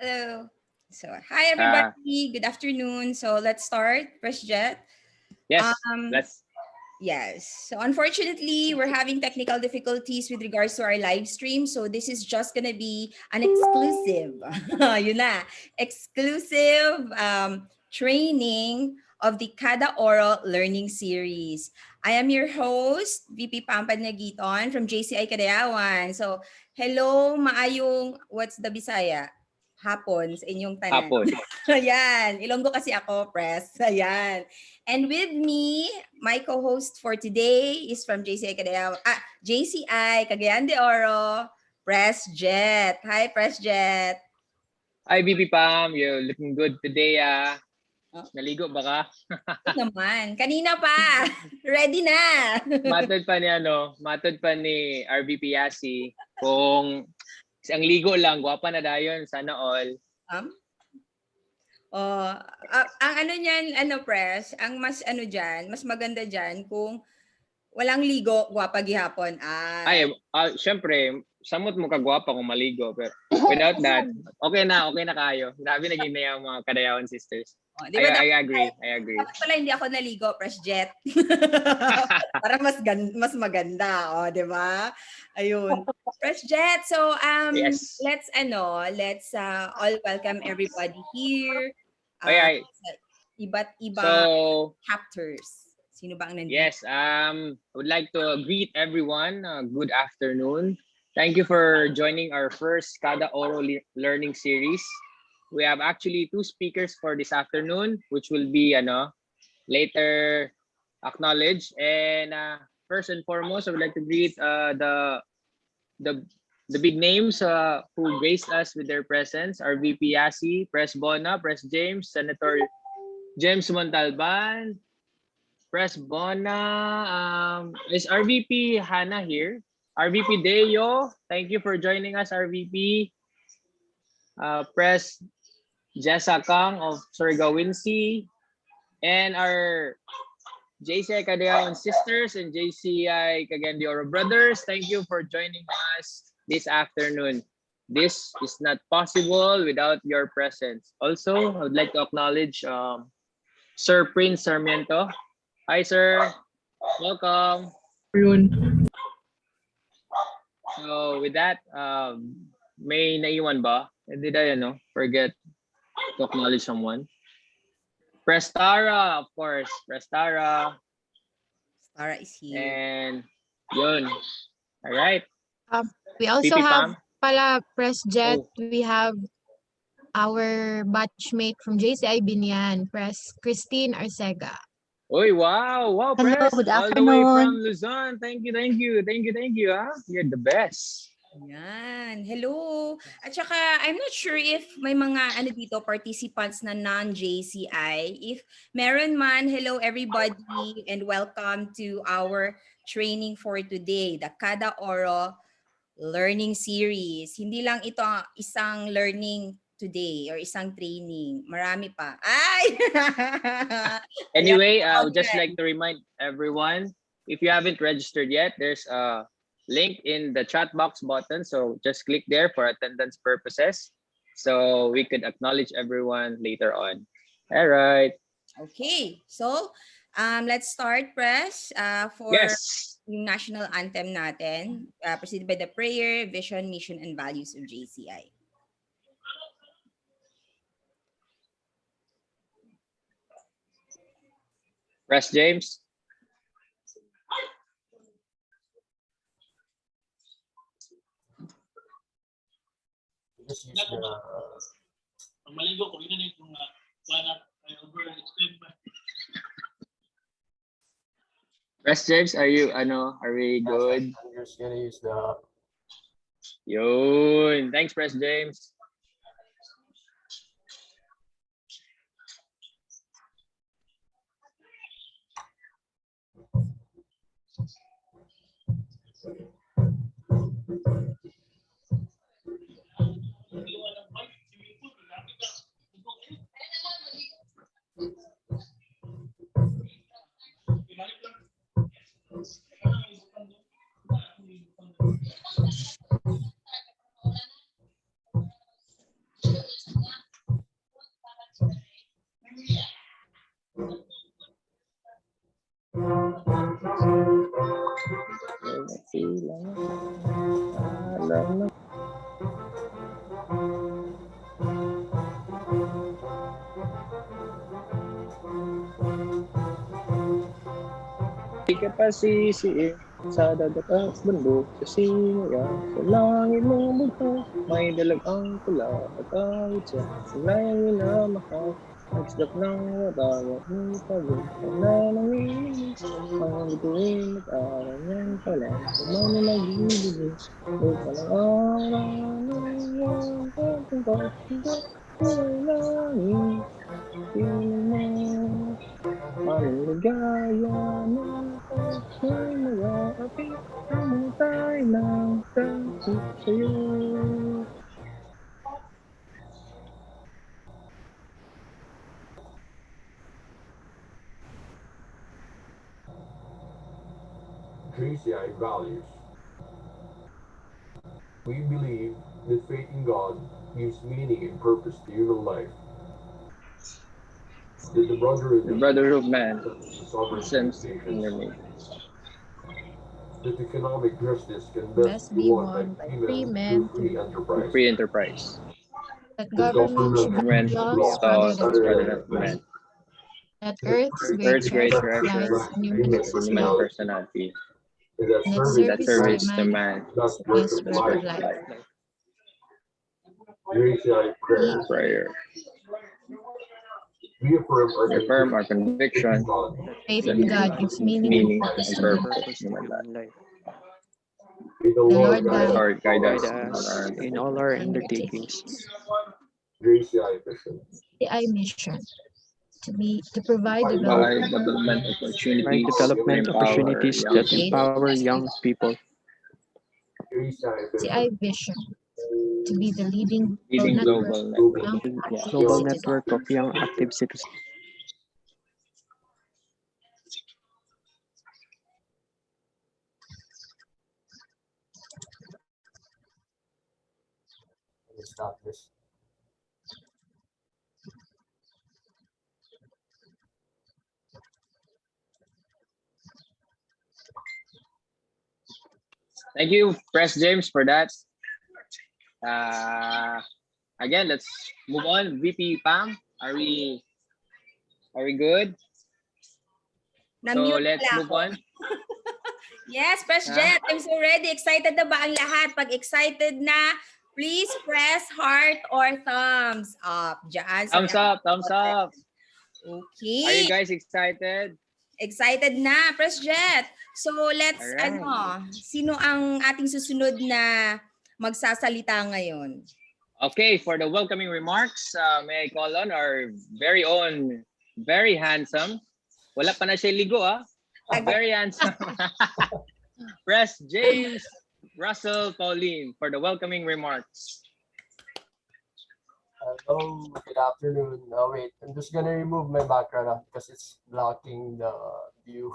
Hello. So, hi everybody. Good afternoon. So, let's start. Press Jet. Yes, let's. Yes. So, unfortunately, we're having technical difficulties with regards to our live stream. So, this is just going to be an exclusive, yun na, exclusive training of the Kada Oral Learning Series. I am your host, VP 𝒵𝒂𝗏𝗏 from JCI Kadayawan. So, hello, maayong, what's the Bisaya? Hapon sa inyong tanan. Hapon. Ayan. Ilonggo kasi ako, press. Ayan. And with me, my co-host for today is from JCI Cagayan de Oro, Press Jet. Hi, Press Jet. Hi, VP Pam. You're looking good today. Oh. Naligo ba ka? Naman. Kanina pa. Ready na. Matod pa ni RVP Yasi. Kung ang ligo lang, gwapa na dayon, sana all. Ang ano niyan, press, ang mas mas maganda diyan kung walang ligo, gwapa gihapon. Syempre, samot mo kagwapa kung maligo. Pero without that, okay na kayo. Grabe naging na yung mga Kadayawan sisters. Diba I agree. Dapat pala hindi ako naligo, Press Jet. Para mas maganda, di ba? Ayun. Press Jet. So, yes. let's all welcome everybody here. Iba't iba chapters. Sino ba ang nandito? Yes, I would like to greet everyone. Good afternoon. Thank you for joining our first Kada Oral Learning Series. We have actually 2 speakers for this afternoon, which will be later acknowledged. And first and foremost, I would like to greet the big names who graced us with their presence. Our VP Yasi, Pres Bona, Pres James, Senator James Montalban, Pres Bona. Is RVP Hannah here? RVP Deo, thank you for joining us, RVP. Pres Jessa Kang of 𝒃𝒂𝒃𝐿, and our JCI Kadayawan sisters and JCI Cagayan de Oro brothers, thank you for joining us this afternoon. This is not possible without your presence. Also, I would like to acknowledge Sir Prince Sarmiento. Hi, sir. Welcome. So with that, may naiwan ba? Did I forget to acknowledge someone? Prestara, of course. Prestara. Stara is here. And yun. All right. We also VP have Pam? Press Jet. We have our batchmate from JCI Binyan, Press Christine Arcega. Oy, wow, Hello, Press. good All the way afternoon. from Luzon. Thank you. You're the best. Yan. Hello. At saka, I'm not sure if may mga dito participants na non-JCI. If meron man, hello everybody and welcome to our training for today, the Kada Oral Learning Series. Hindi lang ito isang learning today or isang training. Marami pa. Ay! Anyway, I would just like to remind everyone, if you haven't registered yet, there's a link in the chat box button. So just click there for attendance purposes. So we could acknowledge everyone later on. All right. Okay. So let's start, Press, for yung national anthem natin, preceded by the prayer, vision, mission, and values of JCI. Press James. Press James, are we good? I'm just gonna use the. Yun. Thanks, Press James. ipagkapasisiin sa dagat at bundok, sa simaya, sa langit ng bugtong, may dalagang pula at awit siya, layang minamahal, nagsidap ng watawat ng pagod, na nanginginig, ang bituin at araw niyang palang, kumano nag-ibigin, upang ang araw ng pagkakang langit, pinag aming ligaya ng pagmamaya at ikamatay ng takot sa'yo. 𝗏𝗃𝐃𝐃𝐀 values. We believe that faith in God gives meaning and purpose to human life. That the The brotherhood of man the sovereign sends nations. underneath. That economic justice can best best be won by free free men men through free enterprise. Free enterprise. that That government should Government be laws laws rather rather than than man. that Earth's Earth's great great treasure treasure lies in is human human personality, personality. and that and that That service service to to man man that's is work the of best work of life. life. 𝗏𝗃𝐃𝐃 prayer. Prayer. We Affirm our conviction Faith that in God gives meaning and meaning purpose and to human purpose life. in human life. May the The Lord Lord The guide Lord guide Guide us us in all our undertakings. 𝗏𝗃𝐃𝐃 mission. the I mission to provide by development development Provide opportunities to development empower opportunities young that people. empower young people. 𝗏𝗃𝐃𝐃 the mission. I vision to be the leading Leading network global of network. young Yeah. active Global citizens. network of young active citizens. Let me stop this. Thank you, Press James, for that. Again, let's move on. VP Pam, are we good? So Na-mute let's pala move ako. on. Yes, Press Jet, I'm so ready. Excited na ba ang lahat? Pag excited na, please press heart or thumbs up. Diyan sa Thumbs up, thumbs up. Are you Okay. guys excited? Excited na, Press Jet. So let's, Alright. sino ang ating susunod na magsasalita ngayon? Okay, for the welcoming remarks, may I call on our very own, very handsome. Wala pa na siya ligo, ah. Very handsome. Press James Russell Pauline for the welcoming remarks. Hello, good afternoon. Oh wait, I'm just gonna remove my background because it's blocking the view.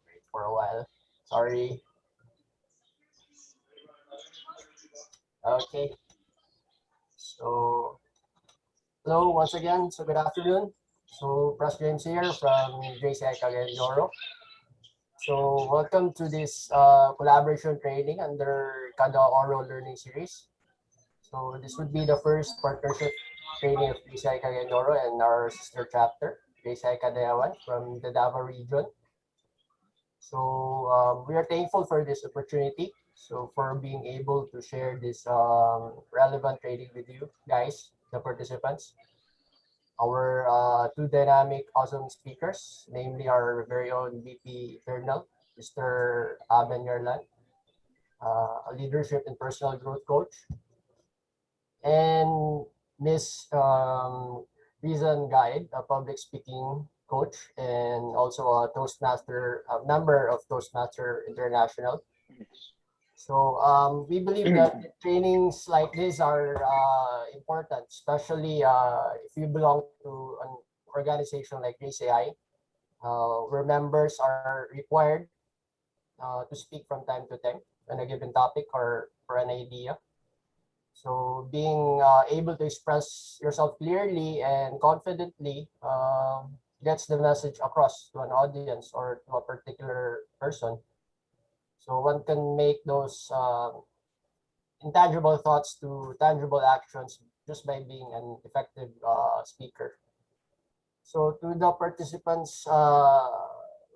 Wait for a while. Sorry. Okay. So, hello once again. So good afternoon. So Press James here from JCI Cagayan. So welcome to this collaboration training under Kadayawan learning series. So this would be the first partnership training of 𝒣𝐶𝐼 Cagayan and our sister chapter, 𝒣𝐶𝐼 Kadayawan from the Davao region. So we are thankful for this opportunity. So for being able to share this relevant training with you guys, the participants. Our two dynamic, awesome speakers, namely our very own VP Eternal, Mr. Aben, a leadership and personal growth coach, and Miss Resand Gaid, a public speaking coach, and also a Toastmaster, a member of Toastmaster International. So we believe that trainings like this are important, especially if you belong to an organization like JCI, where members are required to speak from time to time on a given topic or for an idea. So being able to express yourself clearly and confidently gets the message across to an audience or to a particular person. So one can make those intangible thoughts to tangible actions just by being an effective speaker. So to the participants,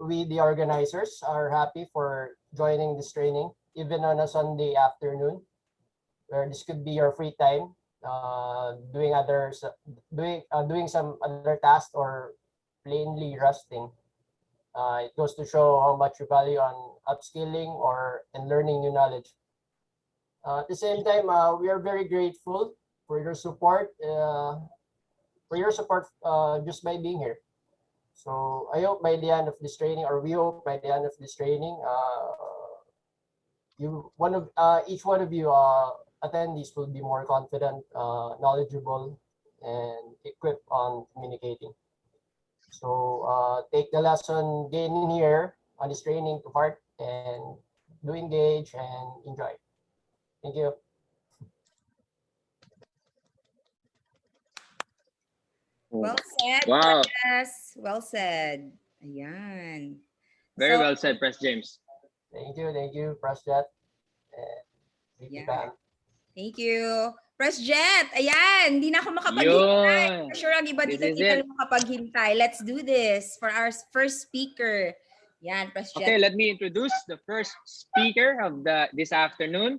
we, the organizers, are happy for joining this training, even on a Sunday afternoon, where this could be your free time, doing some other tasks or plainly resting. It goes to show how much you value on upskilling and learning new knowledge. At the same time, we are very grateful for your support. Just by being here. So I hope by the end of this training, or we hope by the end of this training, each one of you attendees will be more confident, knowledgeable, and equipped on communicating. So take the lesson gained here on this training to heart, and do engage and enjoy. Thank you. Well said, Wow. Press. Well said. Ayan. Very So, well said, Press James. Thank you, Presjet. Yeah. Thank you. Press Jet. Ayan, hindi na ako makapaghintay. Yun. For sure, ang iba This dito is hindi it. na makapaghintay. Let's do this for our first speaker. Yan, Press Jet. Okay, let me introduce the first speaker of this afternoon.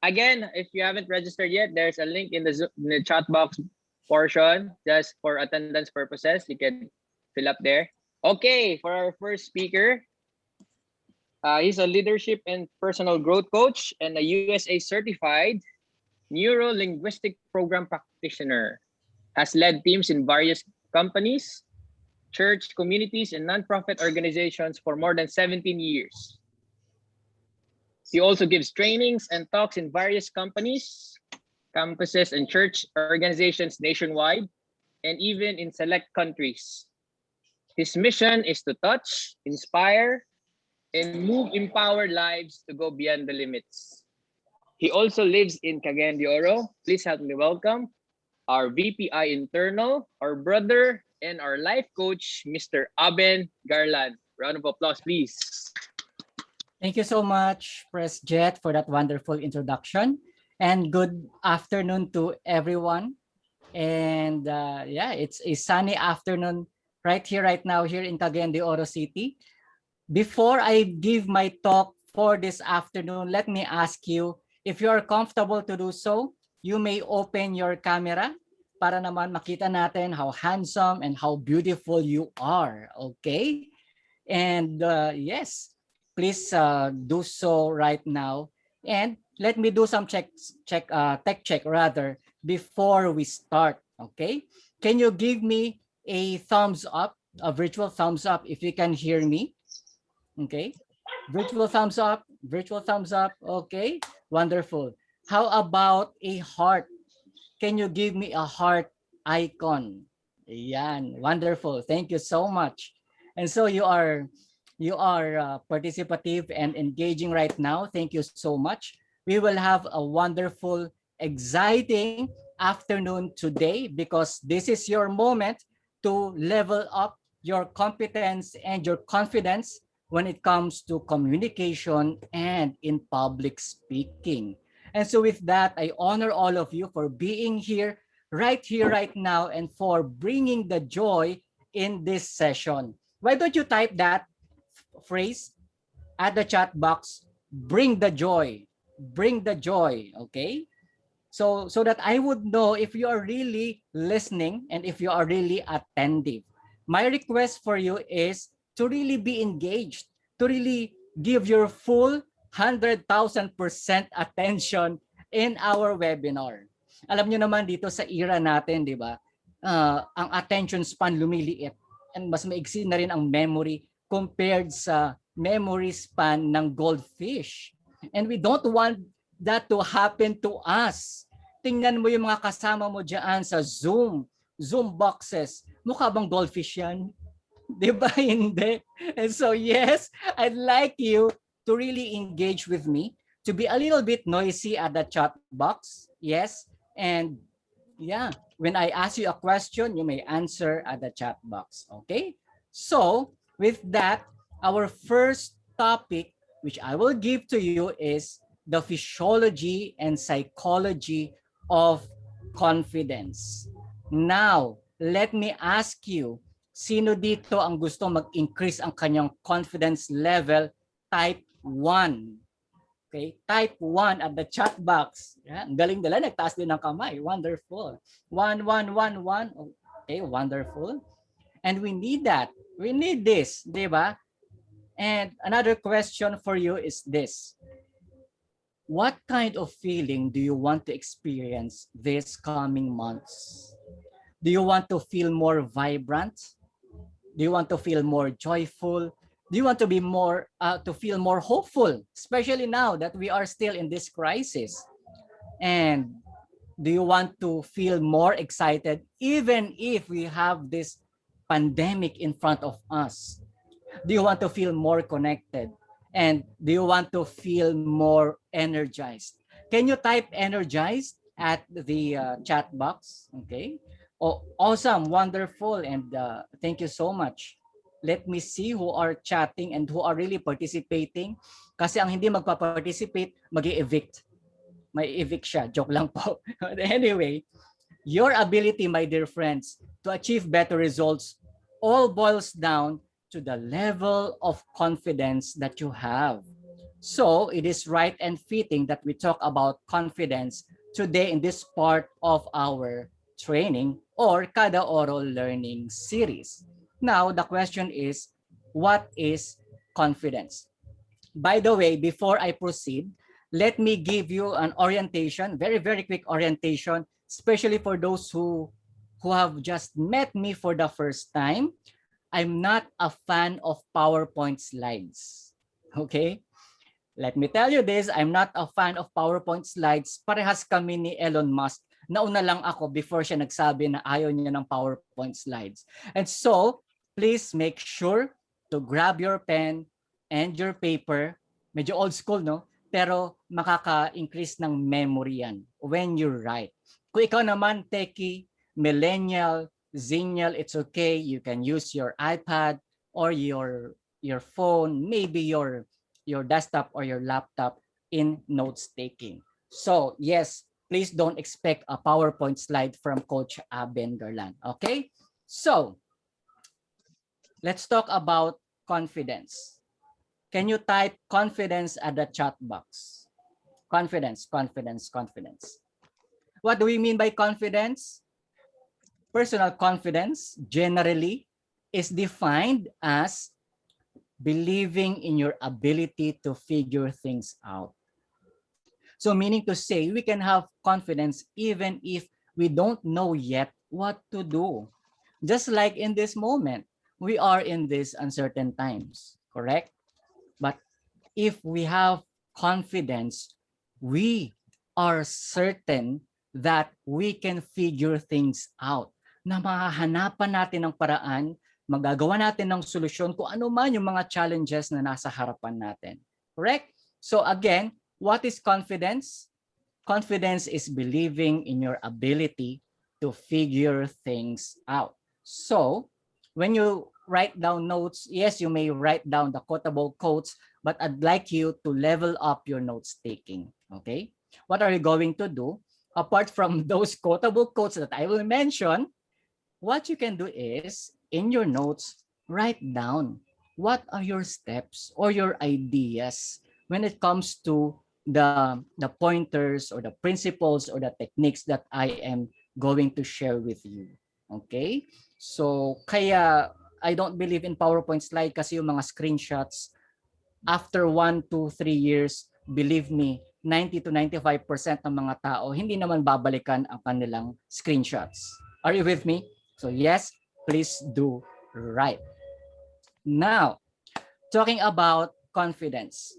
Again, if you haven't registered yet, there's a link in the chat box portion just for attendance purposes. You can fill up there. Okay, for our first speaker, he's a leadership and personal growth coach and a USA certified neuro-linguistic program practitioner. Has led teams in various companies, church communities, and nonprofit organizations for more than 17 years. He also gives trainings and talks in various companies, campuses, and church organizations nationwide, and even in select countries. His mission is to touch, inspire, and move empowered lives to go beyond the limits. He also lives in Cagayan de Oro. Please help me welcome our VPI internal, our brother, and our life coach, Mr. Aben Garlan. Round of applause, please. Thank you so much, Press Jet, for that wonderful introduction. And good afternoon to everyone. And yeah, it's a sunny afternoon right now here in Cagayan de Oro City. Before I give my talk for this afternoon, let me ask you, if you are comfortable to do so, you may open your camera para naman makita natin how handsome and how beautiful you are, okay? And yes, please do so right now. And let me do some tech check rather before we start, okay? Can you give me a thumbs up, a virtual thumbs up if you can hear me? Okay, virtual thumbs up, okay, wonderful. How about a heart? Can you give me a heart icon? Yan, wonderful. Thank you so much. And so you are participative and engaging right now. Thank you so much. We will have a wonderful, exciting afternoon today because this is your moment to level up your competence and your confidence when it comes to communication and in public speaking. And so with that, I honor all of you for being here, right now, and for bringing the joy in this session. Why don't you type that phrase at the chat box, bring the joy, okay? So that I would know if you are really listening and if you are really attentive. My request for you is to really be engaged, to really give your full 100,000% attention in our webinar. Alam nyo naman dito sa era natin, di ba? Ang attention span lumiliit and mas maigsi na rin ang memory compared sa memory span ng goldfish. And we don't want that to happen to us. Tingnan mo yung mga kasama mo dyan sa Zoom boxes. Mukha bang goldfish yan? Di ba? Hindi. And so yes, I'd like you to really engage with me, to be a little bit noisy at the chat box. Yes. And yeah, when I ask you a question, you may answer at the chat box. Okay? So with that, our first topic, which I will give to you, is the physiology and psychology of confidence. Now, let me ask you, Sino dito ang gusto mag-increase ang kanyang confidence level? Type 1. Okay, type 1 at the chat box. Yan, galing nila, nagtaas din ng kamay. Wonderful. 1, 1, 1, 1. Okay, wonderful. And we need that. We need this, di ba? And another question for you is this. What kind of feeling do you want to experience this coming months? Do you want to feel more vibrant? Do you want to feel more joyful? Do you want to be more to feel more hopeful, especially now that we are still in this crisis? And do you want to feel more excited even if we have this pandemic in front of us? Do you want to feel more connected? And do you want to feel more energized? Can you type energized at the chat box? Okay. Oh, awesome, wonderful, and thank you so much. Let me see who are chatting and who are really participating. Kasi ang hindi magpa-participate, mag-i-evict. May evict siya. Joke lang po. Anyway, your ability, my dear friends, to achieve better results all boils down to the level of confidence that you have. So, it is right and fitting that we talk about confidence today in this part of our training or Kada Oral Learning Series. Now, the question is, what is confidence? By the way, before I proceed, let me give you an orientation, very, very quick orientation, especially for those who have just met me for the first time. I'm not a fan of PowerPoint slides. Okay? Let me tell you this, I'm not a fan of PowerPoint slides. Parehas kami ni Elon Musk. Nauna lang ako before siya nagsabi na ayaw niya ng PowerPoint slides. And so, please make sure to grab your pen and your paper. Medyo old school, no? Pero makaka-increase ng memory yan when you write. Kung ikaw naman, techie, millennial, zennial, it's okay. You can use your iPad or your phone, maybe your desktop or your laptop in notes taking. So, yes, please don't expect a PowerPoint slide from Coach Aben Garlan. Okay? So, let's talk about confidence. Can you type confidence at the chat box? Confidence, confidence, confidence. What do we mean by confidence? Personal confidence generally is defined as believing in your ability to figure things out. So meaning to say, we can have confidence even if we don't know yet what to do. Just like in this moment, we are in these uncertain times, correct? But if we have confidence, we are certain that we can figure things out. Na mahahanapan natin ng paraan, magagawa natin ng solusyon kung ano man yung mga challenges na nasa harapan natin. Correct? So again, what is confidence? Confidence is believing in your ability to figure things out. So when you write down notes, yes, you may write down the quotable quotes, but I'd like you to level up your notes taking. Okay? What are you going to do? Apart from those quotable quotes that I will mention, what you can do is, in your notes, write down what are your steps or your ideas when it comes to the pointers or the principles or the techniques that I am going to share with you. Okay? So, kaya I don't believe in PowerPoint slide kasi yung mga screenshots, after 1, 2, 3 years, believe me, 90 to 95% ng mga tao, hindi naman babalikan ang kanilang screenshots. Are you with me? So yes, please do right. Now, talking about confidence.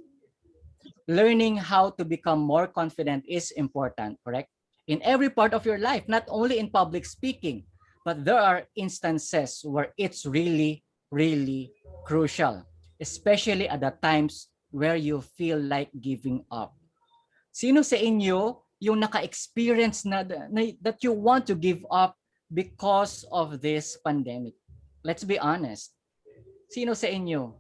Learning how to become more confident is important, correct? In every part of your life, not only in public speaking, but there are instances where it's really, really crucial, especially at the times where you feel like giving up. Sino sa inyo yung naka-experience na that you want to give up because of this pandemic? Let's be honest. Sino sa inyo?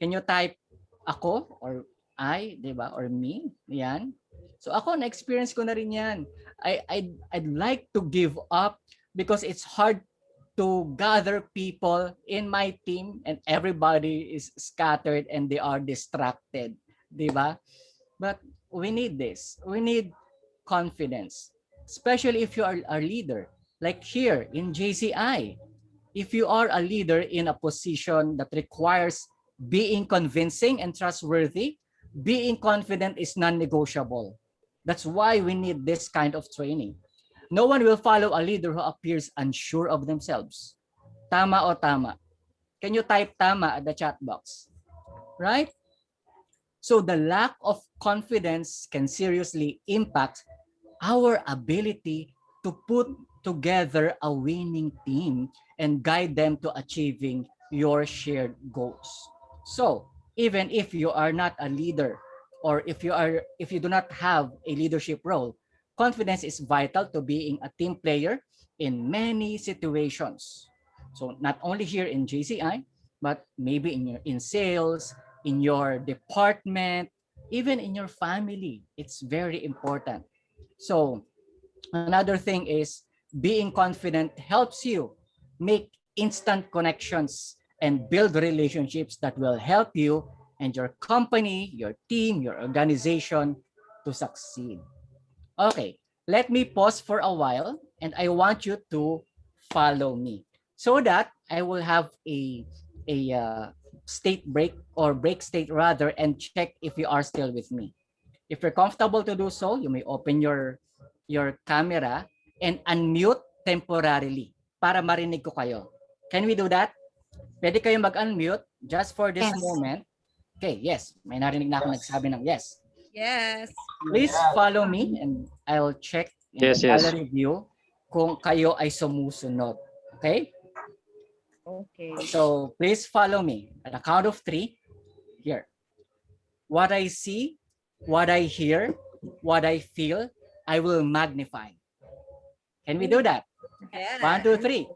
Can you type ako or I, di ba? Or me? Yan. So ako, na-experience ko na rin yan. I'd like to give up because it's hard to gather people in my team and everybody is scattered and they are distracted, di ba? But we need this. We need confidence, especially if you are a leader. Like here in JCI, if you are a leader in a position that requires being convincing and trustworthy, being confident is non-negotiable. That's why we need this kind of training. No one will follow a leader who appears unsure of themselves. Tama o tama? Can you type tama at the chat box? Right? So the lack of confidence can seriously impact our ability to put together a winning team and guide them to achieving your shared goals. So even if you are not a leader, or if you do not have a leadership role, confidence is vital to being a team player in many situations. So not only here in JCI, but maybe in sales, in your department, even in your family. It's very important. So another thing is being confident helps you make instant connections and build relationships that will help you and your company, your team, your organization to succeed. Okay, let me pause for a while and I want you to follow me so that I will have a state break or break state rather and check if you are still with me. If you're comfortable to do so, you may open your camera and unmute temporarily para marinig ko kayo. Can we do that? Pwede kayo mag-unmute just for this Yes. moment. Okay, yes. May narinig na ako nagsabi ng yes. Yes. Please follow me and I'll check in Yes, the yes. gallery view kung kayo ay sumusunod. Okay? Okay. So please follow me. At the count of 3, here. What I see, what I hear, what I feel, I will magnify. Can we do that? Yeah. 1, 2, 3.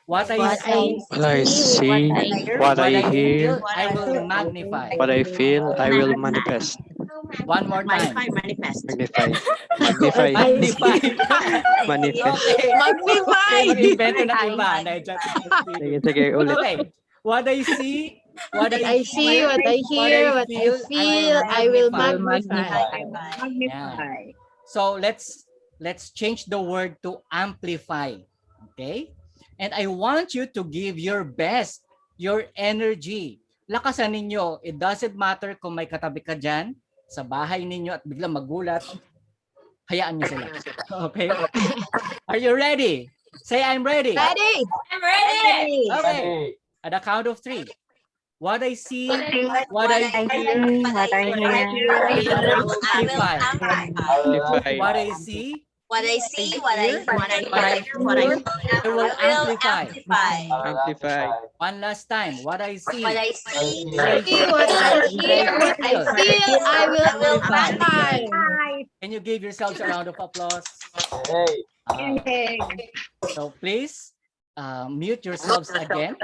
What I What see, What I see, what what I I hear, feel, I will magnify. what I feel, I will manifest. One more time. Magnify. Magnify. Magnify. Manifest. Okay. Magnify! Okay, mag-invento ng iba. Sige, sige, ulit. Okay. What I see, what I see, hear, what I hear, what I feel, I will magnify. Yeah. So let's change the word to amplify. Okay? And I want you to give your best, your energy. Lakasan ninyo. It doesn't matter kung may katabi ka dyan sa bahay ninyo at biglang magulat. Hayaan nyo sila. Okay? Are you ready? Say, I'm ready. Ready? I'm ready. Okay. At the count of 3. What I see, what I feel, what I hear, I will amplify. Amplify. What I see, what I see, what I hear, what I feel, I will amplify. Amplify. One last time. What I see, What I see, what I See, what I hear, what I feel, I will amplify. Can you give yourselves a round of applause? Hey. So please mute yourselves again.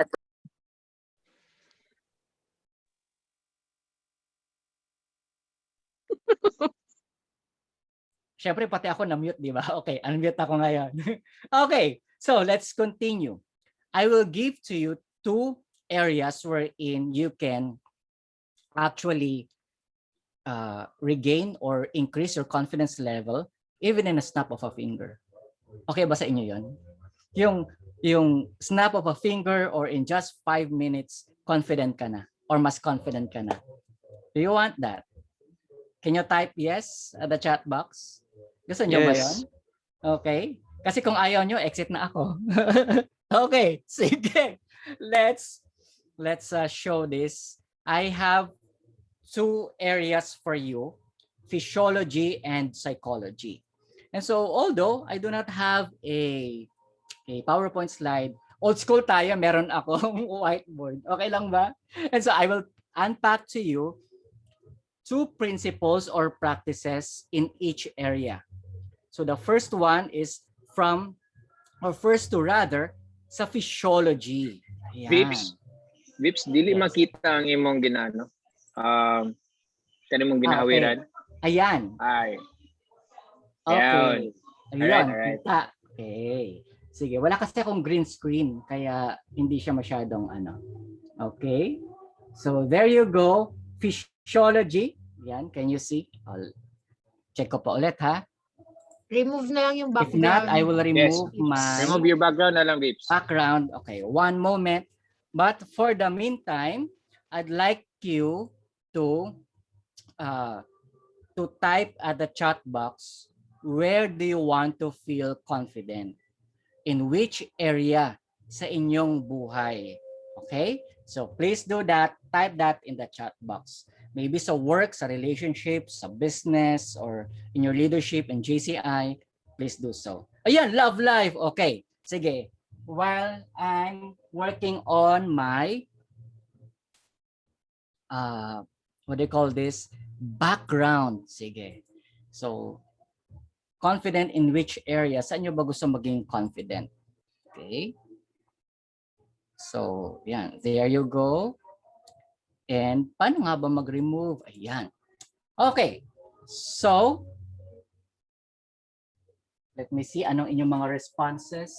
Siyempre, pati ako na-mute, di ba? Okay, unmute ako ngayon. Okay, so let's continue. I will give to you 2 areas wherein you can actually regain or increase your confidence level even in a snap of a finger. Okay ba sa inyo yun? Yung snap of a finger or in just 5 minutes, confident ka na or mas confident ka na. Do you want that? Can you type yes at the chat box? Gusto nyo ba yun? Yes. Okay. Kasi kung ayaw nyo, exit na ako. Okay, sige. Let's show this. I have 2 areas for you, physiology and psychology. And so although I do not have a PowerPoint slide, old school tayo, meron akong whiteboard. Okay lang ba? And so I will unpack to you 2 principles or practices in each area. So the first one is sa physiology. Ayan. Vips, dili Yes. makita ang imong ginano. Kanimong ginahawiran. Okay. Ayan. Ay. Okay. Ayan. Ayun. Alright. Kita. Okay. Sige, wala kasi akong green screen, kaya hindi siya masyadong ano. Okay? So, there you go. Physiology. Yan, can you see? I'll check ko pa ulit, ha? Remove na lang yung If not, I background. will Yes. remove my Remove your background na lang, Vips. background. Okay, one moment. But for the meantime, I'd like you to type at the chat box, where do you want to feel confident? In which area sa inyong buhay? Okay? So please do that. Type that in the chat box. Maybe sa work, sa relationship, sa business, or in your leadership in JCI, please do so. Ayan, love life. Okay. Sige. While I'm working on my, what do you call this? Background. Sige. So, confident in which area? Saan nyo ba gusto maging confident? Okay. So, yan. There you go. And paano nga ba mag-remove? Ayan. Okay. So, let me see anong inyong mga responses.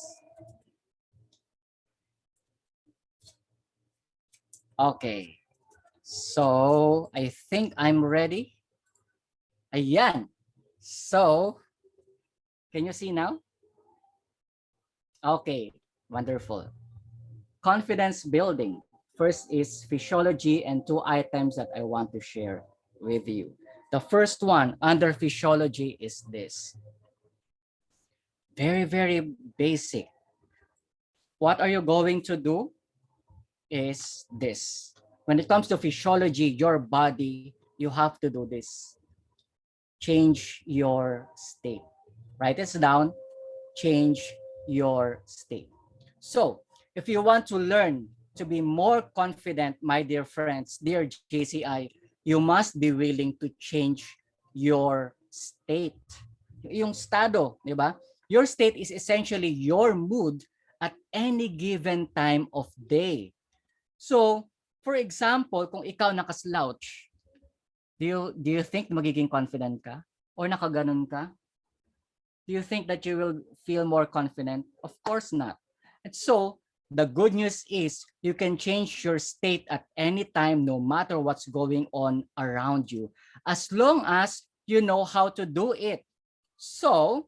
Okay. So, I think I'm ready. Ayan. So, can you see now? Okay. Wonderful. Confidence building. First is physiology and 2 items that I want to share with you. The first one under physiology is this. Very, very basic. What are you going to do is this. When it comes to physiology, your body, you have to do this. Change your state. Write this down. Change your state. So, if you want to learn to be more confident, my dear friends, dear JCI, you must be willing to change your state. Yung estado, di ba? Your state is essentially your mood at any given time of day. So, for example, kung ikaw nakaslouch, do you think magiging confident ka? Or nakaganon ka? Do you think that you will feel more confident? Of course not. And so, the good news is you can change your state at any time, no matter what's going on around you, as long as you know how to do it. So,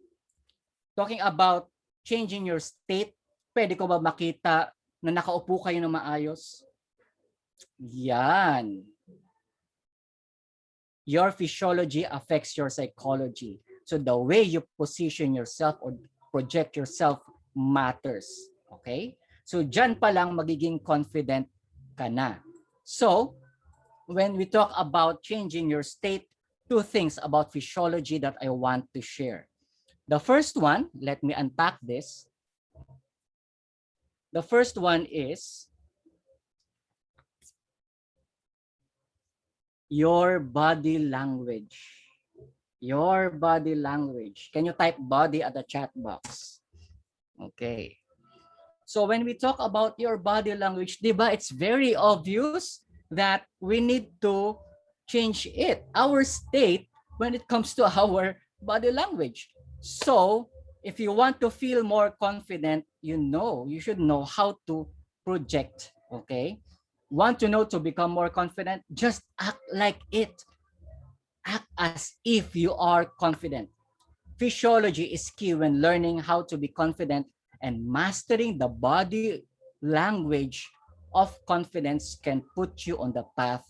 talking about changing your state, pwede ko ba makita na nakaupo kayo ng maayos? Yan. Your physiology affects your psychology. So the way you position yourself or project yourself matters. Okay? So dyan pa lang magiging confident ka na. So when we talk about changing your state, 2 things about physiology that I want to share. The first one, let me unpack this. The first one is your body language. Your body language. Can you type body at the chat box? Okay. So when we talk about your body language, diba, it's very obvious that we need to change it, our state, when it comes to our body language. So if you want to feel more confident, you should know how to project, okay? Want to know to become more confident? Just act like it. Act as if you are confident. Physiology is key when learning how to be confident, and mastering the body language of confidence can put you on the path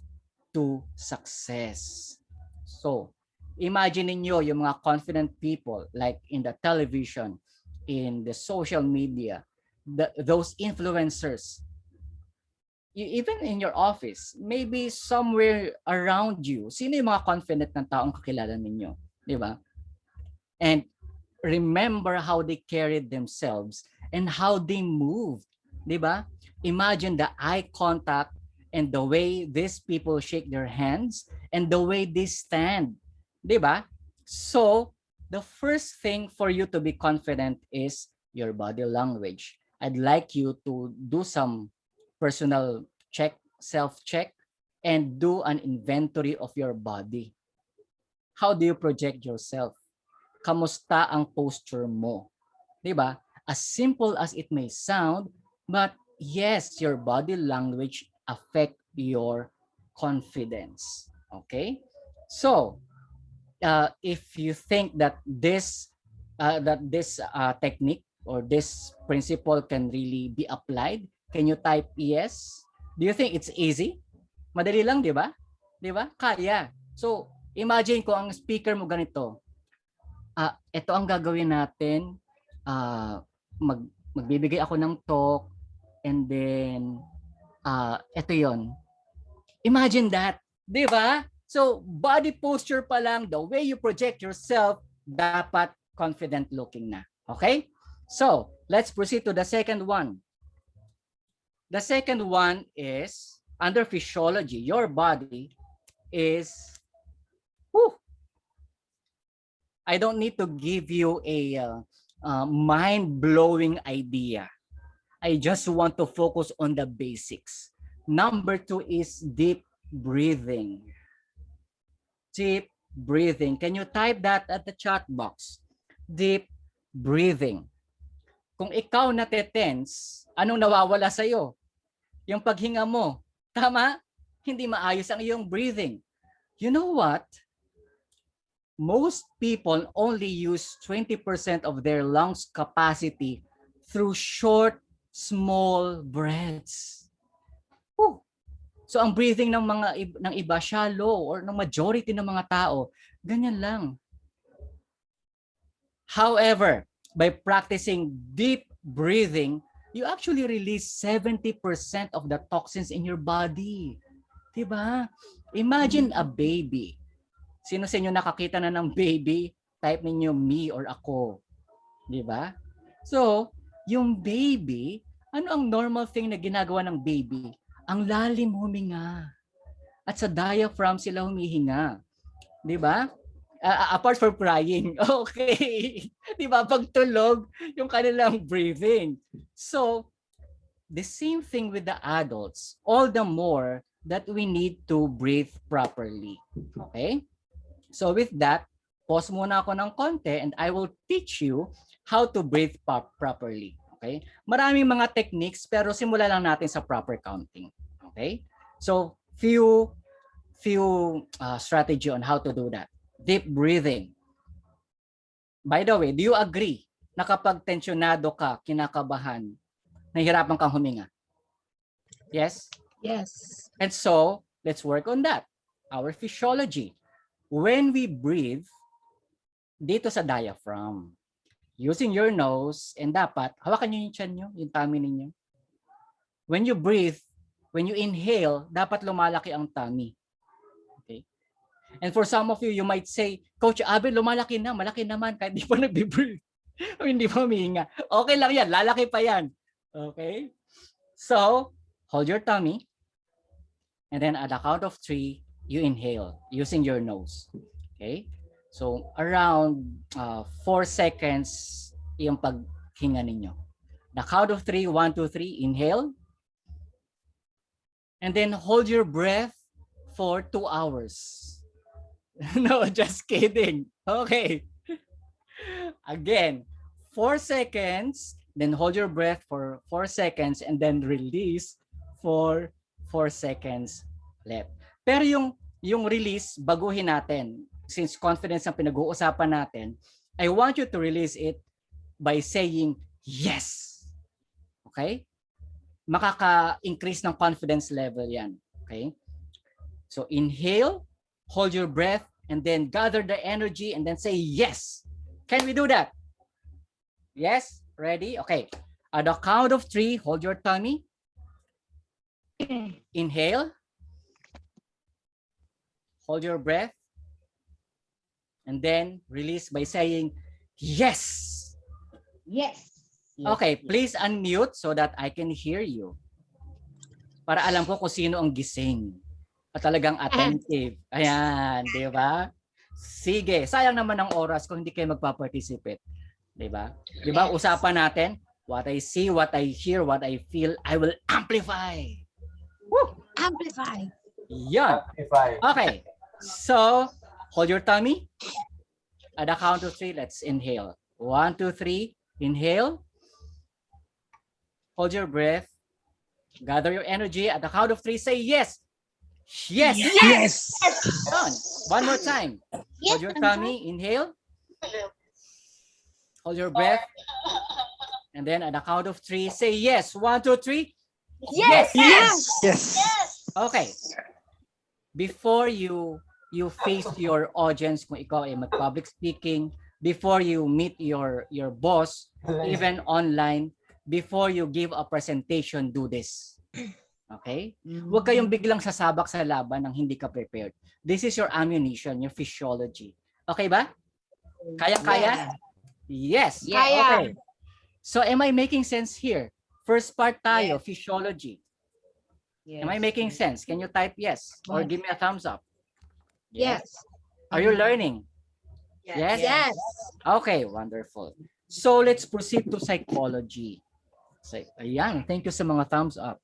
to success. So, imagine niyo yung mga confident people like in the television, in the social media, those influencers, even in your office, maybe somewhere around you, sino yung mga confident na taong kakilala ninyo? Di ba? And remember how they carried themselves and how they moved. Di ba? Imagine the eye contact and the way these people shake their hands and the way they stand. Di ba? So, the first thing for you to be confident is your body language. I'd like you to do some personal check, self-check, and do an inventory of your body. How do you project yourself? Kamusta ang posture mo? 'Di ba? As simple as it may sound, but yes, your body language affect your confidence. Okay? So, if you think that this technique or this principle can really be applied, can you type yes? Do you think it's easy? Madali lang, di ba? Di ba? Kaya. So, imagine ko ang speaker mo ganito. Ito ang gagawin natin. Magbibigay ako ng talk and then ito yon. Imagine that. Di ba? So, body posture pa lang, the way you project yourself, dapat confident looking na. Okay? So, let's proceed to the second one. The second one is, under physiology, your body is, I don't need to give you a mind-blowing idea. I just want to focus on the basics. Number 2 is deep breathing. Deep breathing. Can you type that at the chat box? Deep breathing. Kung ikaw natetense, anong nawawala sa'yo? Yung paghinga mo. Tama? Hindi maayos ang iyong breathing. You know what? Most people only use 20% of their lungs capacity through short, small breaths. So ang breathing ng iba shallow, or ng majority ng mga tao, ganyan lang. However, by practicing deep breathing, you actually release 70% of the toxins in your body. Diba? Imagine a baby. Sino sa inyo nakakita na ng baby? Type ninyo me or ako. Diba? So, yung baby, ano ang normal thing na ginagawa ng baby? Ang lalim huminga. At sa diaphragm sila humihinga. Di ba? Apart from crying. Okay. Di ba? Pag tulog, yung kanilang breathing. So, the same thing with the adults. All the more that we need to breathe properly. Okay? So with that, pause muna ako ng konti and I will teach you how to breathe properly. Okay? Maraming mga techniques pero simula lang natin sa proper counting. Okay? So few strategy on how to do that. Deep breathing. By the way, do you agree na kapag tensyonado ka, kinakabahan, nahihirapan kang huminga? Yes? Yes. And so, let's work on that. Our physiology. When we breathe, dito sa diaphragm, using your nose, and dapat, hawakan nyo yung tiyan nyo, yung tummy ninyo. When you breathe, when you inhale, dapat lumalaki ang tummy. Okay? And for some of you, you might say, Coach Aben, lumalaki na, malaki naman, kahit di pa nag-breathe. O hindi pa humihinga. Okay lang yan, lalaki pa yan. Okay? So, hold your tummy. And then at the count of 3, you inhale using your nose. Okay? So, around 4 seconds yung paghinga ninyo. The count of 3, 1, 2, 3, inhale. And then hold your breath for 2 hours. No, just kidding. Okay. Again, 4 seconds, then hold your breath for 4 seconds and then release for 4 seconds left. Pero yung release, baguhin natin. Since confidence ang pinag-uusapan natin, I want you to release it by saying yes. Okay? Makaka-increase ng confidence level yan. Okay? So inhale, hold your breath, and then gather the energy and then say yes. Can we do that? Yes? Ready? Okay. At the count of 3, hold your tummy. Inhale. Hold your breath. And then release by saying yes. Yes. Okay, please unmute so that I can hear you. Para alam ko kung sino ang gising. At talagang attentive. Ayan, di ba? Sige, sayang naman ang oras kung hindi kayo magpa-participate. Di ba? Di ba, usapan natin, what I see, what I hear, what I feel, I will amplify. Woo! Amplify. Yan. Okay. So, hold your tummy. At the count of 3, let's inhale. 1, 2, 3. Inhale. Hold your breath. Gather your energy. At the count of 3, say yes. Yes. Yes. Done. One more time. Hold your tummy. Inhale. Hold your breath. And then at the count of 3, say yes. 1, 2, 3. Yes. Yes. Yes. Okay. Before you face your audience, kung ikaw ay mag-public speaking, before you meet your boss, even online, before you give a presentation, do this. Okay? Huwag kayong biglang sasabak sa laban nang hindi ka prepared. This is your ammunition, your physiology. Okay ba? Kaya-kaya? Yes. Kaya. Okay. So am I making sense here? First part tayo, physiology. Am I making sense? Can you type yes or give me a thumbs up? Yes. Are you learning? Yes? Yes. Okay, wonderful. So let's proceed to psychology. Ayan, thank you sa mga thumbs up.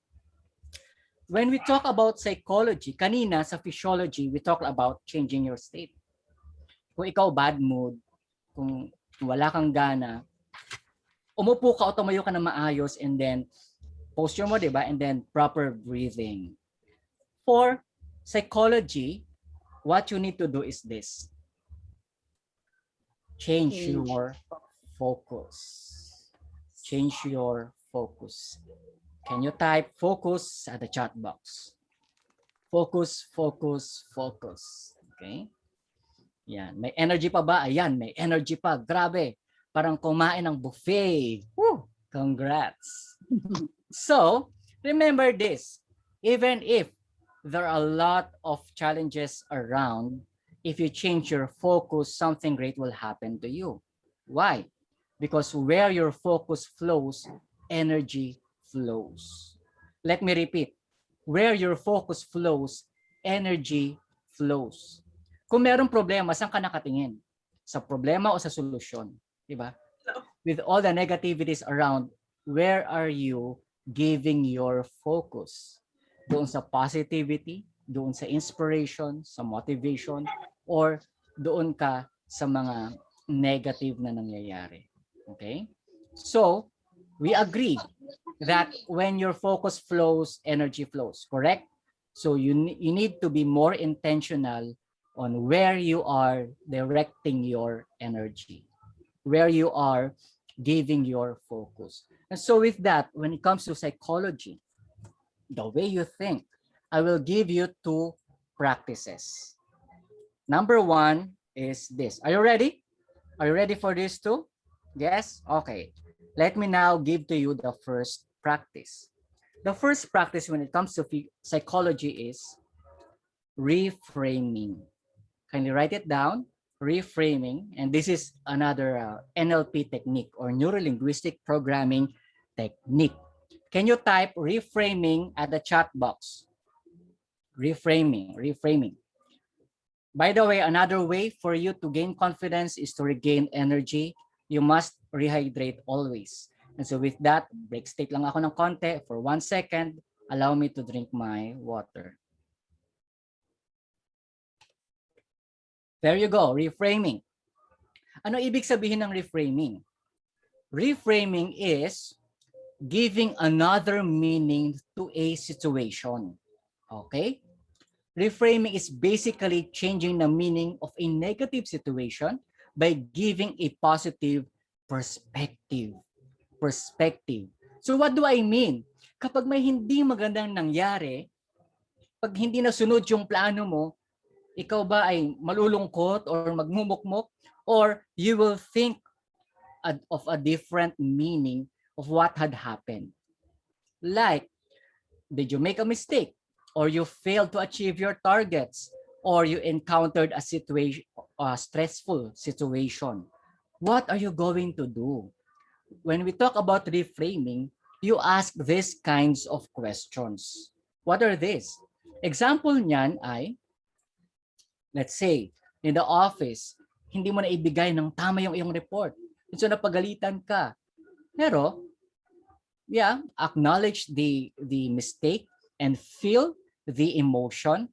When we talk about psychology, kanina sa physiology, we talk about changing your state. Kung ikaw bad mood, kung wala kang gana, umupo ka o tumayo ka na maayos and then posture mo, diba? And then proper breathing. For psychology, what you need to do is this. Change your focus. Change your focus. Can you type focus at the chat box? Focus, focus, focus. Okay? Yan. May energy pa ba? Ayan, may energy pa. Grabe. Parang kumain ng buffet. Woo! Congrats. So, remember this. Even if there are a lot of challenges around, if you change your focus, something great will happen to you. Why? Because where your focus flows, energy flows. Let me repeat. Where your focus flows, energy flows. Kung merong problema, saan ka nakatingin? Sa problema o sa solusyon? Diba? With all the negativities around, where are you giving your focus? Doon sa positivity, doon sa inspiration, sa motivation, or doon ka sa mga negative na nangyayari. Okay? So, we agree that when your focus flows, energy flows, correct? So you need to be more intentional on where you are directing your energy, where you are giving your focus. And so with that, when it comes to psychology, the way you think, I will give you 2 practices. Number 1 is this. Are you ready? Are you ready for this too? Yes? Okay. Let me now give to you the first practice. The first practice when it comes to psychology is reframing. Can you write it down? Reframing. And this is another NLP technique or neuro-linguistic programming technique. Can you type reframing at the chat box? Reframing, reframing. By the way, another way for you to gain confidence is to regain energy. You must rehydrate always. And so with that, break state lang ako ng konti for 1 second. Allow me to drink my water. There you go, reframing. Ano ibig sabihin ng reframing? Reframing is giving another meaning to a situation. Okay? Reframing is basically changing the meaning of a negative situation by giving a positive perspective. So what do I mean? Kapag may hindi magandang nangyari, pag hindi nasunod yung plano mo, ikaw ba ay malulungkot or magmumukmok, or you will think of a different meaning of what had happened. Like, did you make a mistake? Or you failed to achieve your targets? Or you encountered a situation, a stressful situation? What are you going to do? When we talk about reframing, you ask these kinds of questions. What are these? Example niyan ay, let's say, in the office, hindi mo na ibigay ng tama yung iyong report. So napagalitan ka. Pero, yeah, acknowledge the mistake and feel the emotion.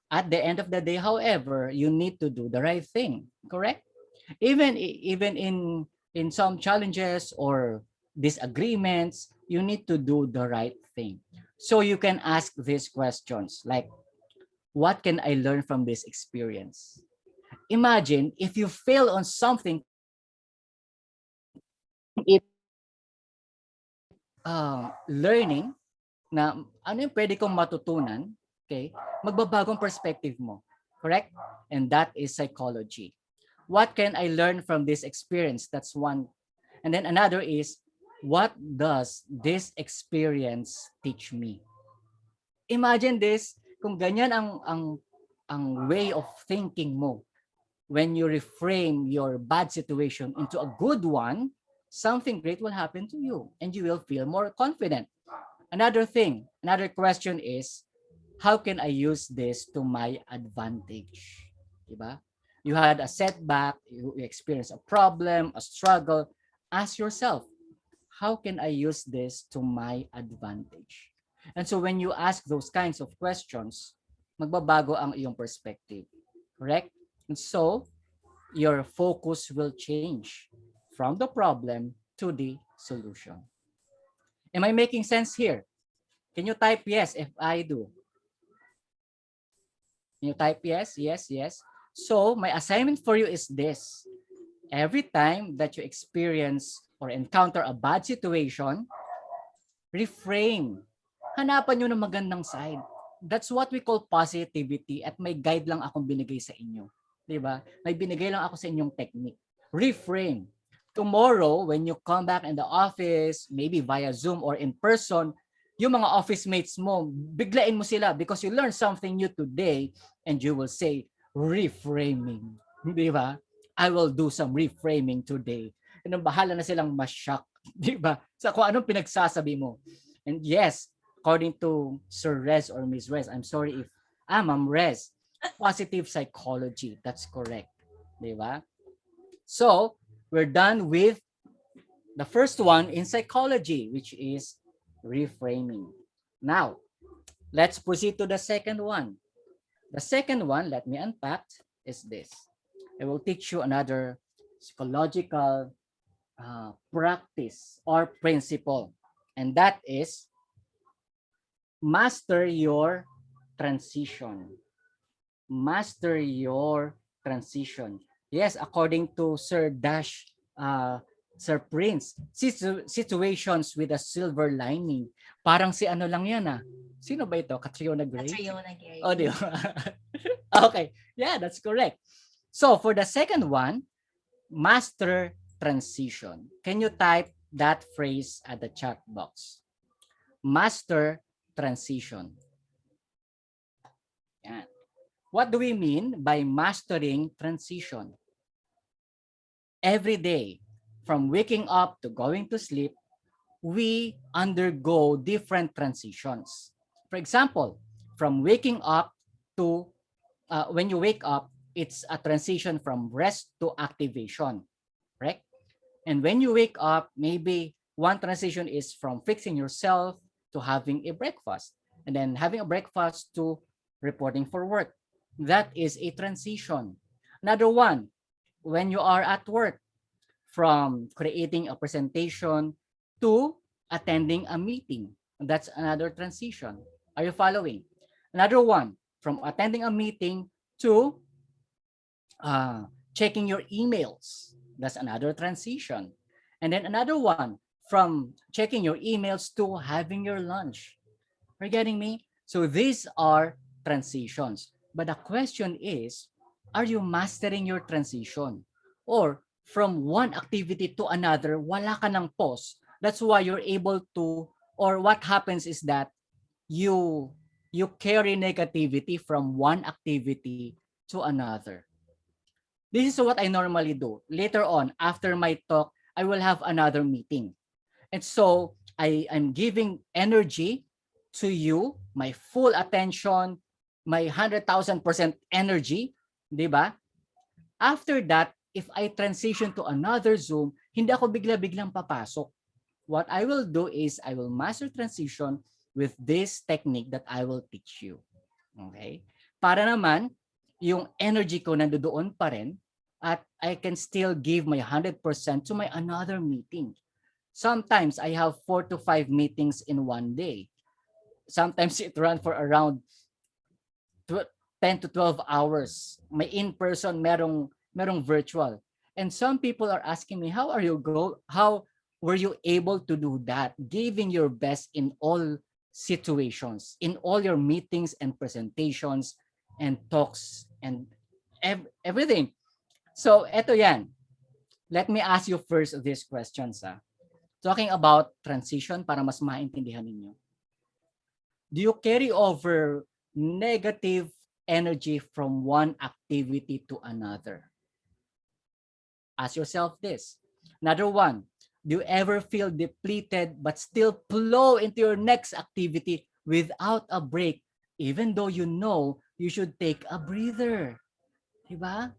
At the end of the day, however, you need to do the right thing, correct? Even in some challenges or disagreements you need to do the right thing. So you can ask these questions like, what can I learn from this experience? Imagine if you fail on something, it learning na ano yung pwede kong matutunan, okay, magbabagong perspective mo. Correct? And that is psychology. What can I learn from this experience? That's one. And then another is, what does this experience teach me? Imagine this, kung ganyan ang way of thinking mo, when you reframe your bad situation into a good one, something great will happen to you and you will feel more confident. Another thing, another question is, how can I use this to my advantage? Diba? You had a setback, you experienced a problem, a struggle. Ask yourself, how can I use this to my advantage? And so when you ask those kinds of questions, magbabago ang iyong perspective. Correct? And so your focus will change from the problem to the solution. Am I making sense here? Can you type yes if I do? Can you type yes? Yes, yes. So my assignment for you is this. Every time that you experience or encounter a bad situation, reframe. Hanapan nyo ng magandang side. That's what we call positivity at may guide lang akong binigay sa inyo. Diba? May binigay lang ako sa inyong technique. Reframe. Tomorrow, when you come back in the office, maybe via Zoom or in person, yung mga office mates mo, biglain mo sila because you learned something new today and you will say, reframing. Diba? I will do some reframing today. And bahala na silang ma-shock. Diba? Sa kung anong pinagsasabi mo. And yes, according to Sir Rez or Miss Rez, I'm sorry if Ma'am Rez, positive psychology. That's correct. Diba? So, we're done with the first one in psychology, which is reframing. Now, let's proceed to the second one. The second one, let me unpack, is this. I will teach you another psychological practice or principle, and that is master your transition. Master your transition. Yes, according to Sir Sir Prince, situations with a silver lining. Parang si ano lang yan Sino ba ito? 𝗏𝐃𝐃𝐀? 𝗏𝐃𝐃𝐃. Oh, di ba? Okay. Yeah, that's correct. So for the second one, master transition. Can you type that phrase at the chat box? Master transition. Yan. What do we mean by mastering transition? Every day, from waking up to going to sleep, we undergo different transitions. For example, from waking up to, when you wake up, it's a transition from rest to activation, right? And when you wake up, maybe one transition is from fixing yourself to having a breakfast, and then having a breakfast to reporting for work. That is a transition. Another one, when you are at work, from creating a presentation to attending a meeting. That's another transition. Are you following? Another one, from attending a meeting to checking your emails. That's another transition. And then another one, from checking your emails to having your lunch. Are you getting me? So these are transitions. But the question is, are you mastering your transition? Or from one activity to another, wala ka ng pause. That's why you're able to, or what happens is that you carry negativity from one activity to another. This is what I normally do. Later on, after my talk, I will have another meeting. And so I'm giving energy to you, my full attention, my 100,000% energy, di ba? After that, if I transition to another Zoom, hindi ako bigla-biglang papasok. What I will do is I will master transition with this technique that I will teach you. Okay? Para naman, yung energy ko nandoon pa rin at I can still give my 100% to my another meeting. Sometimes I have 4 to 5 meetings in one day. Sometimes it runs for around 10 to 12 hours. May in-person, merong virtual. And some people are asking me, how were you able to do that? Giving your best in all situations, in all your meetings and presentations and talks and everything. So eto yan. Let me ask you first these questions. Talking about transition para mas maintindihan ninyo. Do you carry over negative energy from one activity to another? Ask yourself this. Another one, do you ever feel depleted but still flow into your next activity without a break, even though you know you should take a breather? Diba?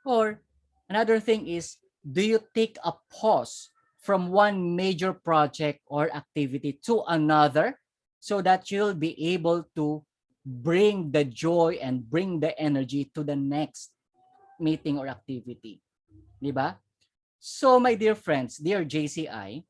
Or another thing is, do you take a pause from one major project or activity to another so that you'll be able to bring the joy and bring the energy to the next meeting or activity? Diba? So my dear friends, dear JCI,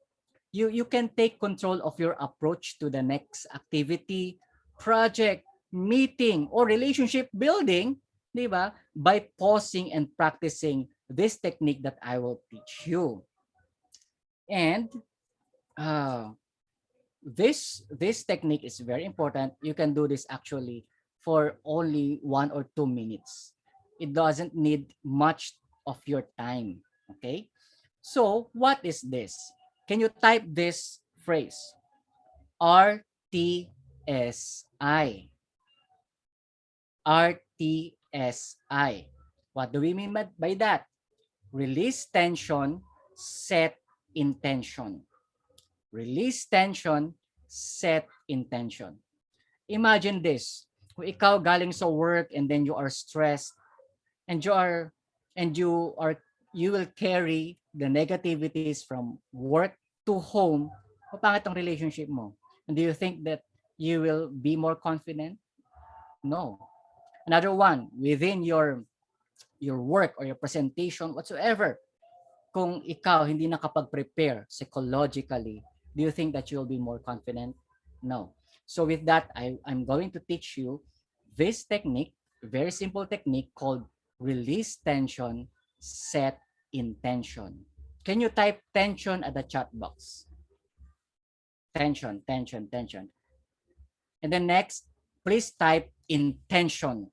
you can take control of your approach to the next activity, project, meeting, or relationship building, diba? By pausing and practicing this technique that I will teach you. And this technique is very important. You can do this actually for only 1 or 2 minutes. It doesn't need much of your time. Okay, so what is this? Can you type this phrase? RTSI. RTSI. What do we mean by that? Release tension, set intention. Release tension, set intention. Imagine this. Kung ikaw galing sa work and then you are stressed and you will carry the negativities from work to home, papangit ang relationship mo. And do you think that you will be more confident? No. Another one, within your work or your presentation, whatsoever, kung ikaw hindi nakapag-prepare psychologically, do you think that you'll be more confident? No. So with that, I'm going to teach you this technique, very simple technique called release tension, set intention. Can you type tension at the chat box? Tension, tension, tension. And then next, please type intention.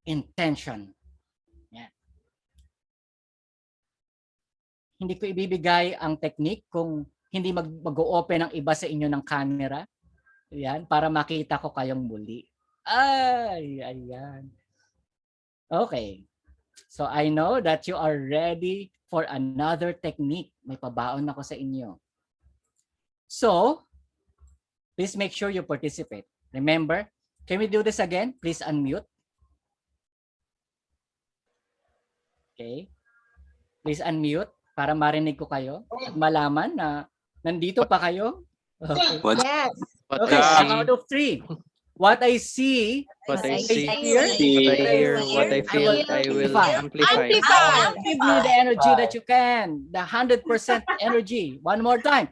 Intention. Yan. Hindi ko ibibigay ang technique kung hindi mag-open ang iba sa inyo ng camera. Yan, para makita ko kayong muli. Ay, ayan. Okay. So I know that you are ready for another technique. May pabaon ako sa inyo. So, please make sure you participate. Remember, can we do this again? Please unmute. Okay. Please unmute para marinig ko kayo at malaman na nandito pa kayo. Okay. Yes. Okay, out of 3. What I see, What I see, see, what I hear, what I feel, I will amplify. Give me the energy that you can. The 100% energy. One more time.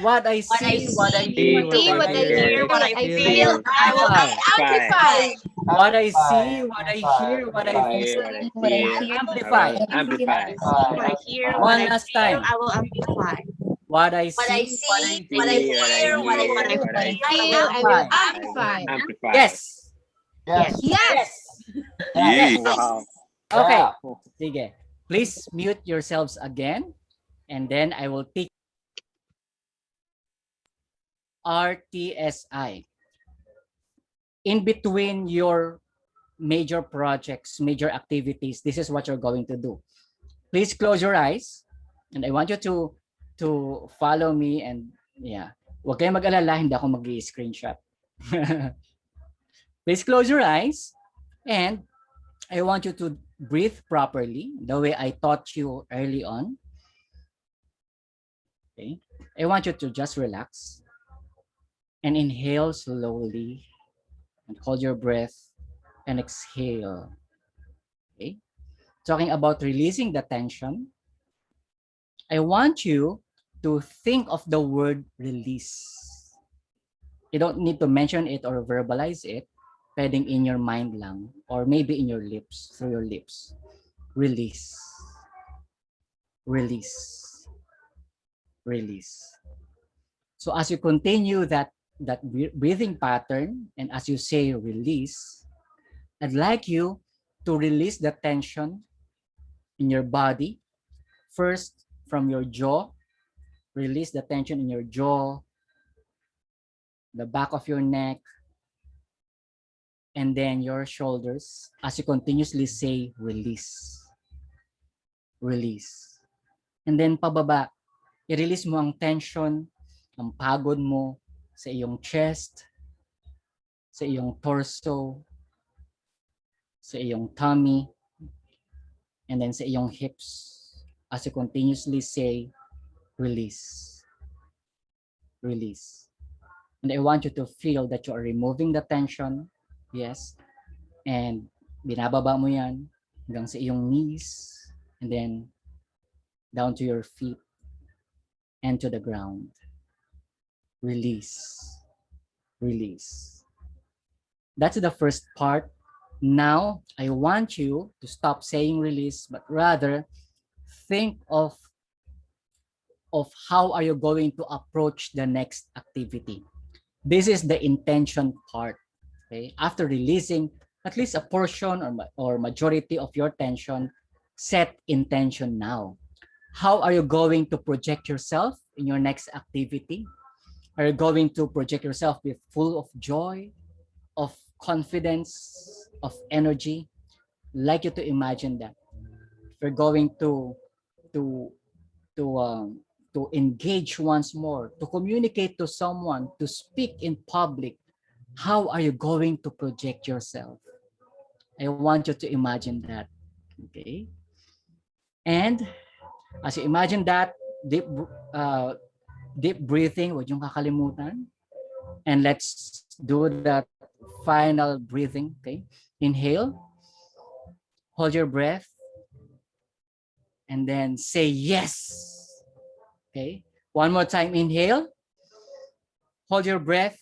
What I see, what I hear, what I hear, what I feel, I will amplify. what I see, what I hear, what I feel, amplify. Amplify. One last time. I will amplify. What I What I see, see, what I hear, what I feel, I will amplify. Amplify. Yes. Yes. Yes. Yes. Wow. Okay. Yeah. Sige. Please mute yourselves again. And then I will teach RTSI. In between your major projects, major activities, this is what you're going to do. Please close your eyes. And I want you to follow me and yeah. Huwag kayong mag-alala, hindi ako mag-i-screenshot. Please close your eyes and I want you to breathe properly the way I taught you early on. Okay. I want you to just relax and inhale slowly and hold your breath and exhale. Okay. Talking about releasing the tension, I want you to think of the word release. You don't need to mention it or verbalize it. Pwedeng in your mind lang or maybe in your lips, through your lips. Release. Release. Release. So as you continue that breathing pattern and as you say release, I'd like you to release the tension in your body. First, from your jaw, release the tension in your jaw, the back of your neck, and then your shoulders as you continuously say release. Release. And then pababa, i-release mo ang tension, ang pagod mo sa iyong chest, sa iyong torso, sa iyong tummy, and then sa iyong hips as you continuously say release. Release. And I want you to feel that you are removing the tension. Yes. And binababa mo yan hanggang sa iyong knees and then down to your feet and to the ground. Release. Release. That's the first part. Now, I want you to stop saying release, but rather think of how are you going to approach the next activity. This is the intention part. Okay? After releasing at least a portion or majority of your tension, set intention now. How are you going to project yourself in your next activity? Are you going to project yourself with full of joy, of confidence, of energy? I'd like you to imagine that. If you're going to engage once more, to communicate to someone, to speak in public, how are you going to project yourself? I want you to imagine that. Okay. And as you imagine that, deep breathing, huwag yung kakalimutan. And let's do that final breathing. Okay. Inhale. Hold your breath. And then say yes. Okay. One more time. Inhale. Hold your breath.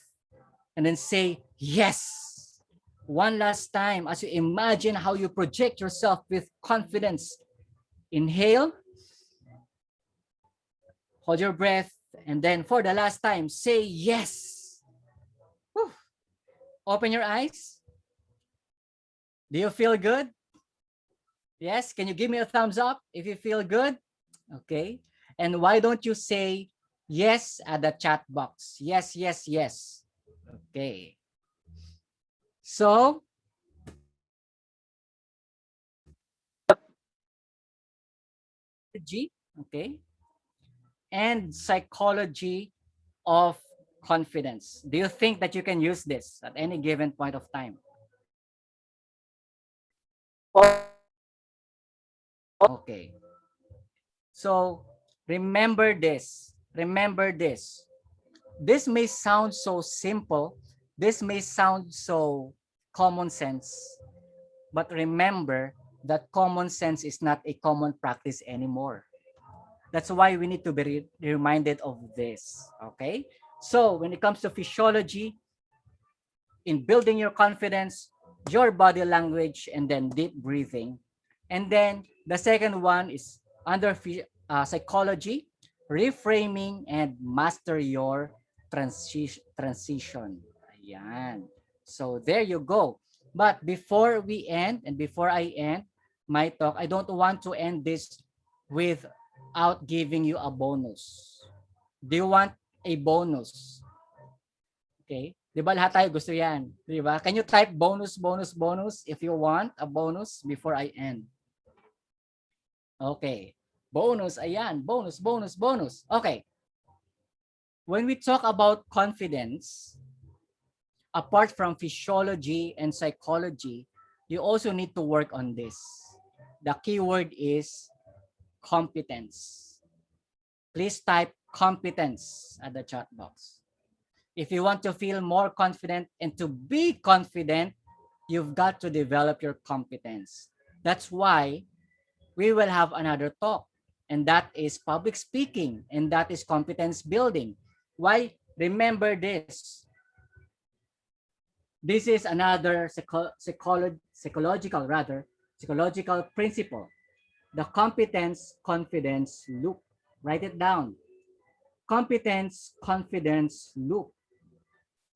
And then say yes. One last time as you imagine how you project yourself with confidence. Inhale. Hold your breath. And then for the last time, say yes. Whew. Open your eyes. Do you feel good? Yes. Can you give me a thumbs up if you feel good? Okay. And why don't you say yes at the chat box? Yes, yes, yes. Okay. So, okay, and psychology of confidence. Do you think that you can use this at any given point of time? Okay. So, remember this. Remember this. This may sound so simple. This may sound so common sense. But remember that common sense is not a common practice anymore. That's why we need to be reminded of this. Okay? So when it comes to physiology, in building your confidence, your body language, and then deep breathing. And then the second one is under psychology, reframing and master your transition. Ayan. So there you go. But before we end and before I end my talk, I don't want to end this without giving you a bonus. Do you want a bonus? Okay. Di ba lahat tayo gusto yan? Di ba? Can you type bonus, bonus, bonus if you want a bonus before I end? Okay. Bonus, ayan. Bonus, bonus, bonus. Okay. When we talk about confidence, apart from physiology and psychology, you also need to work on this. The keyword is competence. Please type competence at the chat box. If you want to feel more confident and to be confident, you've got to develop your competence. That's why we will have another talk. and that is public speaking, and that is competence building. Why? Remember this. This is another psychological principle. The competence confidence loop. Write it down. Competence confidence loop.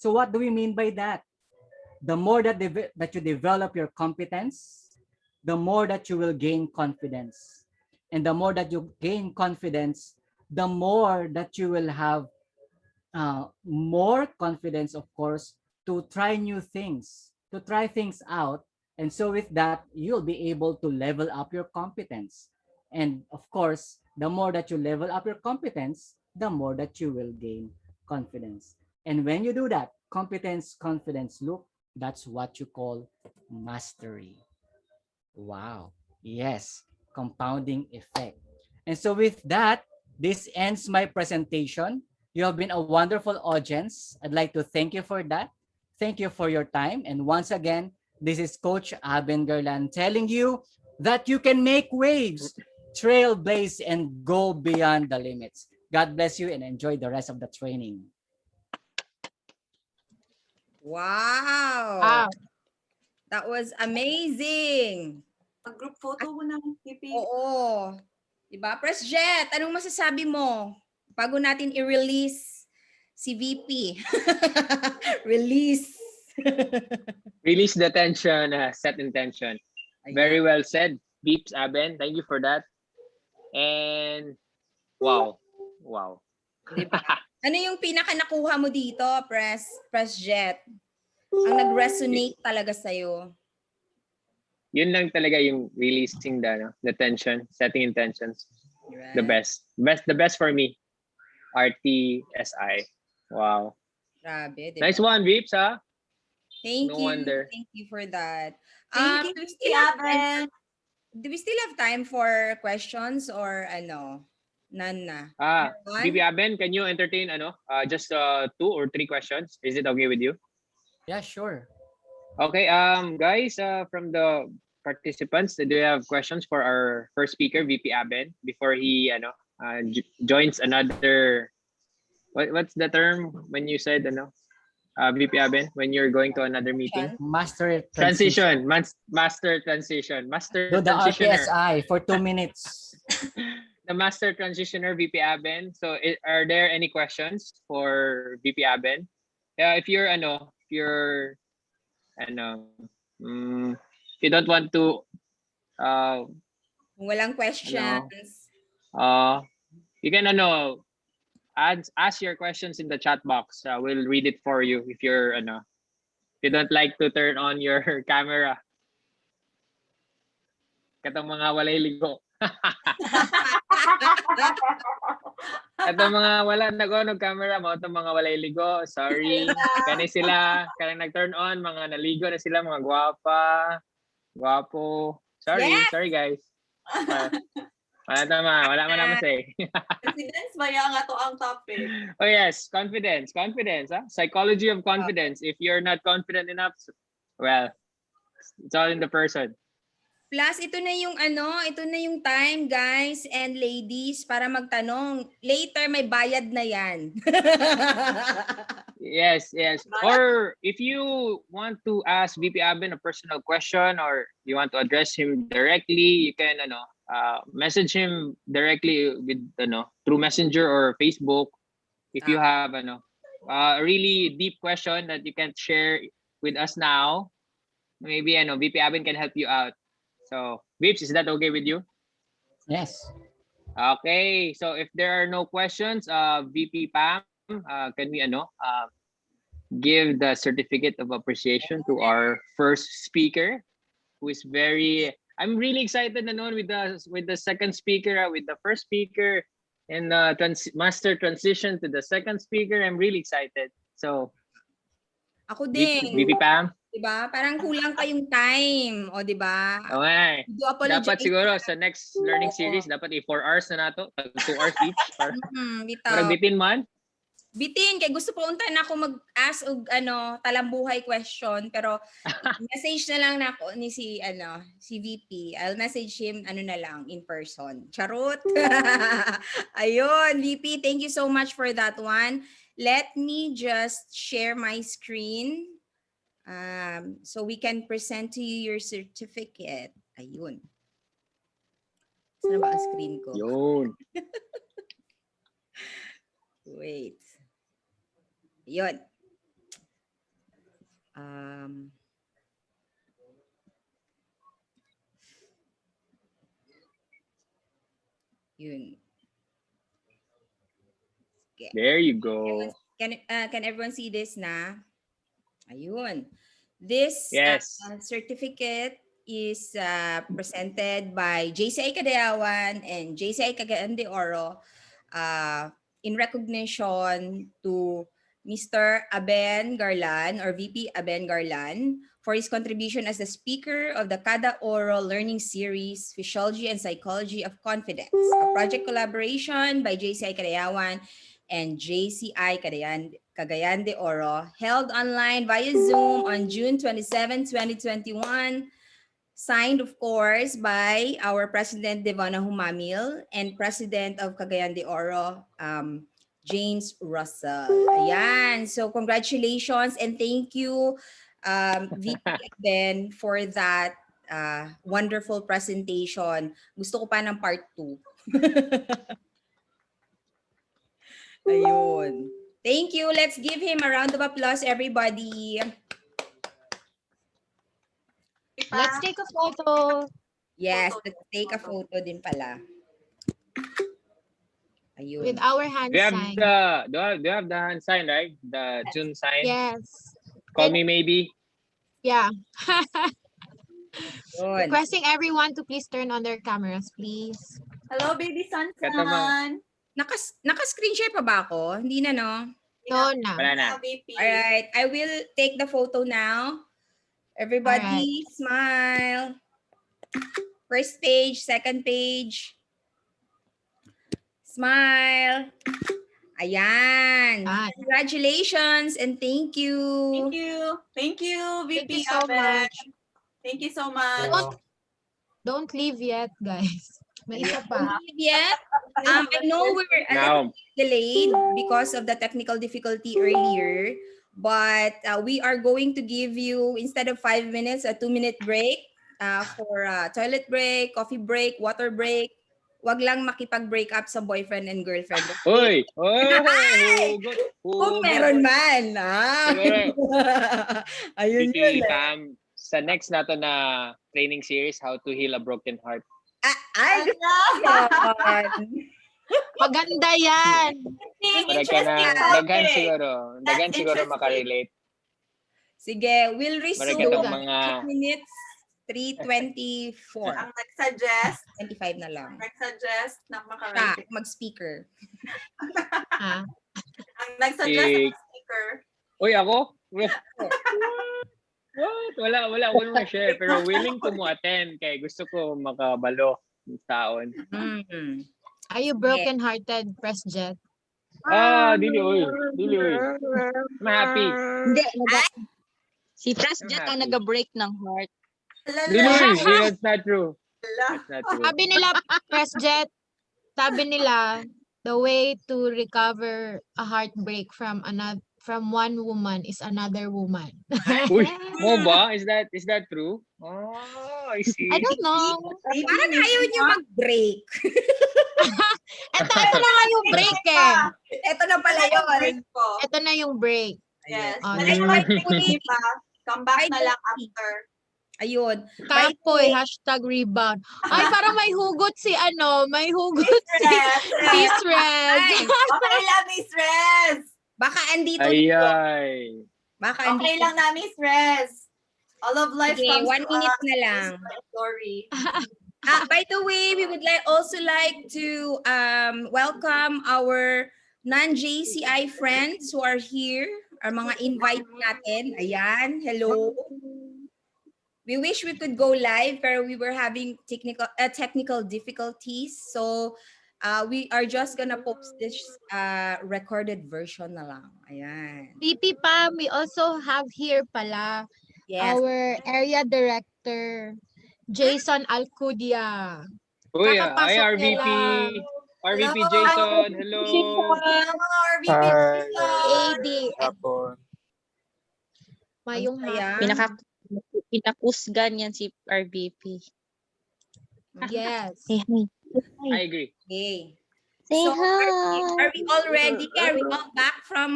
So what do we mean by that? The more that you develop your competence, the more that you will gain confidence. And the more that you gain confidence, the more that you will have more confidence, of course, to try new things, to try things out. And so with that, you'll be able to level up your competence. And of course, the more that you level up your competence, the more that you will gain confidence. And when you do that, competence, confidence loop, that's what you call mastery. Wow. Yes. Compounding effect. And so with that, this ends my presentation. You have been a wonderful audience. I'd like to thank you for that. Thank you for your time. And once again, this is Coach Aben Garlan telling you that you can make waves, trailblaze, and go beyond the limits. God bless you and enjoy the rest of the training. Wow. That was amazing. Group photo mo ng VP. Oo. Diba? Press Jet, anong masasabi mo? Bago natin i-release si VP. Release. Release the tension, set intention. Very well said, Beeps, Aben. Thank you for that. And wow. Diba? Ano yung pinaka nakuha mo dito, Press Jet? Ang nag-resonate talaga sa'yo. Yun lang talaga yung releasing the tension, setting intentions. Right. The best for me. RTSI. Wow. Grabe, diba? Nice one, Beeps, ha? Thank No you. wonder. Thank you for that. Thank you, Aben. Do we still have time for questions or ano? None na. VP Aben, can you entertain just 2 or 3 questions? Is it okay with you? Yeah, sure. Okay, guys, from the participants, do you have questions for our first speaker, VP Aben, before he joins another, what's the term when you said VP Aben, when you're going to another meeting? Master transition. Master transition. Master do the transitioner. RTSI for 2 minutes. The master transitioner, VP Aben. So, are there any questions for VP Aben? If you don't want to walang questions. You can ask your questions in the chat box. We'll read it for you if you're you don't like to turn on your camera. Katong mga walay ligo. Katong mga wala nag-on camera mo, itong mga walay ligo. Sorry. Kani sila, kanang nag-turn on, mga naligo na sila, mga gwapo. Sorry, Yes. Sorry guys. Wala man naman say. Confidence ba yan nga to ang topic? Oh yes, confidence. Psychology of confidence. If you're not confident enough, well, it's all in the person. Plus, ito na yung time, guys and ladies, para magtanong. Later, may bayad na yan. Yes. Or if you want to ask VP Aben a personal question or you want to address him directly, you can message him directly with through Messenger or Facebook. If you have a really deep question that you can share with us now, maybe VP Aben can help you out. So, Vips, is that okay with you? Yes. Okay. So, if there are no questions, VP Pam, can we give the certificate of appreciation to our first speaker, who is I'm really excited with the second speaker, with the first speaker, and master transition to the second speaker. I'm really excited. So, Ako din. VP Pam. Diba? Parang kulang pa yung time. O, diba? Okay. Dapat siguro sa next learning series, dapat 4 hours na nato. 2 hours each. Para bitin man. Bitin, kay gusto pa unta na ako mag-ask og talambuhay question, pero message na lang nako ni si VP. I'll message him na lang in person. Charot. Ayun, VP, thank you so much for that one. Let me just share my screen so we can present to you your certificate. Ayun. Saan ba ang screen ko? Yun. Wait. Yun. Yun. Okay. There you go. Can everyone see this na? Ayun. This Yes. certificate is presented by JCI Kadayawan and JCI Cagayan de Oro in recognition to Mr. Aben Garlan or VP Aben Garlan for his contribution as the speaker of the Kada Oral Learning Series, Physiology and Psychology of Confidence, a project collaboration by JCI Kadayawan and JCI Cagayan de Oro, held online via Zoom on June 27, 2021, signed, of course, by our President 𝒣𝗵𝘆𝗀 and President of Cagayan de Oro, James Russell. Ayan. So congratulations and thank you, VP Ben, for that wonderful presentation. Gusto ko pa ng part 2. Ayun. Thank you. Let's give him a round of applause, everybody. Let's take a photo. Yes, let's take a photo din pala. Ayun. With our hand Do you have sign. do you have the hand sign, right? The June sign? Yes. Call me maybe. Yeah. Yun. Requesting everyone to please turn on their cameras, please. Hello, baby Katamang. Sunshine. Naka-screen share pa ba ako? Hindi na, no? No na. Wala na. VP. Alright, I will take the photo now. Everybody, smile. First page, second page. Smile. Ayan. Ayan. Congratulations and thank you. Thank you. Thank you, Thank VP you so Aben. much. Thank you so much. Don't leave yet, guys. May isa pa. Yet, I know we're Now, delayed because of the technical difficulty earlier, but we are going to give you, instead of 5 minutes, a 2-minute break for toilet break, coffee break, water break. Wag lang makipag-break up sa boyfriend and girlfriend. Uy! Hugot! Kung meron man. Ayun yun. Sa next nato na training series, How to Heal a Broken Heart. Ay! Maganda yan. Daghan siguro makarelate. Sige, we'll Marag resume itong mga 8 minutes, 3:24. Ang nag-suggest, 25 na lang. ng Siya, makarami. mag-speaker. Ah. Ang nag-suggest ng speaker. Uy, ako? What? Wala ko naman share. Pero willing ko mo attend kay gusto ko makabalo ng taon. Are you broken-hearted, Press Jet? Dili, uy. I'm happy. Hindi, si Press Jet ang nag-break ng heart. Dili, that's not true. That's not true. Sabi nila, Press Jet, sabi nila, the way to recover a heartbreak from one woman is another woman. Uy, mo ba? Is that true? Oh, I see. I don't know. Parang ayaw niyo mag-break. Ito na nga yung break eh. Ito na pala yun. Ito na yung break. Yes. Oh, Come back na lang after. Ayun. Kapoy, #rebound. Ay, parang may hugot si may hugot si Miss Red. Okay lang, Miss Rez. Baka andito. Ay. Baka andito. Okay lang na, Miss Rez. All of life Sige, comes 1 to minute us. na lang. Story. By the way, we would also like to welcome our non-JCI friends who are here. Our mga invite natin. Ayan, hello. We wish we could go live, pero we were having technical difficulties. So We are just gonna post this recorded version na lang. Ayan. VP Pam, we also have here pala Yes. our area director, Jason Alcudia. Uy, hi Kakapasok niya RVP. lang. RVP Hello. Jason, hello. Hello, RVP Hi, Jason. AD. hapon. Mayong Saya. Pinakusgan yan si RVP. Yes. Say hi. I agree. Okay. Say So, hi. are we all ready? Are we all back from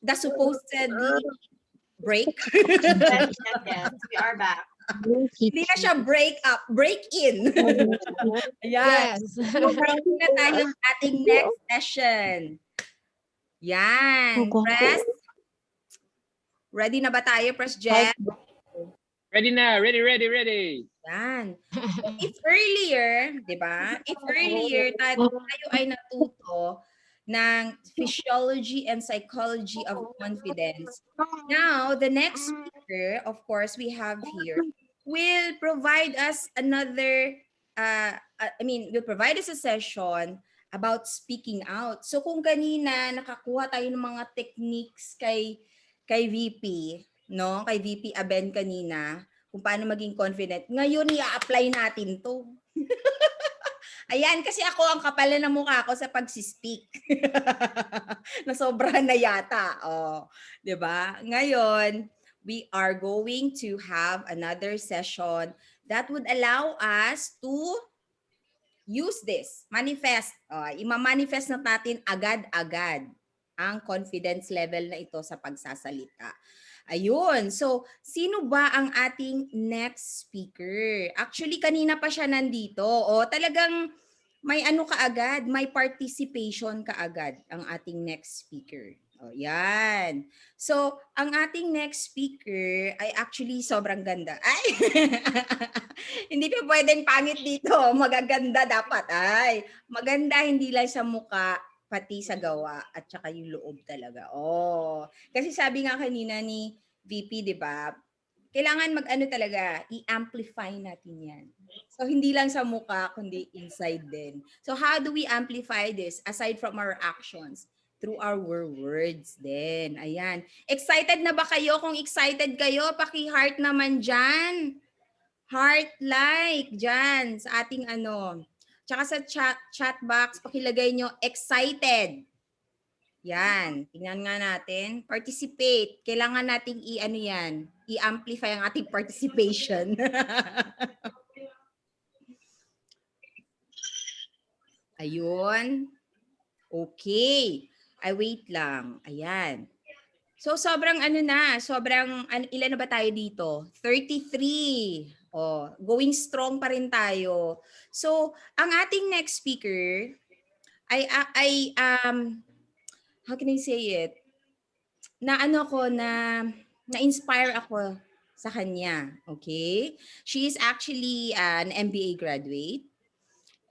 the supposedly break? Yes, we are back. Hindi na siya break up, break in. Ayan. Yes. Ready na tayo sa ating next session. Yan. Press. Ready na ba tayo, Press Jet? Ready na, ready. Yan. If earlier, di ba? If earlier tayo ay natuto ng physiology and psychology of confidence. Now, the next speaker, of course, we have here, will provide us another, will provide us a session about speaking out. So kung kanina nakakuha tayo ng mga techniques kay VP, no? Kay VP Aben kanina, kung paano maging confident. Ngayon i-apply natin 'to. Ayan, kasi ako ang kapal na mukha ko sa pagsispeak. Nasobrahan na yata. Oh, 'di ba? Ngayon, we are going to have another session that would allow us to use this, manifest. Ima-manifest na natin agad-agad ang confidence level na ito sa pagsasalita. Ayun. So, sino ba ang ating next speaker? Actually, kanina pa siya nandito. O, talagang may ano kaagad, may participation kaagad ang ating next speaker. O, yan. So, ang ating next speaker ay actually sobrang ganda. Ay! Hindi pa pwedeng pangit dito. Magaganda dapat. Ay, maganda hindi lang sa muka, pati sa gawa at saka yung loob talaga. Oh, kasi sabi nga kanina ni VP, 'di ba? Kailangan mag-ano talaga, i-amplify natin 'yan. So hindi lang sa mukha kundi inside din. So how do we amplify this aside from our actions? Through our words din. Ayan. Excited na ba kayo? Kung excited kayo, paki-heart naman diyan. Heart like diyan sa ating ano. Tsaka sa chat box, pakilagay nyo excited. Yan. Tingnan nga natin. Participate. Kailangan nating i-ano yan. I-amplify ang ating participation. Ayun. Okay. Ay, wait lang. Ayan. So, sobrang ano na. Sobrang, ilan na ba tayo dito? 33. Oh, going strong pa rin tayo. So, ang ating next speaker ay how can I say it? Na ano ko na-inspire ako sa kanya, okay? She is actually an MBA graduate.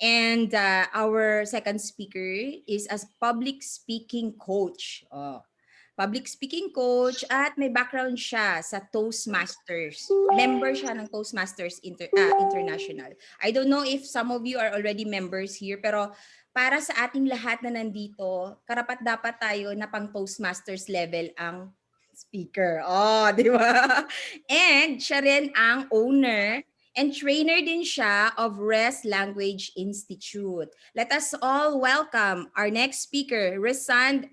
And our second speaker is a public speaking coach. Oh, public speaking coach at may background siya sa Toastmasters. Member siya ng Toastmasters International. I don't know if some of you are already members here, pero para sa ating lahat na nandito, karapat-dapat tayo na pang Toastmasters level ang speaker. Oh, di ba? And siya rin ang owner and trainer din siya of Res Language Institute. Let us all welcome our next speaker, Resand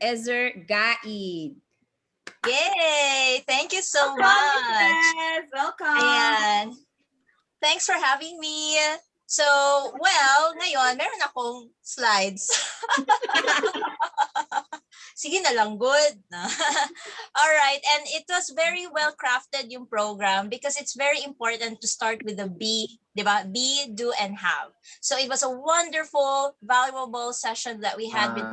Gaid. Yay! Thank you so much. Welcome. Ayan. Thanks for having me. So, well, ngayon, meron akong slides. Sige na lang, good. All right, and it was very well crafted yung program because it's very important to start with the be, di ba? Be, do, and have. So it was a wonderful, valuable session that we had with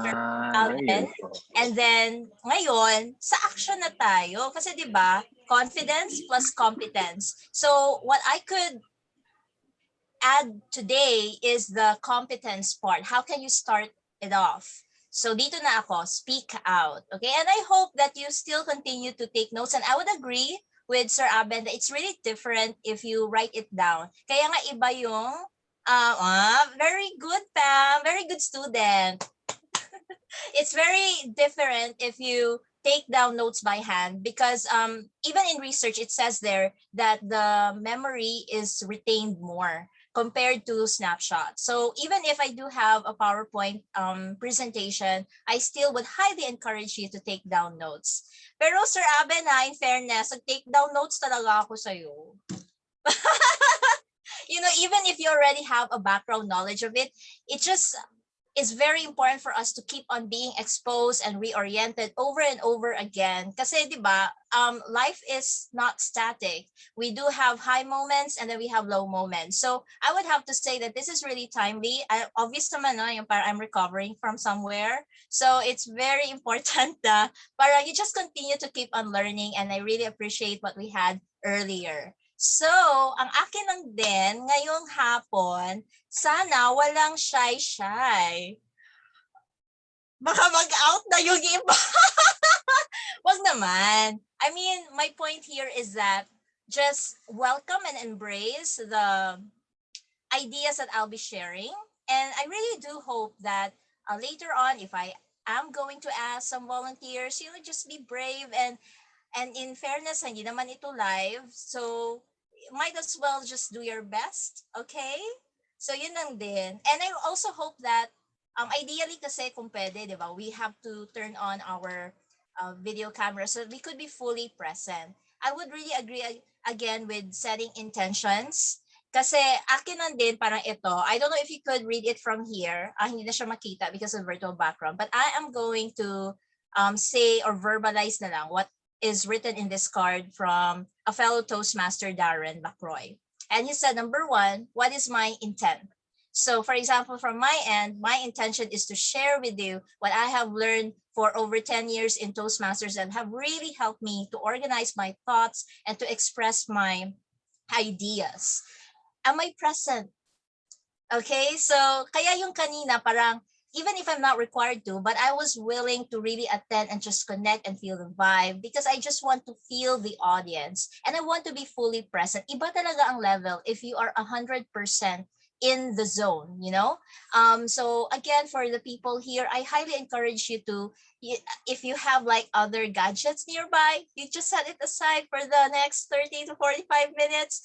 Aben. And then, ngayon, sa action na tayo. Kasi di ba, confidence plus competence. So what I could add today is the competence part. How can you start it off? So dito na ako, speak out. Okay, and I hope that you still continue to take notes. And I would agree with Sir Aben that it's really different if you write it down. Kaya nga iba yung Very good, Pam. Very good student. It's very different if you take down notes by hand because even in research it says there that the memory is retained more compared to snapshot. So even if I do have a PowerPoint presentation, I still would highly encourage you to take down notes. Pero Sir Aben, in fairness, take down notes talaga ako sa'yo. You know, even if you already have a background knowledge of it, it just is very important for us to keep on being exposed and reoriented over and over again. Kasi, di ba, life is not static. We do have high moments and then we have low moments. So I would have to say that this is really timely. Obvious naman, no, yung para I'm recovering from somewhere. So it's very important na para you just continue to keep on learning, and I really appreciate what we had earlier. So, ang akin lang din, ngayong hapon, sana walang shy-shy. Baka mag-out na yung iba. Wag naman. I mean, my point here is that just welcome and embrace the ideas that I'll be sharing. And I really do hope that later on, if I am going to ask some volunteers, you know, just be brave and in fairness, hindi naman ito live. So, might as well just do your best. Okay? So, yun lang din. And I also hope that, ideally kasi kung pwede, di ba, we have to turn on our video camera so we could be fully present. I would really agree again with setting intentions. Kasi akin lang din parang ito. I don't know if you could read it from here. Hindi na siya makita because of virtual background. But I am going to say or verbalize na lang what is written in this card from a fellow Toastmaster, Darren Lacroix. And he said, number 1, what is my intent? So for example, from my end, my intention is to share with you what I have learned for over 10 years in Toastmasters that have really helped me to organize my thoughts and to express my ideas. Am I present? Okay, so kaya yung kanina parang even if I'm not required to, but I was willing to really attend and just connect and feel the vibe because I just want to feel the audience and I want to be fully present. Iba talaga ang level if you are 100% in the zone, you know? So again, for the people here, I highly encourage you to, if you have like other gadgets nearby, you just set it aside for the next 30 to 45 minutes.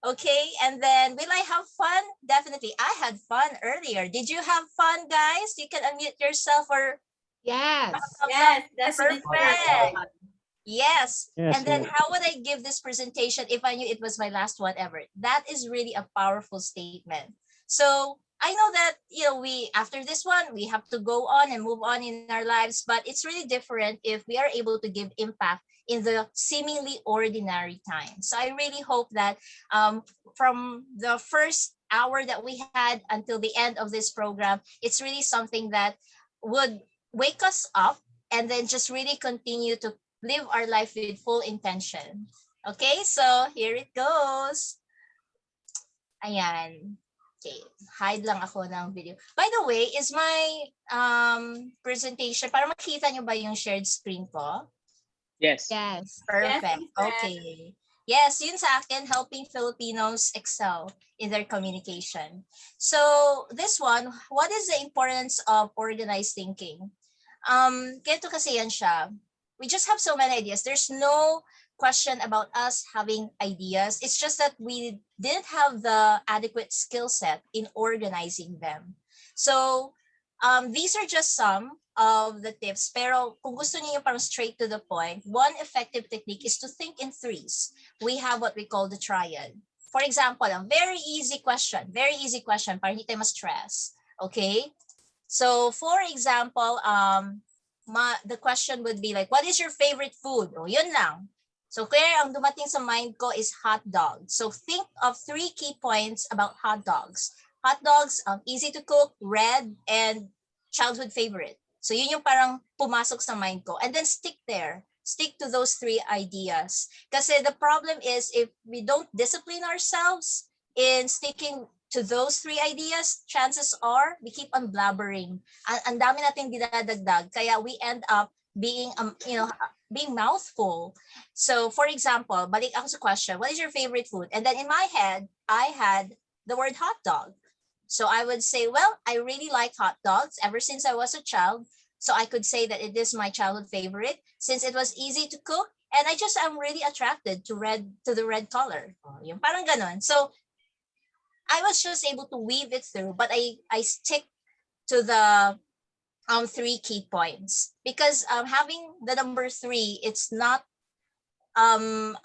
Okay, and then will I have fun? Definitely. I had fun earlier. Did you have fun, guys? You can unmute yourself or Yes. Yes, definitely. perfect. Yes. Yes, And then yes. how would I give this presentation if I knew it was my last one ever? That is really a powerful statement. So I know that, you know, we after this one, we have to go on and move on in our lives, but it's really different if we are able to give impact in the seemingly ordinary time. So I really hope that from the first hour that we had until the end of this program, it's really something that would wake us up and then just really continue to live our life with full intention. Okay, so here it goes. Ayan. Okay, hide lang ako ng video. By the way, is my presentation, para makita nyo ba yung shared screen ko? Yes. Yes. Perfect. Yes, Okay. Yes, yun sa akin, helping Filipinos excel in their communication. So this one, what is the importance of organized thinking? Ganito kasi yan siya. We just have so many ideas. There's no question about us having ideas. It's just that we didn't have the adequate skill set in organizing them. So these are just some of the tips. Pero kung gusto niyo parang straight to the point, one effective technique is to think in threes. We have what we call the triad. For example, a very easy question para hindi tayo ma-stress. Okay? So for example, the question would be like, what is your favorite food? O yun lang. So kaya ang dumating sa mind ko is hot dog. So think of 3 key points about hot dogs. Hot dogs, easy to cook, red, and childhood favorite. So yun yung parang pumasok sa mind ko. And then stick there. Stick to those 3 ideas. Kasi the problem is if we don't discipline ourselves in sticking to those 3 ideas, chances are we keep on blabbering. Ang dami nating dinadagdag. Kaya we end up being, being mouthful. So for example, balik ako sa question, what is your favorite food? And then in my head, I had the word hot dog. So I would say, well, I really like hot dogs ever since I was a child. So I could say that it is my childhood favorite since it was easy to cook. And I'm really attracted to the red color. Yung parang ganon. So I was just able to weave it through, but I stick to the three key points because having the number three, um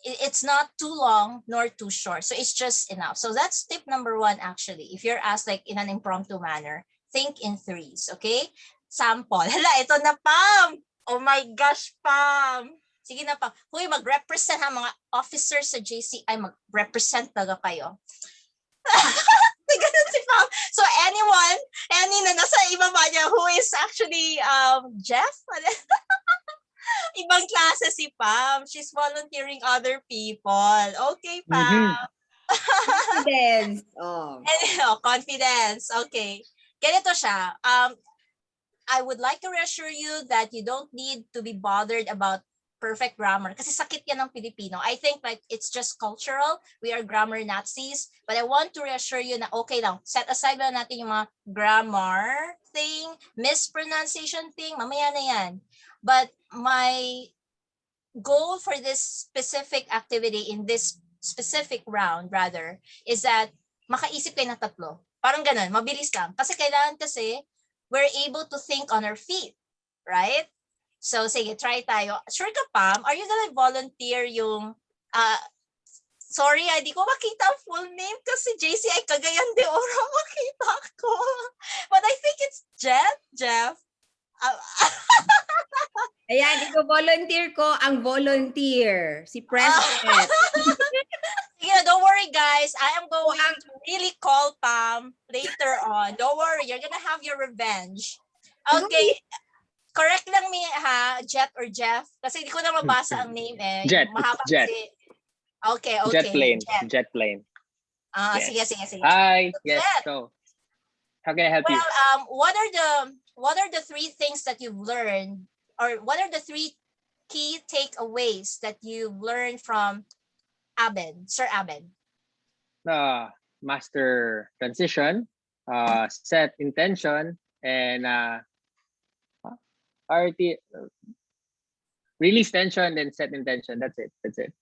it's not too long nor too short, so it's just enough. So that's tip number one. Actually, if you're asked like in an impromptu manner, think in threes. Okay, sample. Hala, ito na, Pam. Oh my gosh, Pam. Sige na, Pam. Huy, mag-represent ha, mga officers sa JCI, mag-represent talaga kayo. Ganun si Pam. So any na nasa ibaba niya who is actually Jeff? Ibang klase si Pam. She's volunteering other people. Okay, Pam. Confidence. Confidence. Okay. Ganito siya. I would like to reassure you that you don't need to be bothered about perfect grammar. Kasi sakit yan ng Filipino. I think like it's just cultural. We are grammar Nazis. But I want to reassure you na okay lang. Set aside lang natin yung mga grammar thing, mispronunciation thing. Mamaya na yan. But my goal for this specific activity in this specific round rather is that makaisip kayo ng tatlo. Parang ganun, mabilis lang. Kasi we're able to think on our feet, right? So sige, try tayo. Sure ka, Pam? Are you gonna volunteer yung sorry, di ko makita ang full name kasi JCI Cagayan de Oro makita ko. But I think it's Jeff. Ayan, volunteer ko ang volunteer, si President. Yeah, don't worry guys. I am going to really call Pam later on. Don't worry, you're gonna have your revenge. Okay. Correct lang mi ha, Jet or Jeff. Kasi hindi ko na mabasa ang name eh. Jet. Jet. Okay. Jet plane. Yes. Sige. Hi. So, yes. Jet. So, how can I help you? What are the three things that you've learned, or what are the three key takeaways that you've learned from Aben, Sir Aben? Master transition, set intention, and release tension, then set intention. That's it.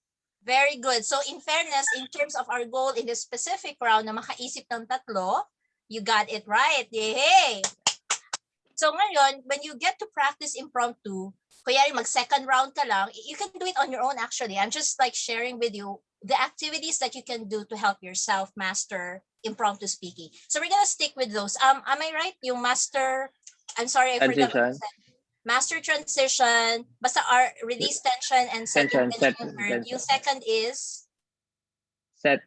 Very good. So in fairness, in terms of our goal in this specific round na makaisip ng tatlo, you got it right. Yay! So ngayon, when you get to practice impromptu, kaya mag-second round ka lang, you can do it on your own actually. I'm just like sharing with you the activities that you can do to help yourself master impromptu speaking. So we're gonna stick with those. Am I right? Yung master, I'm sorry, I forgot what you said. Master transition, basta release tension and set intention. Yung second is? Set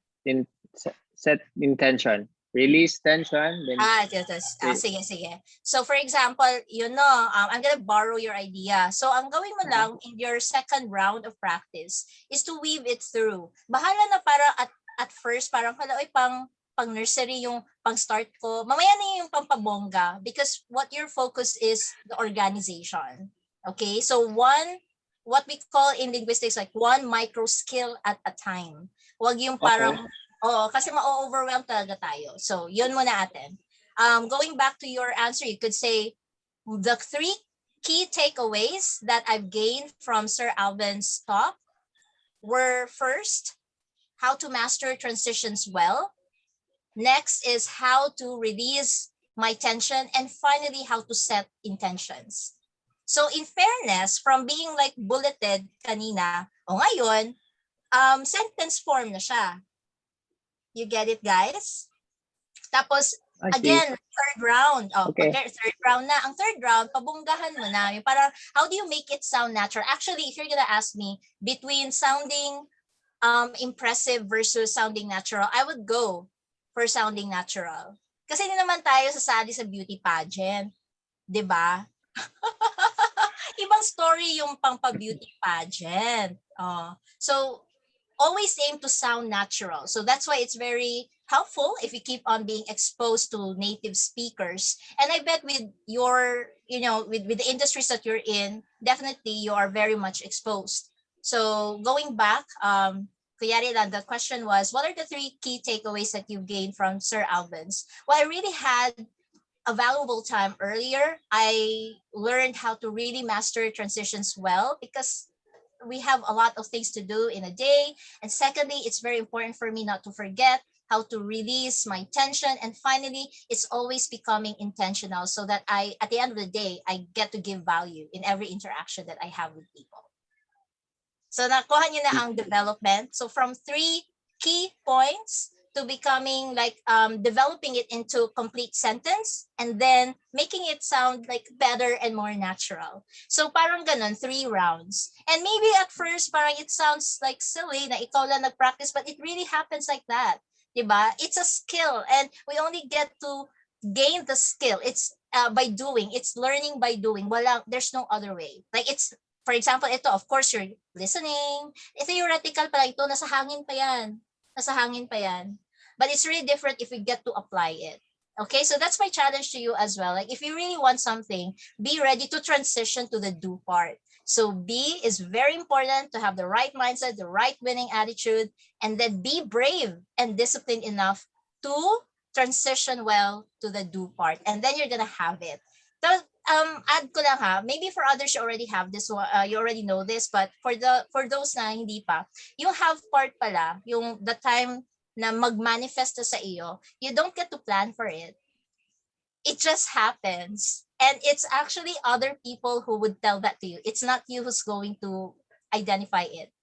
intention. Release tension. Then Sige. So for example, I'm gonna borrow your idea. So ang gawin mo lang in your second round of practice is to weave it through. Bahala na para at first, parang pang nursery yung pang start ko. Mamaya na yung pampabongga because what your focus is the organization. Okay? So what we call in linguistics like one micro skill at a time. Wag yung parang kasi ma-overwhelm talaga tayo. So, yun muna atin. Going back to your answer, you could say the three key takeaways that I've gained from Sir Alvin's talk were first, how to master transitions well. Next is how to release my tension. And finally, how to set intentions. So in fairness, from being like bulleted kanina, ngayon, sentence form na siya. You get it, guys? Tapos, again, third round. Third round na. Ang third round, pabunggahan mo na. Yung parang, how do you make it sound natural? Actually, if you're gonna ask me, between sounding impressive versus sounding natural, I would go for sounding natural. Kasi hindi naman tayo sasali sa beauty pageant. 'Di ba? Ibang story yung pang-beauty pageant. So, always aim to sound natural. So that's why it's very helpful if you keep on being exposed to native speakers. And I bet with your, with the industries that you're in, definitely you are very much exposed. So going back, kuyari lang, the question was, what are the 3 key takeaways that you've gained from Sir Albans? Well, I really had a valuable time earlier. I learned how to really master transitions well because we have a lot of things to do in a day. And secondly, it's very important for me not to forget how to release my tension. And finally, it's always becoming intentional so that at the end of the day, I get to give value in every interaction that I have with people. So nakuha niyo na ang development. So from 3 key points to becoming like developing it into complete sentence and then making it sound like better and more natural. So parang ganun, 3 rounds. And maybe at first parang it sounds like silly na ikaw lang nag-practice, but it really happens like that. Diba? It's a skill and we only get to gain the skill. It's by doing, it's learning by doing. There's no other way. Like it's, for example, ito, of course, you're listening. Theoretical pa lang ito, nasa hangin pa yan. Nasa hangin pa yan. But it's really different if we get to apply it. Okay, so that's my challenge to you as well. Like if you really want something, be ready to transition to the do part. So B is very important to have the right mindset, the right winning attitude, and then be brave and disciplined enough to transition well to the do part. And then you're gonna have it. So, add ko lang ha, maybe for others you already have this, you already know this, but for those na hindi pa, yung have part pala, yung the time na mag-manifest sa iyo, you don't get to plan for it. It just happens. And it's actually other people who would tell that to you. It's not you who's going to identify it.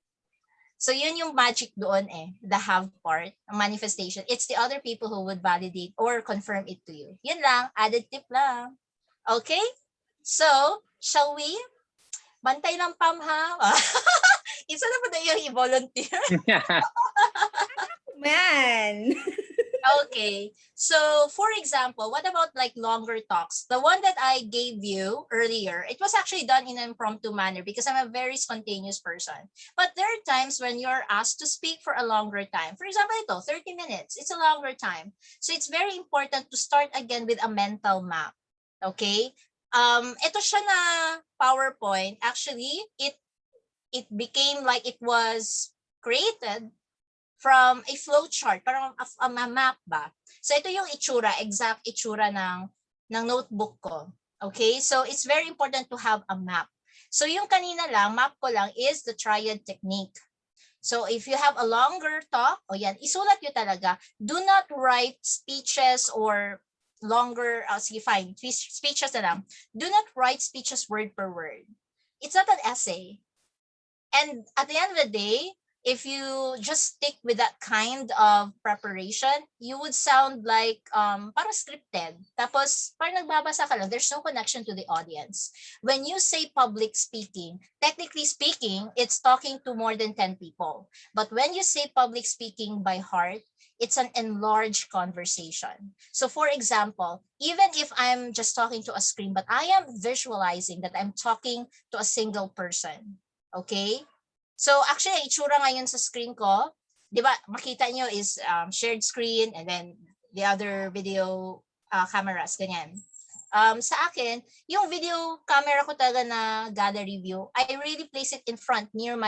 So yun yung magic doon the have part, manifestation. It's the other people who would validate or confirm it to you. Yun lang, added tip lang. Okay? So, shall we? Bantay ng Pam ha? Isa na po na yung i-volunteer. Man. Okay. So, for example, what about like longer talks? The one that I gave you earlier, it was actually done in an impromptu manner because I'm a very spontaneous person. But there are times when you're asked to speak for a longer time. For example, ito, 30 minutes. It's a longer time. So, it's very important to start again with a mental map. Okay? Ito siya na PowerPoint. Actually, it became like it was created from a flow chart, parang a map ba. So ito yung exact itsura ng notebook ko. Okay? So it's very important to have a map. So yung kanina lang, map ko lang is the triad technique. So if you have a longer talk, yan, isulat nyo talaga. Do not write speeches or longer, sige fine, speeches na lang. Do not write speeches word per word. It's not an essay. And at the end of the day, if you just stick with that kind of preparation, you would sound like parang scripted. Tapos parang nagbabasa ka lang. There's no connection to the audience. When you say public speaking, technically speaking, it's talking to more than 10 people. But when you say public speaking by heart, it's an enlarged conversation. So for example, even if I'm just talking to a screen, but I am visualizing that I'm talking to a single person. Okay? So actually, ang itsura ngayon sa screen ko, di ba, makita nyo is shared screen and then the other video cameras, ganyan. Sa akin, yung video camera ko talaga na gallery view, I really place it in front near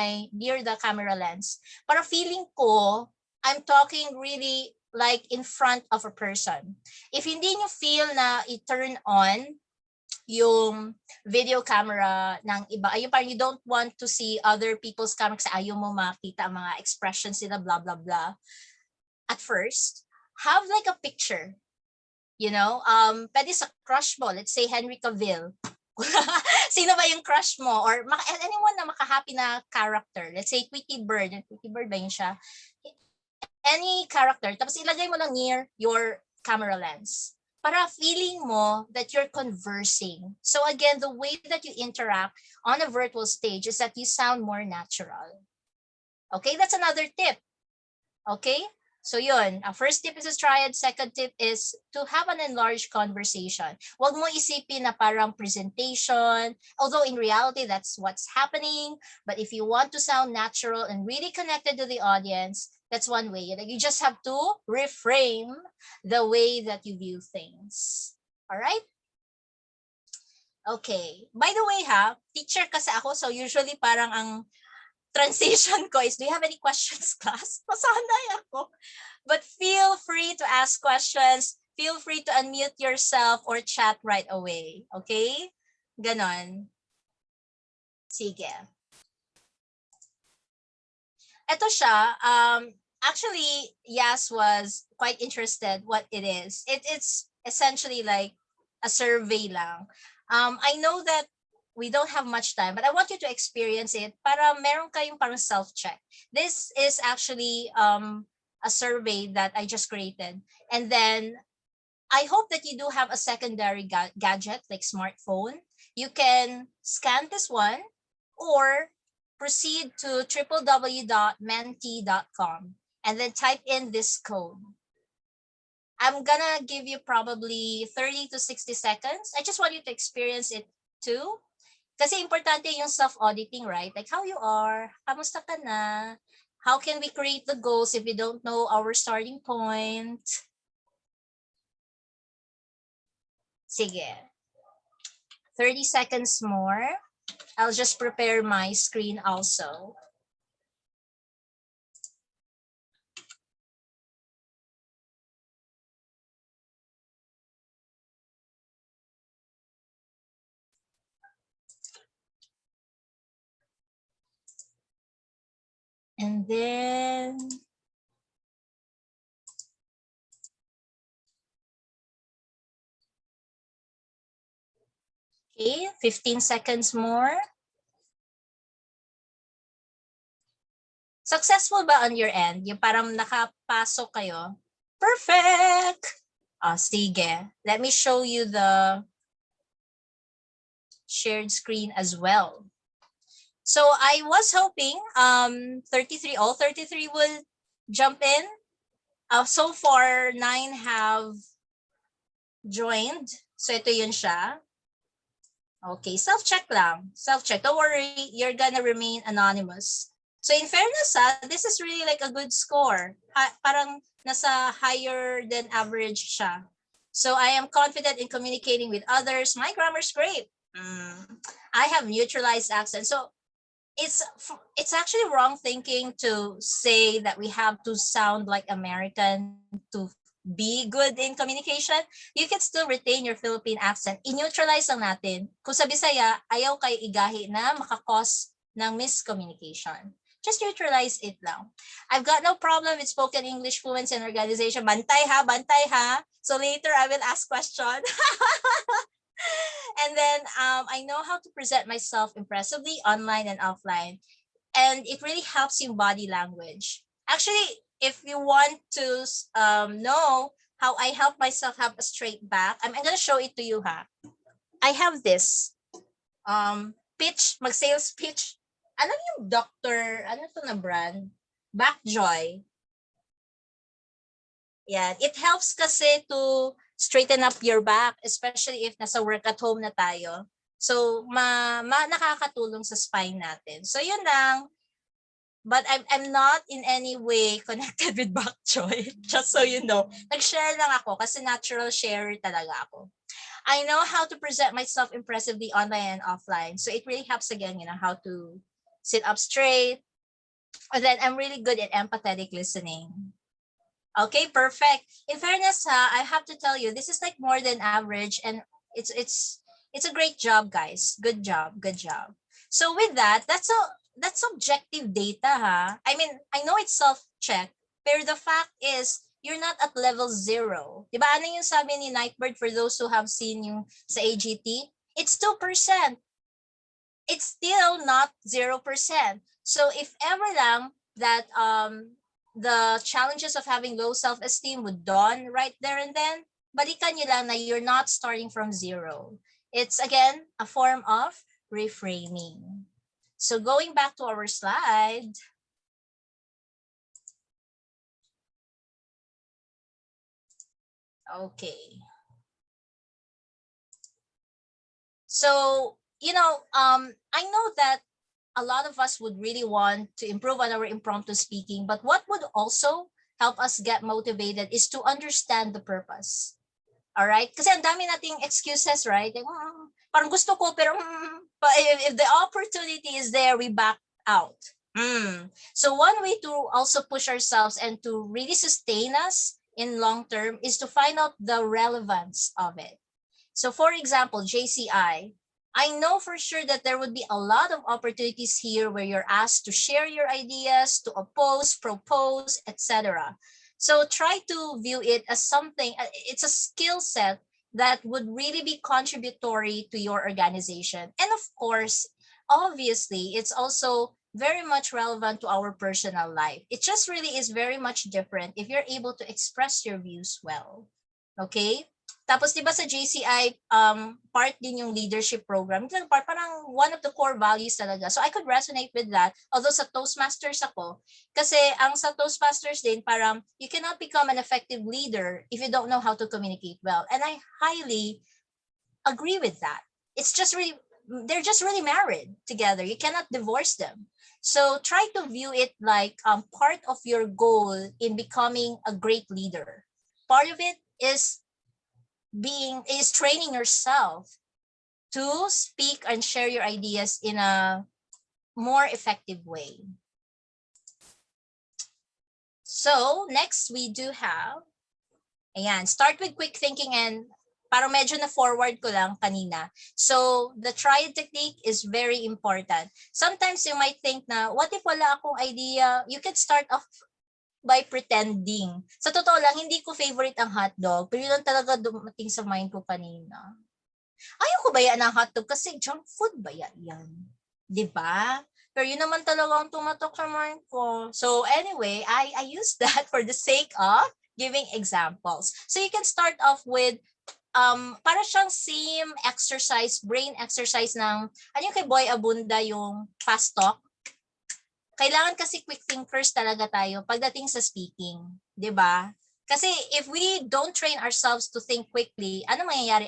the camera lens. Para feeling ko, I'm talking really like in front of a person. If hindi nyo feel na i-turn on yung video camera ng iba, ayun parang you don't want to see other people's camera kasi ayaw mo makita ang mga expressions nila, blah, blah, blah. At first, have like a picture, you know, pwede sa crush mo, let's say Henry Cavill. Sino ba yung crush mo? Or anyone na makahappy na character, let's say Tweety Bird ba yun siya? Any character, tapos ilagay mo lang near your camera lens. Para feeling mo that you're conversing. So again, the way that you interact on a virtual stage is that you sound more natural. Okay, that's another tip. Okay, so yun. First tip is a triad. Second tip is to have an enlarged conversation. Huwag mo isipin na parang presentation, although in reality, that's what's happening. But if you want to sound natural and really connected to the audience, that's one way. You just have to reframe the way that you view things. All right? Okay. By the way, teacher kasi ako, so usually parang ang transition ko is, do you have any questions, class? Masanay ako. But feel free to ask questions. Feel free to unmute yourself or chat right away. Okay? Ganon. Sige. Ito siya. Actually, Yas was quite interested what it is. It's essentially like a survey lang. I know that we don't have much time, but I want you to experience it para meron kayong parang self-check. This is actually a survey that I just created. And then I hope that you do have a secondary gadget like smartphone. You can scan this one or proceed to www.menti.com and then type in this code. I'm gonna give you probably 30 to 60 seconds. I just want you to experience it too. Kasi importante yung self-auditing, right? Like how you are, kamusta ka na? How can we create the goals if we don't know our starting point? Sige. 30 seconds more. I'll just prepare my screen also. And then okay, 15 seconds more. Successful ba on your end? Yung parang nakapasok kayo? Perfect! Sige. Let me show you the shared screen as well. So I was hoping 33, all 33 will jump in. So far, 9 have joined. So ito yun siya. Okay, self-check lang. Self-check. Don't worry, you're gonna remain anonymous. So in fairness, this is really like a good score. Parang nasa higher than average siya. So I am confident in communicating with others. My grammar's great. I have neutralized accent. So it's actually wrong thinking to say that we have to sound like American to be good in communication. You can still retain your Philippine accent. I-neutralize lang natin. Kung sa Bisaya, ayaw kayo igahi na makakos ng miscommunication. Just neutralize it lang. I've got no problem with spoken English fluency and organization. Bantay ha, bantay ha. So later I will ask question. And then I know how to present myself impressively online and offline. And it really helps in body language. Actually, if you want to know how I help myself have a straight back, I'm going to show it to you. I have this pitch, mag-sales pitch. Ano yung doctor, ano to na brand? Backjoy. Yeah, it helps kasi to straighten up your back, especially if nasa work at home na tayo. So, nakakatulong sa spine natin. So, yun lang. But I'm not in any way connected with Backjoy. Just so you know. Nag-share lang ako kasi natural sharer talaga ako. I know how to present myself impressively online and offline. So, it really helps again, how to sit up straight. And then, I'm really good at empathetic listening. Okay, perfect. In fairness, I have to tell you, this is like more than average, and it's a great job, guys. Good job, good job. So with that, that's objective data, I mean, I know it's self-check, but the fact is, you're not at level 0. Diba, ano yung sabi ni Nightbird for those who have seen yung sa AGT? It's 2%. It's still not 0%. So if ever lang that the challenges of having low self-esteem would dawn right there and then, balikan nyo lang na you're not starting from 0. It's, again, a form of reframing. So going back to our slide. Okay. So, I know that a lot of us would really want to improve on our impromptu speaking, but what would also help us get motivated is to understand the purpose. All right? Kasi ang dami nating excuses, right? Like, parang gusto ko, pero if the opportunity is there, we back out. So one way to also push ourselves and to really sustain us in long term is to find out the relevance of it. So for example, JCI, I know for sure that there would be a lot of opportunities here where you're asked to share your ideas, to oppose, propose, etc. So try to view it as something, it's a skill set that would really be contributory to your organization. And of course, obviously, it's also very much relevant to our personal life. It just really is very much different if you're able to express your views well. Okay? Tapos, di ba sa JCI, part din yung leadership program. Parang one of the core values talaga. So I could resonate with that. Although sa Toastmasters ako, kasi ang sa Toastmasters din, parang you cannot become an effective leader if you don't know how to communicate well. And I highly agree with that. It's just really, they're just really married together. You cannot divorce them. So try to view it like part of your goal in becoming a great leader. Part of it is training yourself to speak and share your ideas in a more effective way. So next we do have, ayan, start with quick thinking, and parang medyo na forward ko lang kanina. So the triad technique is very important. Sometimes you might think na, what if wala akong idea? You can start off by pretending. Sa totoo lang, hindi ko favorite ang hotdog, pero yun lang talaga dumating sa mind ko kanina. Ayaw ko ba yan ang hotdog kasi junk food ba yan? Diba? Pero yun naman talaga ang tumatok sa mind ko. So anyway, I use that for the sake of giving examples. So you can start off with para siyang same exercise, brain exercise ng, ano yung kay Boy Abunda, yung fast talk. Kailangan kasi quick thinkers talaga tayo pagdating sa speaking, 'di ba? Kasi if we don't train ourselves to think quickly, ano mangyayari?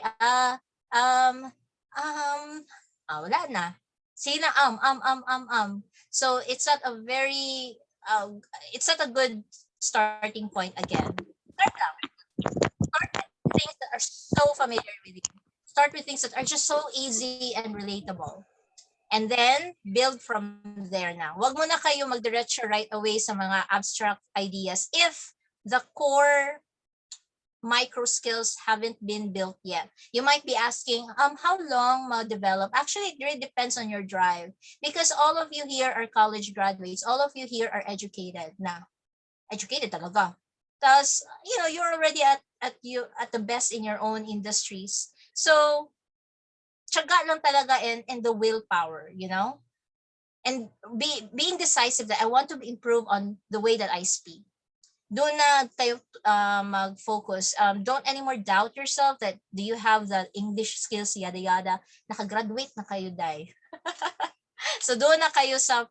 Wala na. Sina So it's not a very it's not a good starting point again. Start lang. Start with things that are so familiar with you. Start with things that are just so easy and relatable. And then, build from there na. Huwag mo na kayo magdiretso right away sa mga abstract ideas if the core micro skills haven't been built yet. You might be asking, how long ma-develop? Actually, it really depends on your drive. Because all of you here are college graduates. All of you here are educated na. Educated talaga. Tapos, you're already at the best in your own industries. So, tiyaga lang talaga and the willpower, and being decisive that I want to improve on the way that I speak. Doon na tayo mag-focus. Don't anymore doubt yourself that do you have the English skills, yada yada. Nakagraduate na kayo, day. So doon na kayo sa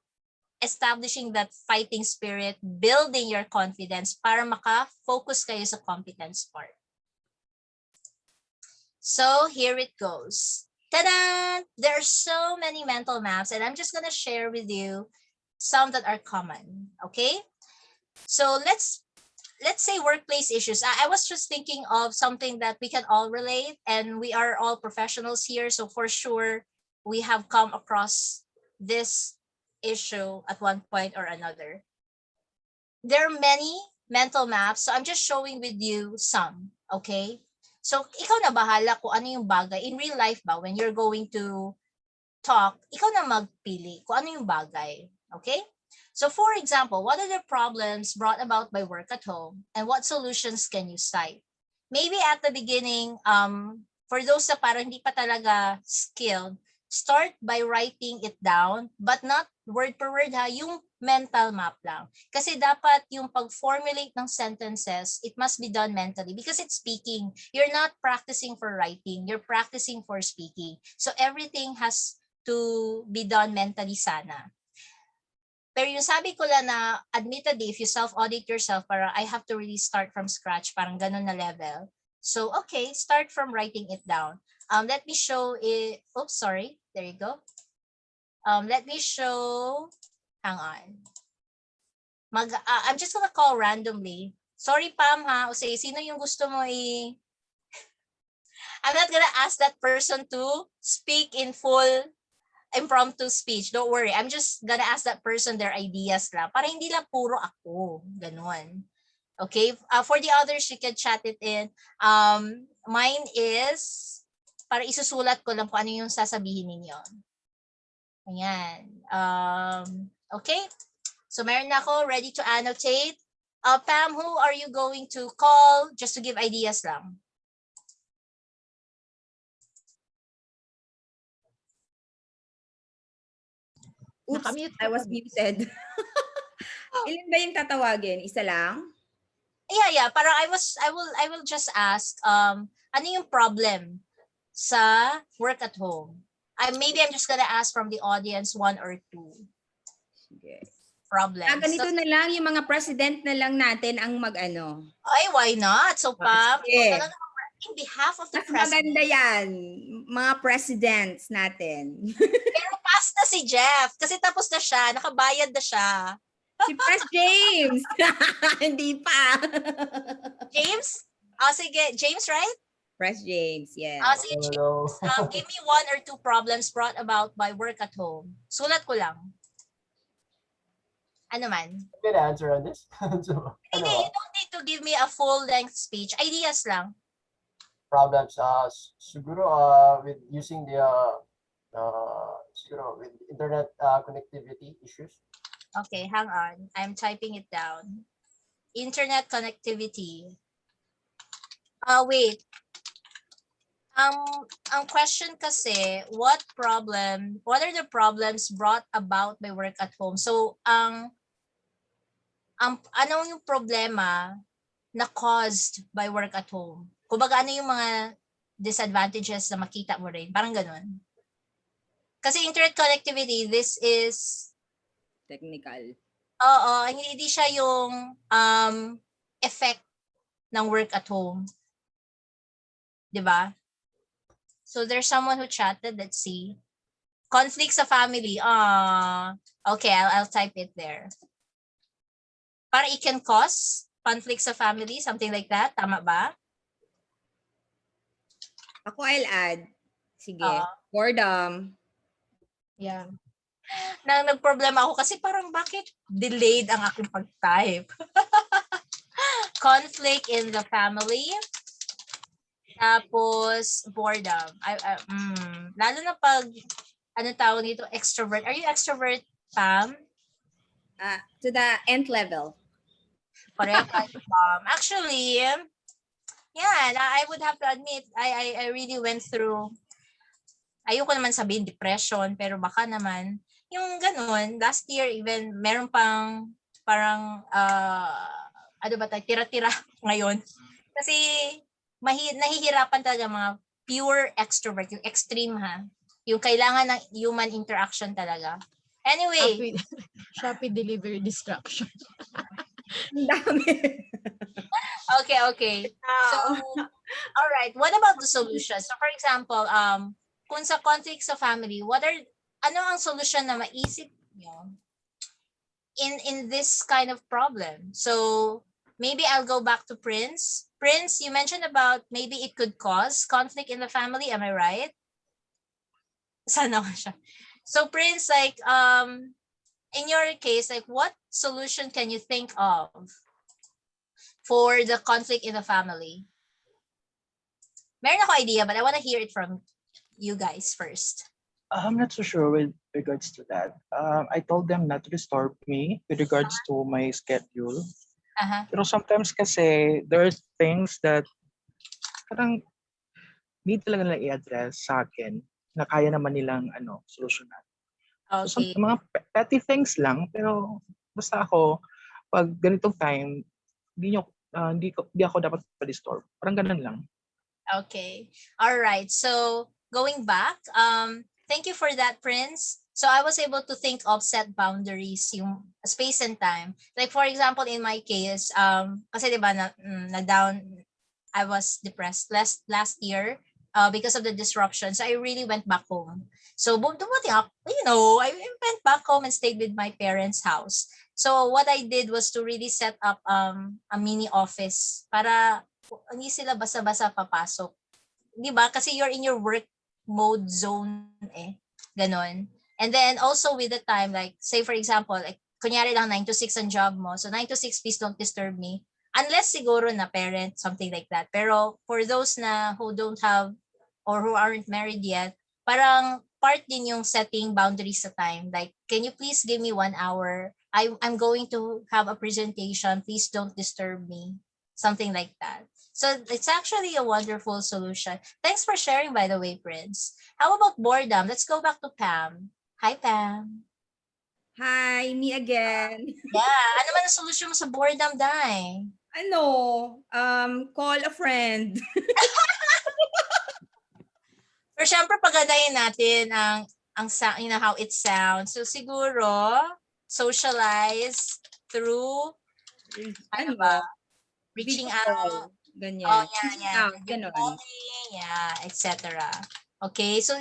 establishing that fighting spirit, building your confidence para maka-focus kayo sa competence part. So here it goes. Ta-da! There are so many mental maps, and I'm just going to share with you some that are common, okay? So let's say workplace issues. I was just thinking of something that we can all relate, and we are all professionals here, so for sure we have come across this issue at one point or another. There are many mental maps, so I'm just showing with you some, okay? So, ikaw na bahala kung ano yung bagay. In real life ba, when you're going to talk, ikaw na magpili kung ano yung bagay. Okay? So, for example, what are the problems brought about by work at home, and what solutions can you cite? Maybe at the beginning, for those na parang hindi pa talaga skilled, start by writing it down, but not word per word ha, yung mental map lang. Kasi dapat yung pag-formulate ng sentences, it must be done mentally because it's speaking. You're not practicing for writing, you're practicing for speaking. So everything has to be done mentally sana. Pero yung sabi ko lang na admittedly, if you self-audit yourself, parang I have to really start from scratch, parang ganun na level. So okay, start from writing it down. Let me show it. Oops, sorry. There you go. Let me show. Hang on. I'm just gonna call randomly. Sorry, Pam, ha? O say, sino yung gusto mo I'm not gonna ask that person to speak in full impromptu speech. Don't worry. I'm just gonna ask that person their ideas lang. Para hindi lang puro ako. Ganon. Okay? For the others, you can chat it in. Mine is, para isusulat ko lang kung ano yung sasabihin ninyo. Ayan. Okay? So, meron na ako ready to annotate. Pam, who are you going to call? Just to give ideas lang. Oops, Nakamute I ka was pa. muted. Ilan ba yung tatawagin? Isa lang? Yeah. Parang I will just ask, ano yung problem sa work at home? Maybe I'm just gonna ask from the audience 1 or 2 Sige. problems. Ganito na lang, yung mga president na lang natin ang mag-ano. Ay, why not? So, Pam, Sige. in behalf of the Mas president. maganda yan, mga presidents natin. Pero pass na si Jeff. Kasi tapos na siya. Nakabayad na siya. Si Pres James. Hindi pa. James? Sige. James, right? Pres James, yes. Sige, James. Hello. Give me 1 or 2 problems brought about by work at home. Sulat ko lang. Ano man? Can I answer on this? Hindi, you don't need to give me a full-length speech. Ideas lang. Problems. Siguro with using the siguro with internet connectivity issues. Okay, hang on. I'm typing it down. Internet connectivity. Wait. Ang question kasi, what are the problems brought about by work at home? So, ano yung problema na caused by work at home? Kumbaga, ano yung mga disadvantages na makita mo rin? Parang ganun. Kasi internet connectivity, this is technical. Oo, hindi siya yung effect ng work at home. 'Di ba? So there's someone who chatted, let's see. Conflict sa family. Okay, I'll type it there. Para it can cause conflict sa family, something like that. Tama ba? Ako, I'll add. Sige. Boredom. Yeah. Nagproblema ako kasi parang bakit delayed ang aking pag-type. Conflict in the family. Tapos, boredom. Lalo na pag, ano tawag nito, extrovert. Are you extrovert, Pam? To the nth level. Correct. Actually, yeah, I would have to admit, I really went through, ayoko naman sabihin depression, pero baka naman, yung ganun, last year even, meron pang, parang, ano ba tayo, tira-tira ngayon. Kasi, nahihirapan talaga mga pure extrovert, yung extreme ha. Yung kailangan ng human interaction talaga. Anyway. Shopee delivery distraction. Ang dami. Okay. So, all right. What about the solution? So, for example, kung sa conflict sa family, ano ang solution na maisip nyo in this kind of problem? So, maybe I'll go back to Prince. Prince, you mentioned about maybe it could cause conflict in the family. Am I right? Sana siya. So, Prince, like, in your case, like, what solution can you think of for the conflict in the family? Meron ako idea, but I want to hear it from you guys first. I'm not so sure with regards to that. I told them not to disturb me with regards to my schedule. Pero sometimes kasi there are things that parang need talaga nila i-address sa akin na kaya naman nilang solusyonan. So, Okay. mga petty things lang, pero basta ako, pag ganitong time, hindi ako dapat pa-disturb. Parang ganun lang. Okay. All right. So, going back, thank you for that, Prince. So, I was able to think of set boundaries, yung space and time. Like, for example, in my case, kasi diba, na-down, I was depressed last year because of the disruption. So, I really went back home. So, dumating ako, I went back home and stayed with my parents' house. So, what I did was to really set up a mini office para hindi sila basa-basa papasok. Di ba? Kasi you're in your work mode zone eh. Ganon. And then also with the time, like say for example, like kunyari lang 9 to 6 ang job mo. So 9 to 6, please don't disturb me. Unless siguro na parent, something like that. Pero for those na who don't have or who aren't married yet, parang part din yung setting boundaries sa time. Like, can you please give me 1 hour? I'm going to have a presentation. Please don't disturb me. Something like that. So it's actually a wonderful solution. Thanks for sharing, by the way, Prince. How about boredom? Let's go back to Pam. Hi, Pam. Hi, me again. Yeah. Ano man ang solution mo sa boredom, Dai? Ano? Call a friend. Pero syempre, pagandahin natin you know, how it sounds. So siguro, socialize through, ano ba? Reaching out. Ganyan. Oh, yeah. Ganon. Yeah, etc. Okay, so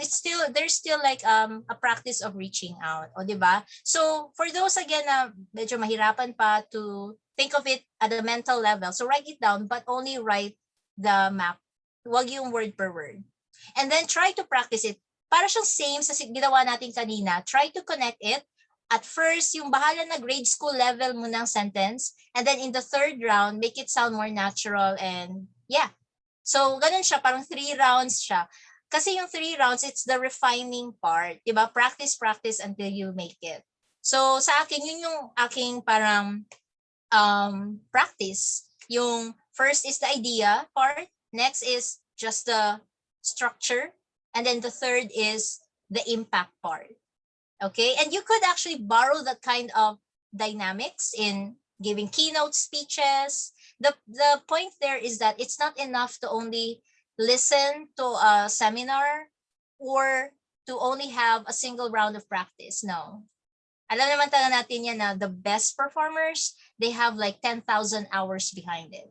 there's still like a practice of reaching out, o diba? So for those again na medyo mahirapan pa to think of it at a mental level, so write it down but only write the map. Huwag yung word per word. And then try to practice it. Para siyang same sa ginawa natin kanina. Try to connect it. At first, yung bahala na grade school level mo ng sentence. And then in the third round, make it sound more natural and yeah. So ganun siya, parang 3 rounds siya. Kasi yung 3 rounds, it's the refining part. Diba? Practice until you make it. So sa akin, yun yung aking parang practice. Yung first is the idea part. Next is just the structure. And then the third is the impact part. Okay? And you could actually borrow that kind of dynamics in giving keynote speeches. The point there is that it's not enough to only listen to a seminar or to only have a single round of practice. No. Alam naman talaga natin yan na the best performers, they have like 10,000 hours behind it.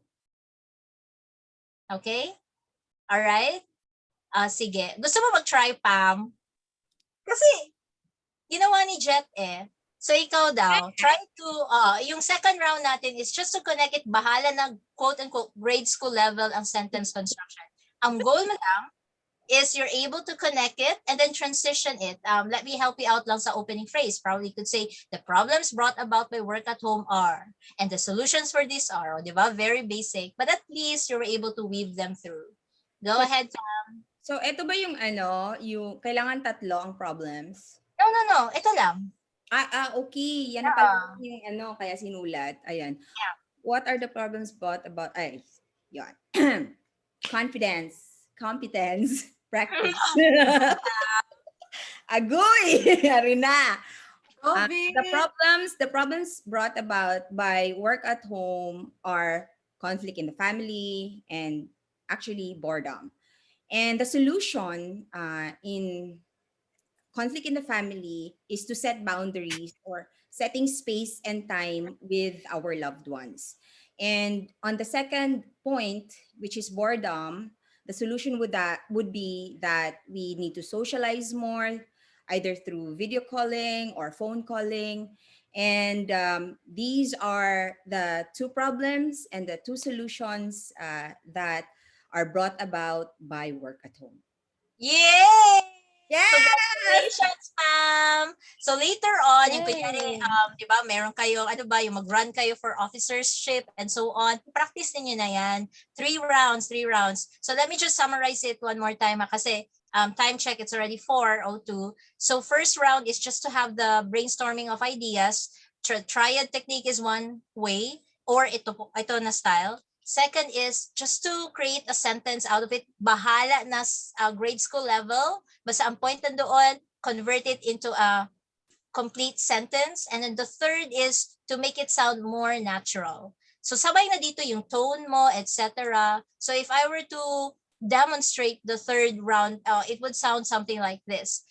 Okay? Alright? Sige. Gusto mo mag-try, Pam? Kasi, ginawa ni Jet eh. So ikaw daw, try to, yung second round natin is just to connect it, bahala na quote-unquote grade school level ang sentence construction. Ang goal mo lang is you're able to connect it and then transition it. Let me help you out lang sa opening phrase. Probably could say, the problems brought about by work at home are, and the solutions for this are, diba? Very basic, but at least you're able to weave them through. Go ahead, Pam. So, ito ba yung yung kailangan 3 ang problems? No. Ito lang. Okay. Yan na pala yung kaya sinulat. Ayan. Yeah. What are the problems brought about? Yan. Confidence, competence, practice. Agoy! Arina. The problems brought about by work at home are conflict in the family and actually boredom. And the solution in conflict in the family is to set boundaries or setting space and time with our loved ones. And on the second point, which is boredom, the solution would be that we need to socialize more, either through video calling or phone calling. And these are the 2 problems and the 2 solutions that are brought about by work at home. Yay! Yes! Congratulations, ma'am! So later on, yung kunyari, diba, meron kayo, yung mag-run kayo for officership and so on. Practice ninyo na yan. 3 rounds. So let me just summarize it one more time kasi time check, it's already 4:02. So first round is just to have the brainstorming of ideas. Triad technique is one way, or ito na style. Second is just to create a sentence out of it. Bahala na grade school level. Basta ang point nandoon, convert it into a complete sentence. And then the third is to make it sound more natural. So sabay na dito yung tone mo, etc. So if I were to demonstrate the third round, it would sound something like this.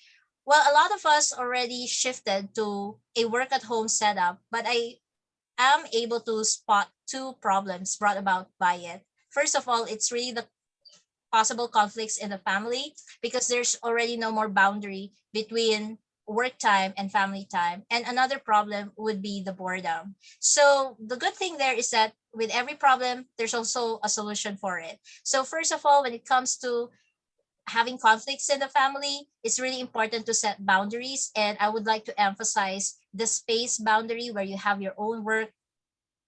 Well, a lot of us already shifted to a work at home setup, but I am able to spot 2 problems brought about by it. First of all, it's really the possible conflicts in the family because there's already no more boundary between work time and family time. And another problem would be the boredom. So the good thing there is that with every problem, there's also a solution for it. So first of all, when it comes to having conflicts in the family, it's really important to set boundaries. And I would like to emphasize the space boundary where you have your own work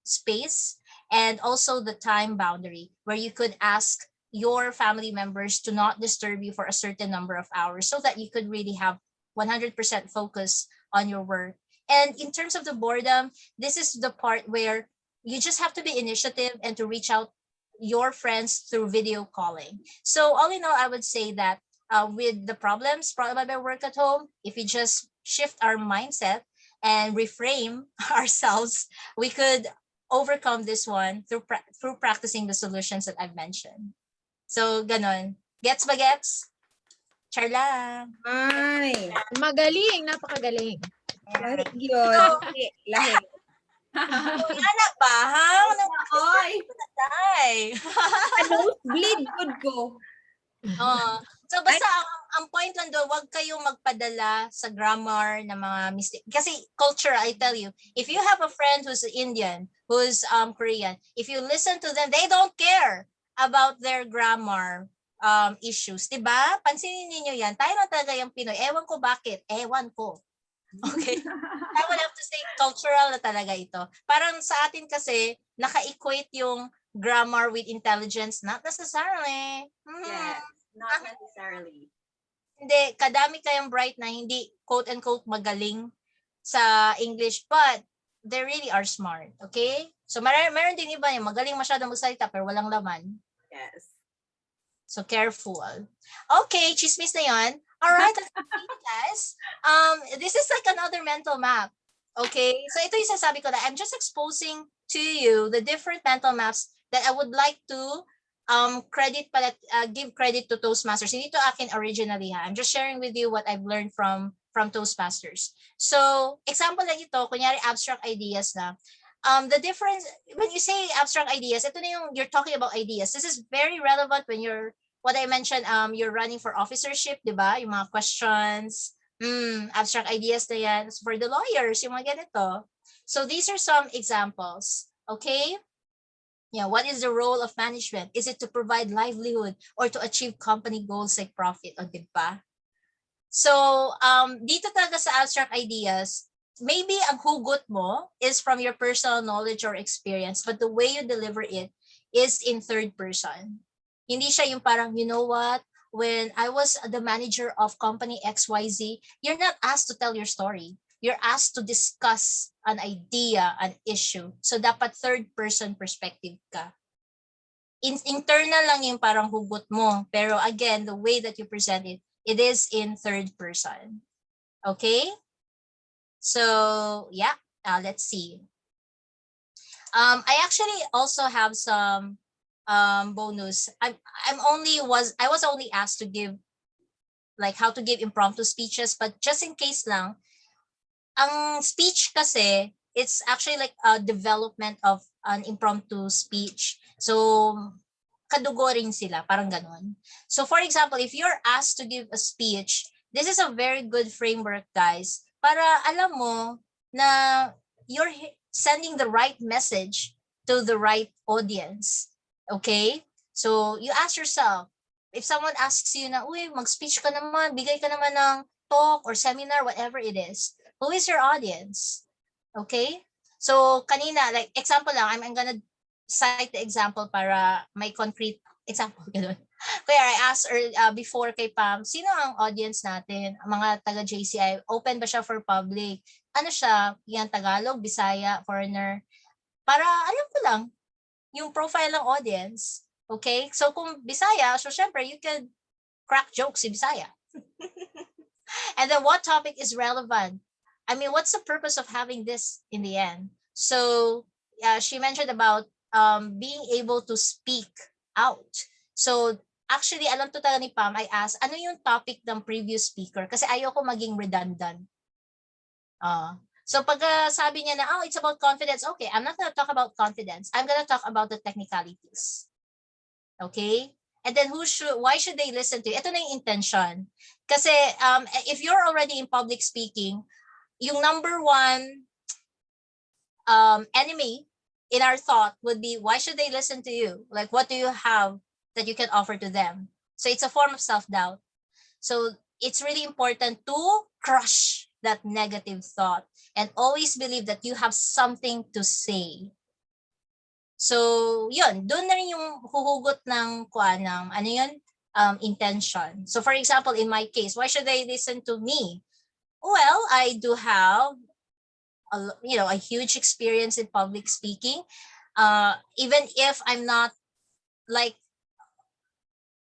space, and also the time boundary where you could ask your family members to not disturb you for a certain number of hours so that you could really have 100% focus on your work. And in terms of the boredom, this is the part where you just have to be initiative and to reach out your friends through video calling. So all in all, I would say that with the problems brought by work at home, if we just shift our mindset and reframe ourselves, we could overcome this one through practicing the solutions that I've mentioned. So ganon. Gets ba gets? Char lang. Ay. Magaling, napakagaling. Lahi yun. Lahi. Anak ba? Ha? Oy. Nosebleed good ko. So basta ang point lang doon, wag kayong magpadala sa grammar na mga mistake. Kasi culture, I tell you, if you have a friend who's Indian, who's Korean, if you listen to them, they don't care about their grammar issues. Diba? Pansinin niyo yan. Tayo na talaga yung Pinoy. Ewan ko bakit. Ewan ko. Okay? I would have to say cultural na talaga ito. Parang sa atin kasi, naka-equate yung grammar with intelligence. Not necessarily. Yes, not necessarily. Hindi, kadami kayong bright na hindi quote-unquote magaling sa English, but they really are smart. Okay? So, meron din iba yung magaling masyado magsalita pero walang laman. Yes. So, careful. Okay, chismis na yun. Alright, let's continue, guys. This is like another mental map. Okay? So, ito yung sasabi ko na I'm just exposing to you the different mental maps that I would like to give credit to Toastmasters. Hindi to akin originally, ha. I'm just sharing with you what I've learned from Toastmasters. So, example lang ito, kunyari abstract ideas na. The difference, when you say abstract ideas, ito na yung, you're talking about ideas. This is very relevant when you're, what I mentioned, you're running for officership, di ba? Yung mga questions, abstract ideas na yan. So for the lawyers, yung mga ganito. So these are some examples, okay? Yeah, what is the role of management? Is it to provide livelihood or to achieve company goals like profit? O, di ba? So, dito talaga sa abstract ideas, maybe ang hugot mo is from your personal knowledge or experience, but the way you deliver it is in third person. Hindi siya yung parang, you know what, when I was the manager of company XYZ, you're not asked to tell your story. You're asked to discuss an idea, an issue. So, dapat third person perspective ka. Internal lang yung parang hugot mo. Pero again, the way that you present it, it is in third person. Okay? So, yeah, let's see. I actually also have some bonus. I was only asked to give, like, how to give impromptu speeches, but just in case lang, ang speech kasi, it's actually like a development of an impromptu speech. So, kadugo rin sila, parang ganon. So, for example, if you're asked to give a speech, this is a very good framework, guys, para alam mo na you're sending the right message to the right audience. Okay? So, you ask yourself, if someone asks you na, uy, mag-speech ka naman, bigay ka naman ng talk or seminar, whatever it is, who is your audience? Okay? So, kanina, like, example lang, I'm gonna cite the example para may concrete example. Kaya I asked before kay Pam, sino ang audience natin? Ang mga taga-JCI, open ba siya for public? Ano siya? Yan, Tagalog, Bisaya, foreigner? Para alam ko lang, yung profile ng audience. Okay? So, kung Bisaya, so syempre, you can crack jokes in Bisaya. And then, what topic is relevant? I mean, what's the purpose of having this in the end? So, she mentioned about being able to speak out. So, actually, alam to talaga ni Pam, I asked, ano yung topic ng previous speaker? Kasi ayoko maging redundant. So, pag sabi niya na, oh, it's about confidence. Okay, I'm not gonna talk about confidence. I'm gonna talk about the technicalities. Okay? And then, why should they listen to you? Ito na yung intention. Kasi, if you're already in public speaking, yung number one enemy in our thought would be, why should they listen to you? Like, what do you have that you can offer to them? So it's a form of self-doubt. So it's really important to crush that negative thought and always believe that you have something to say. So, yun, doon na rin yung huhugot ng intention. So, for example, in my case, why should they listen to me? Well, I do have a huge experience in public speaking. Even if I'm not like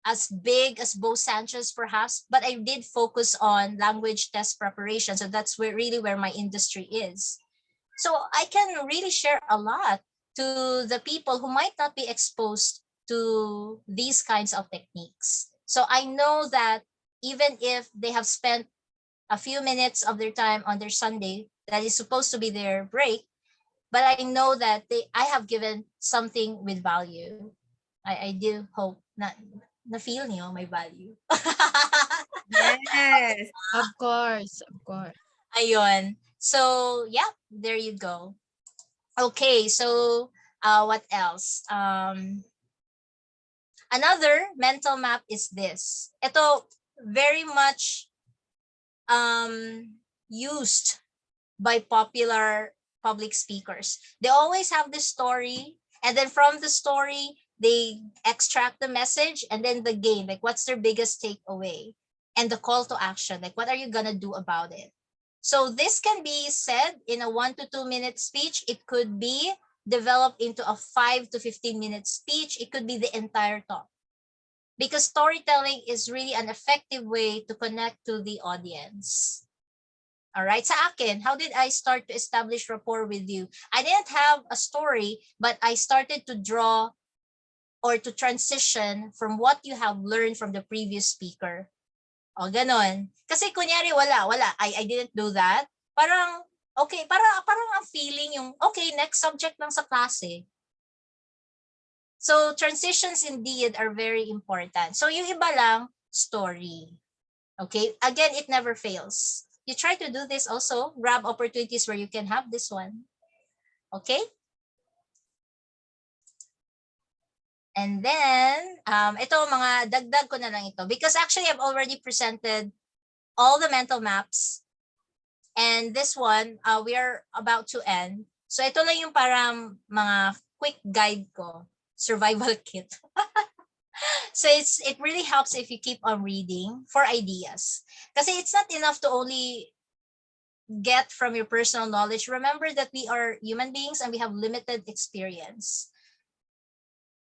as big as Bo Sanchez perhaps, but I did focus on language test preparation. So that's really where my industry is. So I can really share a lot to the people who might not be exposed to these kinds of techniques. So I know that even if they have spent a few minutes of their time on their Sunday, that is supposed to be their break, but I know that I have given something with value. I do hope na feel niyo my value. Yes. Of course. Ayun. So, yeah, there you go. Okay, so what else? Another mental map is this. Ito very much used by popular public speakers. They always have this story, and then from the story, they extract the message, and then the game, like what's their biggest takeaway, and the call to action, like what are you gonna do about it? So this can be said in a 1 to 2 minute speech. It could be developed into a 5 to 15 minute speech. It could be the entire talk. Because storytelling is really an effective way to connect to the audience. All right, sa akin, how did I start to establish rapport with you? I didn't have a story, but I started to draw or to transition from what you have learned from the previous speaker. O, ganon. Kasi kunyari, wala. I didn't do that. Parang, okay, parang ang feeling yung, okay, next subject lang sa klase. So, transitions indeed are very important. So, yung iba lang, story. Okay, again, it never fails. You try to do this also, grab opportunities where you can have this one. Okay? And then, ito mga dagdag ko na lang ito. Because actually, I've already presented all the mental maps. And this one, we are about to end. So ito lang yung parang mga quick guide ko. Survival kit. So it really helps if you keep on reading for ideas. Kasi it's not enough to only get from your personal knowledge. Remember that we are human beings and we have limited experience.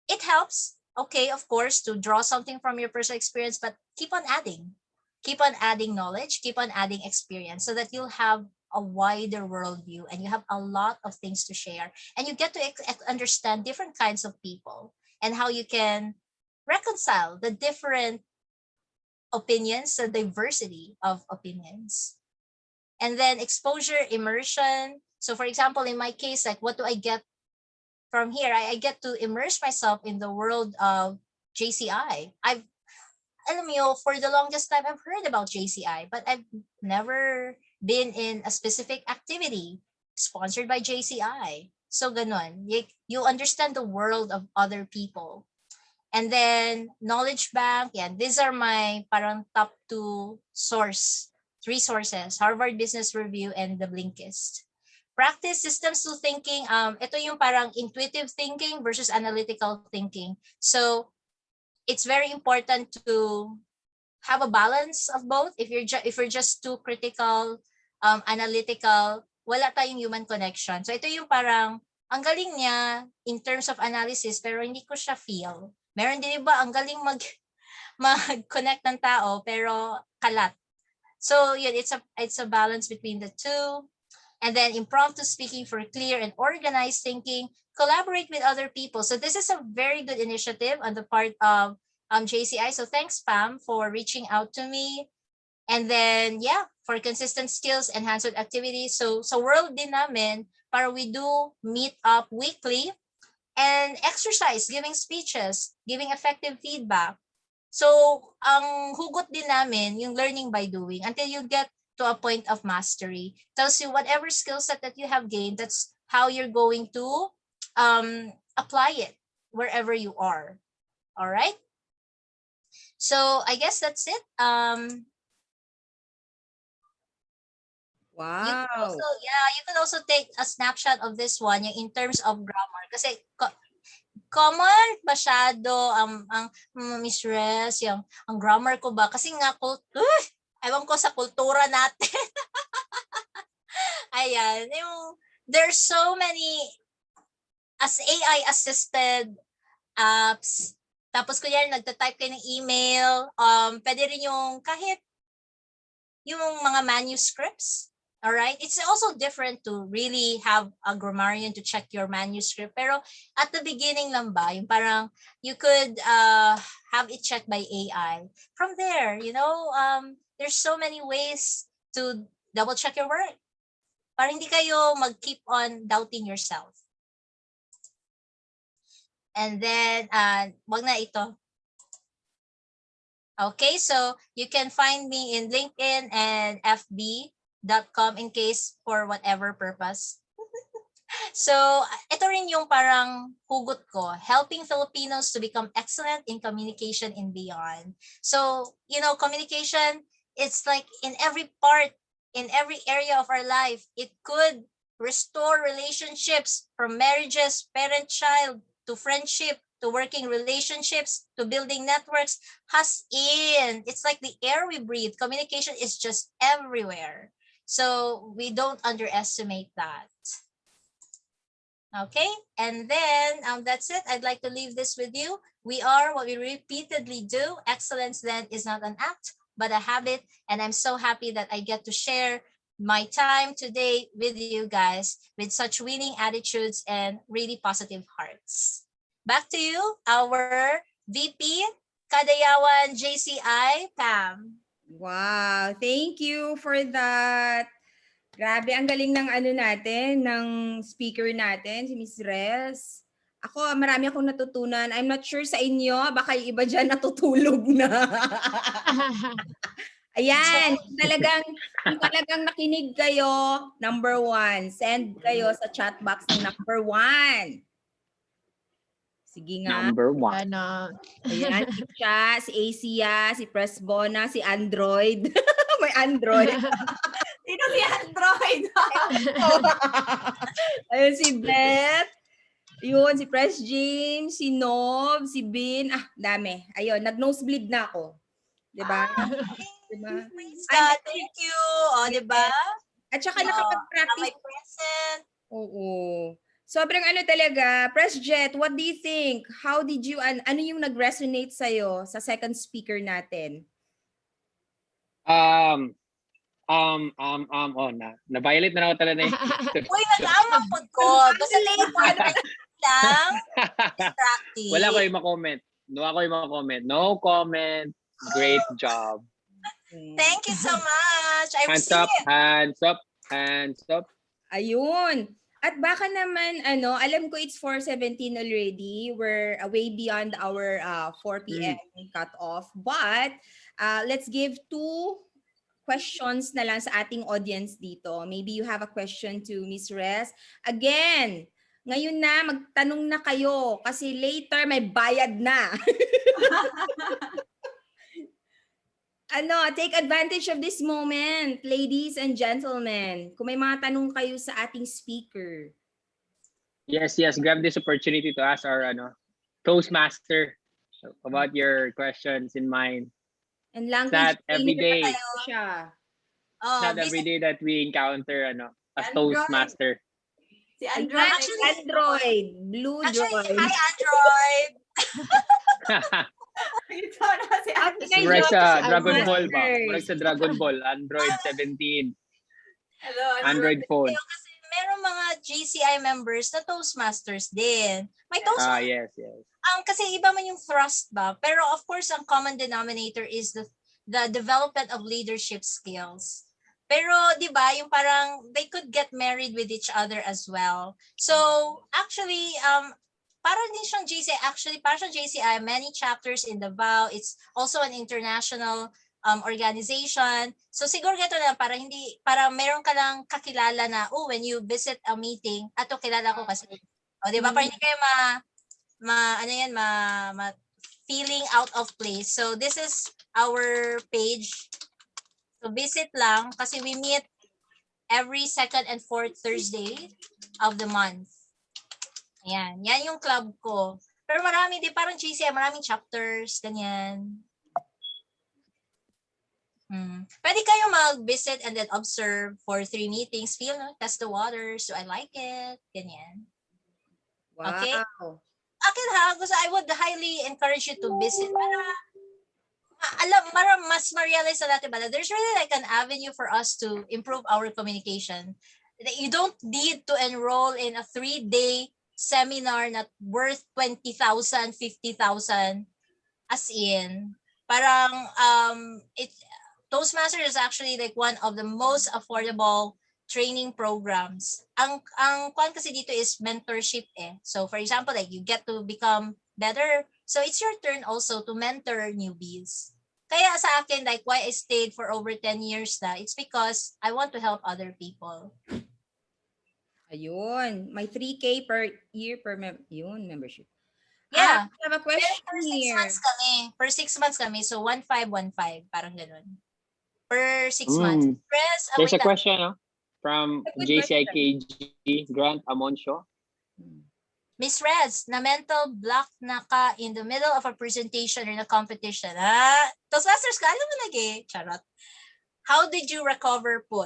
It helps, okay, of course, to draw something from your personal experience, but keep on adding. Keep on adding knowledge, keep on adding experience so that you'll have a wider worldview and you have a lot of things to share. And you get to understand different kinds of people and how you can reconcile the different opinions, the diversity of opinions. And then exposure, immersion. So for example, in my case, like what do I get from here? I get to immerse myself in the world of JCI. Alam mo, for the longest time, I've heard about JCI, but I've never been in a specific activity sponsored by JCI. So ganon, you understand the world of other people. And then knowledge bank, yeah, these are my parang top 2 resources, Harvard Business Review and the Blinkist. Practice systems to thinking. Ito yung parang intuitive thinking versus analytical thinking. So it's very important to have a balance of both. If you're just too critical, analytical, wala tayong human connection. So ito yung parang ang galing niya in terms of analysis pero hindi ko siya feel. Meron din iba ang galing mag-connect ng tao pero kalat. So yun, it's a balance between the two. And then impromptu speaking for clear and organized thinking, collaborate with other people. So this is a very good initiative on the part of JCI. So thanks, Pam, for reaching out to me. And then, yeah, for consistent skills, enhanced activities. So world din namin, para we do meet up weekly and exercise, giving speeches, giving effective feedback. So ang hugot din namin, yung learning by doing until you get to a point of mastery. Tells you whatever skill set that you have gained, that's how you're going to apply it wherever you are. All right? So I guess that's it. Wow. You can also take a snapshot of this one yung in terms of grammar. Kasi common masyado ang Miss Res, yung ang grammar ko ba? Kasi nga, ewan ko sa kultura natin. Ayan, there's so many as AI assisted apps. Tapos kunyari nagta-type kayo ng email, pwede rin yung kahit yung mga manuscripts. All right? It's also different to really have a grammarian to check your manuscript. Pero at the beginning lang ba, yung parang you could have it checked by AI. From there, there's so many ways to double check your work. Para hindi kayo mag-keep on doubting yourself. And then, wag na ito. Okay, so you can find me in LinkedIn and 𝐹𝐵.com in case for whatever purpose. So, ito rin yung parang hugot ko, helping Filipinos to become excellent in communication and beyond. So, communication, it's like in every part, in every area of our life. It could restore relationships from marriages, parent-child, to friendship, to working relationships, to building networks. It's like the air we breathe. Communication is just everywhere. So we don't underestimate that. Okay, and then that's it. I'd like to leave this with you. We are what we repeatedly do. Excellence then is not an act, but a habit. And I'm so happy that I get to share my time today with you guys with such winning attitudes and really positive hearts. Back to you, our VP, Kadayawan JCI, Pam. Wow, thank you for that. Grabe, ang galing ng ng speaker natin, si Miss Res. Ako, marami akong natutunan. I'm not sure sa inyo, baka yung iba dyan natutulog na. Ayan, kung talagang nakinig kayo, number 1, send kayo sa chat box ng number 1. Sige nga. Number 1. Ayan, si Cha, si Asia, si Presbona, si Android. May Android. Sino si Android? Ayun, si Beth. Yun, si Press James, si Nov, si Bin. Dami. Ayun, nag-nosebleed na ako. Diba? Diba? Thank you. Diba? At saka nakapag-practice. May present. Oo. Sobrang talaga. Press Jet, what do you think? How did you, ano yung nag-resonate sa'yo sa second speaker natin? Na-violate na ako talaga. Uy, nag-amang po ko. Basta lang, distracting. Wala ko yung ma-comment. No comment. Great job. Thank you so much. Hands up. Ayun. At baka naman, alam ko it's 4:17 already. We're way beyond our 4 p.m. cut-off. But let's give 2 questions na lang sa ating audience dito. Maybe you have a question to Miss Res. Again, ngayon na, magtanong na kayo kasi later may bayad na. Take advantage of this moment, ladies and gentlemen. Kung may mga tanong kayo sa ating speaker. Yes. Grab this opportunity to ask our Toastmaster about your questions in mind. And language not every day. Not every day that we encounter a Toastmaster. Si Android. Blue Droid. Hi, Android. Murag sa Dragon Ball ba? Murag sa Dragon Ball, Android 17. Hello, Android phone. Kasi merong mga GCI members na Toastmasters din. May Toastmasters. Yes. Kasi iba man yung thrust ba? Pero of course, ang common denominator is the development of leadership skills. Pero, di ba, yung parang they could get married with each other as well. So, actually, para din siyang JCI, para siyang JCI, many chapters in Davao. It's also an international organization. So siguro ganito lang, para meron ka lang kakilala na, when you visit a meeting, ato kilala ko kasi. O, di ba? Para hindi kayo feeling out of place. So this is our page. So visit lang kasi we meet every second and fourth Thursday of the month. Ayan, yan yung club ko. Pero marami din, parang GCM, maraming chapters, ganyan. Pwede kayo mag-visit and then observe for 3 meetings. Feel, no? Test the waters. Do I like it? Ganyan. Wow. Okay? Akin ha, gusto, I would highly encourage you to visit para mas ma-realize na natin ba na there's really like an avenue for us to improve our communication. You don't need to enroll in a 3-day seminar na worth 20,000, 50,000. As in, parang Toastmasters is actually like one of the most affordable training programs. Ang kwan kasi dito is mentorship eh. So for example, like you get to become better. So it's your turn also to mentor newbies. Kaya sa akin, like why I stayed for over 10 years na, it's because I want to help other people. Ayun. May 3K per year per membership. Yeah. I have a question per 6 here. months kami. Per 6 months kami. So 1,515. Parang ganun. Per 6 months. There's a question from Good JCIKG Grant Amoncio. Miss Rez, na mental block na ka in the middle of a presentation or in a competition. Toastmasters ka, alam mo lagi. Charot. How did you recover po?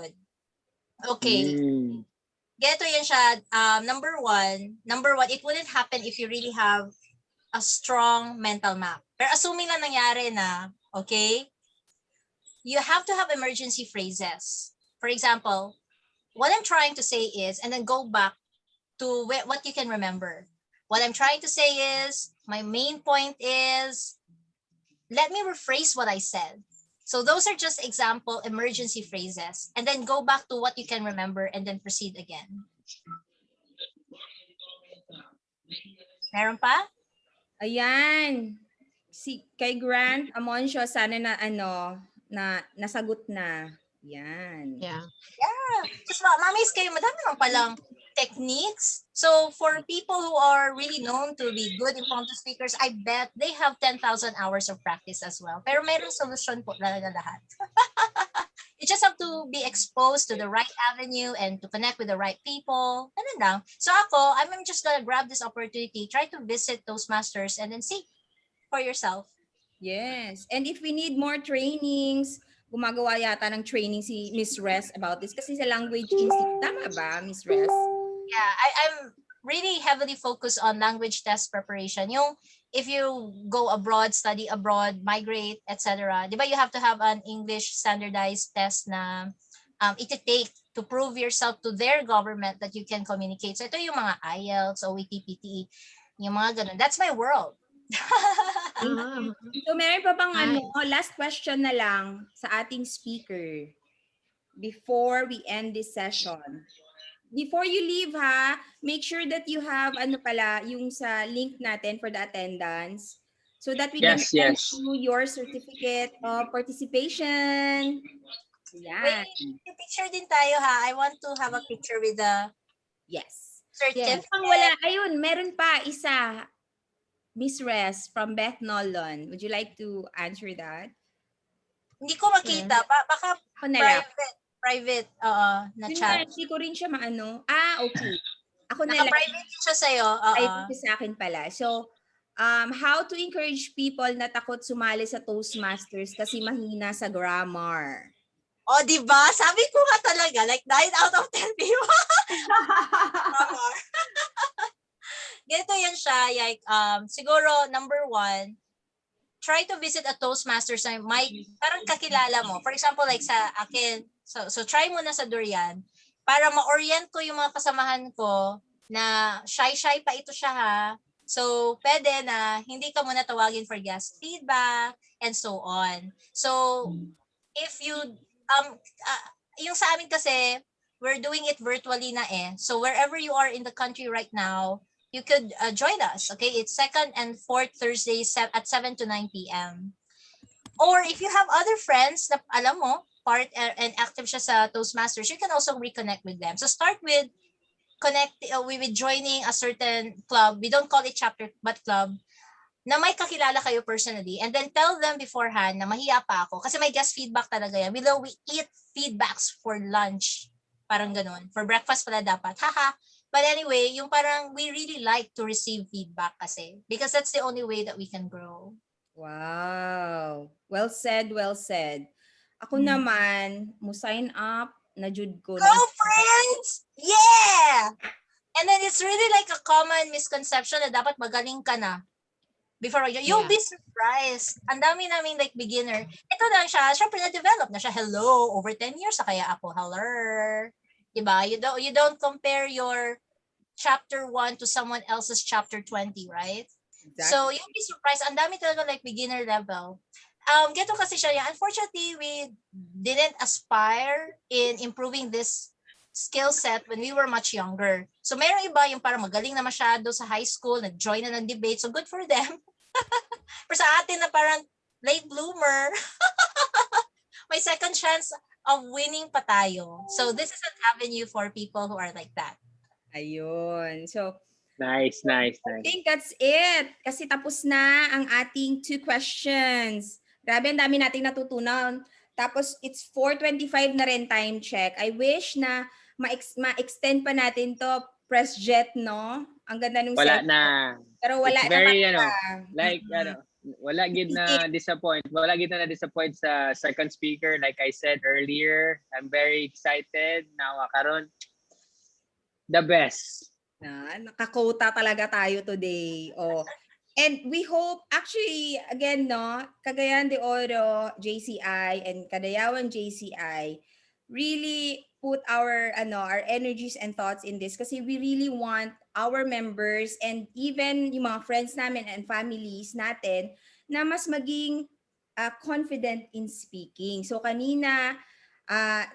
Okay. Geto yan siya. Number one, it wouldn't happen if you really have a strong mental map. Pero assuming lang nangyari na, okay, you have to have emergency phrases. For example, what I'm trying to say is, and then go back to what you can remember. What I'm trying to say is, my main point is, let me rephrase what I said. So those are just example emergency phrases. And then go back to what you can remember and then proceed again. Meron pa? Ayan. Kay Grant Amoncio, sana na nasagot na. Yan. Yeah. Just mamiss kayo, madami naman palang techniques. So for people who are really known to be good impromptu speakers, I bet they have 10,000 hours of practice as well. Pero mayroong solusyon po talaga lahat. You just have to be exposed to the right avenue and to connect with the right people. Ganun lang. So ako, I'm just gonna grab this opportunity, try to visit Toastmasters and then see for yourself. Yes. And if we need more trainings, gumagawa yata ng training si Miss Rez about this kasi sa Language Institute. Tama ba, Miss Rez? Yeah, I'm really heavily focused on language test preparation. Yung if you go abroad, study abroad, migrate, etc. Di ba you have to have an English standardized test na iti-take to prove yourself to their government that you can communicate. So ito yung mga IELTS, OET, PTE, yung mga ganun. That's my world. So meron pa bang last question na lang sa ating speaker before we end this session. Before you leave make sure that you have yung sa link natin for the attendance so that we can send you your certificate of participation. Yan. Wait, picture din tayo I want to have a picture with the certificate. Yes. Wala, ayun, meron pa isa. Miss Rez from Beth Nolan. Would you like to answer that? Hindi ko makita. Baka private na chat. Hindi ko rin siya maano. Okay. Ako na lang. Naka-private siya sa'yo. Private sa akin pala. So, how to encourage people na takot sumali sa Toastmasters kasi mahina sa grammar. O, diba? Sabi ko nga talaga, like 9 out of 10 people. Ganito yan siya, like, siguro, number 1, try to visit a Toastmasters na parang kakilala mo. For example, like sa akin, so try mo na sa Durian para ma-orient ko yung mga kasamahan ko na shy pa ito siya So, pwede na hindi ka muna tawagin for guest feedback and so on. So, if you, yung sa amin kasi, we're doing it virtually na eh. So, wherever you are in the country right now, you could join us, okay? It's second and fourth Thursdays at 7 to 9 p.m. Or if you have other friends na alam mo, part and active siya sa Toastmasters, you can also reconnect with them. So start with with joining a certain club. We don't call it chapter, but club. na may kakilala kayo personally and then tell them beforehand na mahiya pa ako kasi may guest feedback talaga yan. We eat feedbacks for lunch. Parang ganun. For breakfast pala dapat. Haha. But anyway, yung parang we really like to receive feedback kasi because that's the only way that we can grow. Wow. Well said, well said. Ako naman, mo sign up na jud ko Go friends! Yeah! And then it's really like a common misconception na dapat magaling ka na before you'll be surprised. Ang dami naming like beginner. Ito lang siya, syempre na-develop na siya. Hello, over 10 years na kaya ako. Hello. Diba? You don't compare your chapter 1 to someone else's chapter 20, right? Exactly. So you'll be surprised. Ang dami talaga like beginner level. Geto kasi siya yan. Unfortunately, we didn't aspire in improving this skill set when we were much younger. So mayroong iba yung parang magaling na masyado sa high school, nag-join na ng debate. So good for them. Pero sa atin na parang late bloomer, may second chance of winning pa tayo. So this is an avenue for people who are like that. Ayun. So, nice. I think that's it. Kasi tapos na ang ating 2 questions. Grabe, ang dami nating natutunan. Tapos, it's 4:25 na rin time check. I wish na ma-extend pa natin to press jet, no? Ang ganda nung wala set. na. Pero wala it's very, na. like, wala gid na disappoint. Wala gid na disappoint sa second speaker. Like I said earlier, I'm very excited. Now, karon the best. Nakakota talaga tayo today. Oh. And we hope, actually, again, no, Cagayan de Oro, JCI, and Kadayawan JCI really put our energies and thoughts in this kasi we really want our members and even yung mga friends namin and families natin na mas maging confident in speaking. So kanina,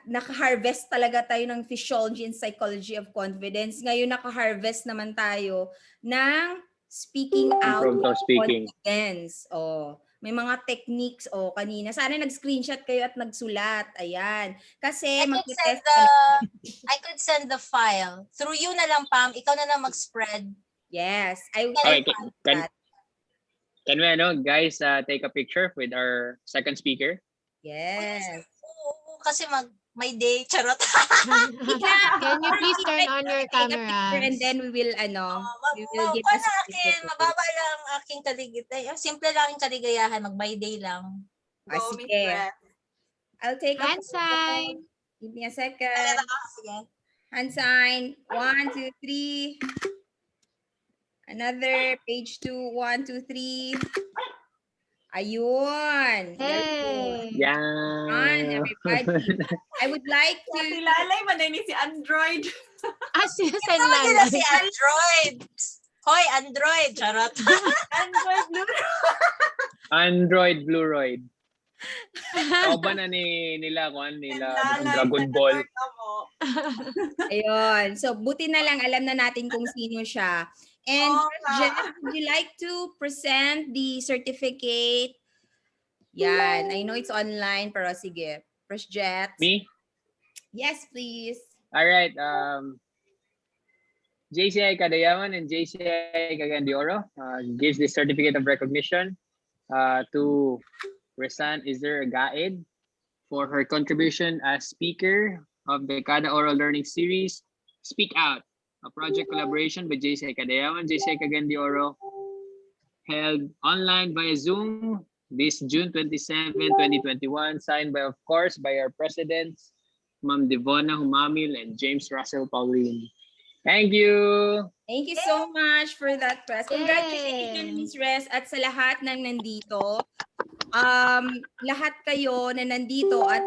naka-harvest talaga tayo ng physiology and psychology of confidence. Ngayon naka-harvest naman tayo ng speaking out of confidence. May mga techniques kanina. Sana nag-screenshot kayo at nagsulat. Ayan. Kasi I could send the file. Through you na lang, Pam. Ikaw na lang mag-spread. Yes. Can we, guys, take a picture with our second speaker? Yes. Kasi may day. Charot. Can you please turn on your camera? And then we will, we will get na akin. Mababa lang aking kaligayahan. Simple lang yung kaligayahan. Mag-by day lang. Sige. I'll take a hand sign. Give me a second. Hand sign. 1, 2, 3. Another. Page 2. 1, 2, 3. Ayun. Hey. Yeah. Everybody. I would like to... Si Lalay, manay si Android. Si Lalay. Si Android. Hoy, Android. Charot. Android Android Bluroid. Ba na nila Dragon Ball. Ayun. So, buti na lang alam na natin kung sino siya. And Jeff, would you like to present the certificate? Yan. I know it's online, pero sige. Press Jet. Me? Yes, please. All right. JCI Kadayawan and JCI Cagayan de Oro gives the certificate of recognition to Resand Gaid for her contribution as speaker of the Kada Oral Learning Series, Speak Out, a project collaboration with JCI Kadayawan, JCI Cagayan de Oro, held online via Zoom this June 27, 2021, signed by, of course, by our presidents, Ma'am Devona Humamil and James Russell Pauline. Thank you! Thank you so much for that, Press. Congratulations, Ms. Res, at sa lahat ng nandito. Lahat kayo na nandito at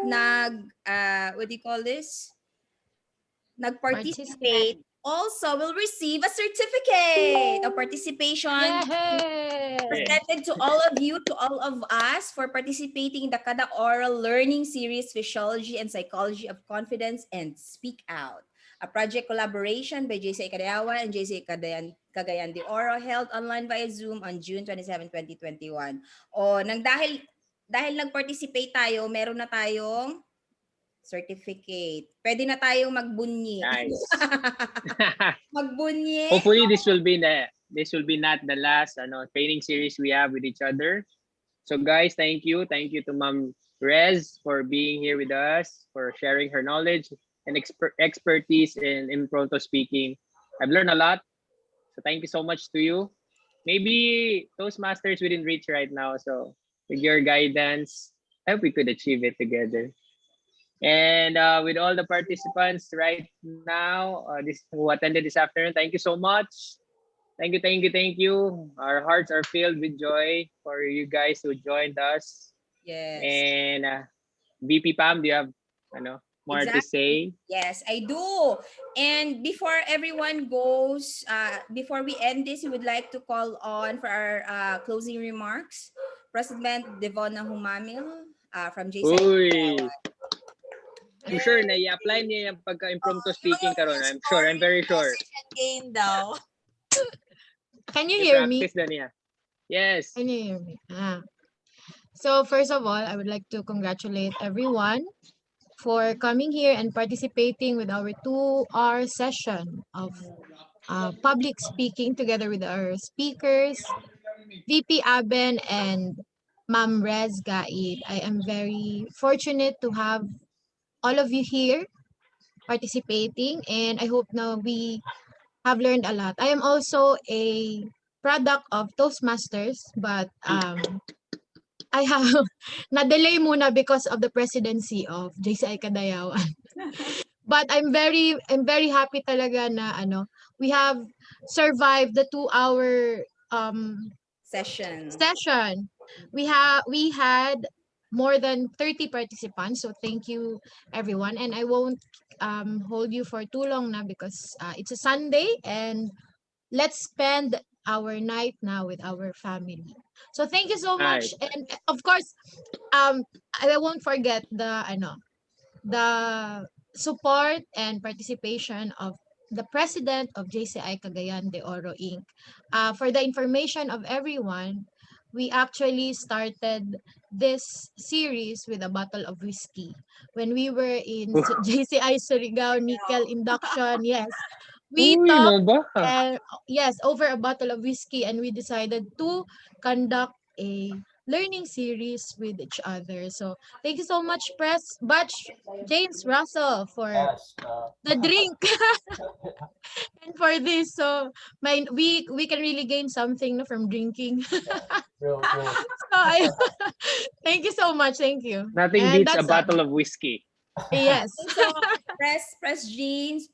what do you call this? Nag-participate also will receive a certificate of participation presented to all of you, to all of us for participating in the Kada Oral Learning Series, Physiology and Psychology of Confidence and Speak Out, a project collaboration by JCI Kadayawan and JCI Cagayan de Oro, held online via Zoom on June 27, 2021. Dahil nag-participate tayo, meron na tayong certificate. Pwede na tayong magbunyi. Nice. Magbunyi. Hopefully this will be this will be not the last training series we have with each other. So guys, thank you. Thank you to Ma'am Rez for being here with us, for sharing her knowledge and expertise in impromptu speaking. I've learned a lot. So thank you so much to you. Maybe Toastmasters we didn't reach right now. So with your guidance, I hope we could achieve it together. And with all the participants right now, who attended this afternoon, thank you so much. Thank you, thank you, thank you. Our hearts are filled with joy for you guys who joined us. Yes. And VP Pam, do you have more to say? Yes, I do. And before everyone goes, before we end this, we would like to call on for our closing remarks, President 𝒣𝒂𝐻𝗲 from 𝒣𝒂𝐻𝗲. I'm sure na i-apply niya yung pagka-impromptu speaking karon. I'm sure, I'm very sure. Daw. Can you hear me? Practice na niya. Yes. Can you hear me? So first of all, I would like to congratulate everyone for coming here and participating with our 2-hour session of public speaking together with our speakers, VP Aben and Ma'am Rez Gaid. I am very fortunate to have all of you here participating, and I hope now we have learned a lot. I am also a product of Toastmasters, but I have na-delay muna because of the presidency of JCI Kadayawan. But I'm very happy talaga na we have survived the 2-hour session. We had more than 30 participants, so thank you everyone, and I won't hold you for too long now because it's a Sunday and let's spend our night now with our family. So thank you so much, and of course I won't forget the support and participation of the president of JCI Cagayan de Oro Inc. For the information of everyone, we actually started this series with a bottle of whiskey. When we were in JCI Surigao Nickel induction, yes, we talked over a bottle of whiskey, and we decided to conduct a learning series with each other. So thank you so much, Batch James Russell, for the drink and for this. So we can really gain something from drinking. So thank you so much. Thank you. Nothing beats a bottle of whiskey. Yes. So Press Jeans,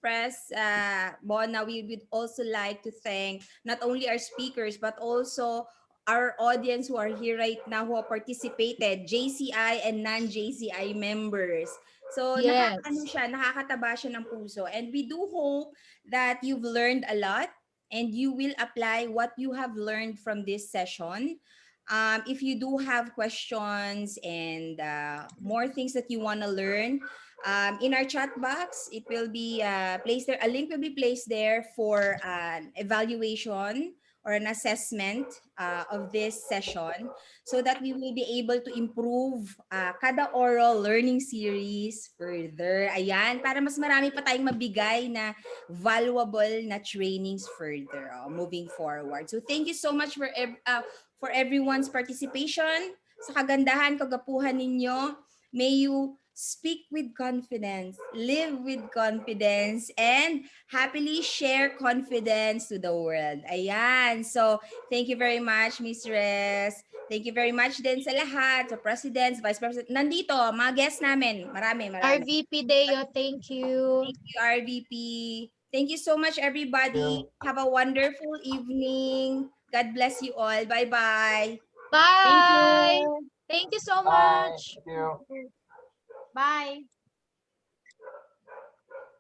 Bona, we would also like to thank not only our speakers but also our audience who are here right now who have participated, JCI and non-JCI members. So yes, nakakataba siya ng puso. And we do hope that you've learned a lot and you will apply what you have learned from this session. If you do have questions and more things that you want to learn, in our chat box, it will be placed there. A link will be placed there for an evaluation or an assessment of this session so that we will be able to improve kada oral learning series further. Ayan, para mas marami pa tayong mabigay na valuable na trainings further moving forward. So thank you so much for everyone's participation. Sa kagandahan, kagapuhan ninyo, may you speak with confidence, live with confidence, and happily share confidence to the world. Ayan. So, thank you very much, Miss Res. Thank you very much din sa lahat, sa presidents, vice president. Nandito, mga guests namin. Marami. RVP Deo, thank you. Thank you, RVP. Thank you so much, everybody. Have a wonderful evening. God bless you all. Bye-bye. Bye. Thank you so much. Thank you. Bye.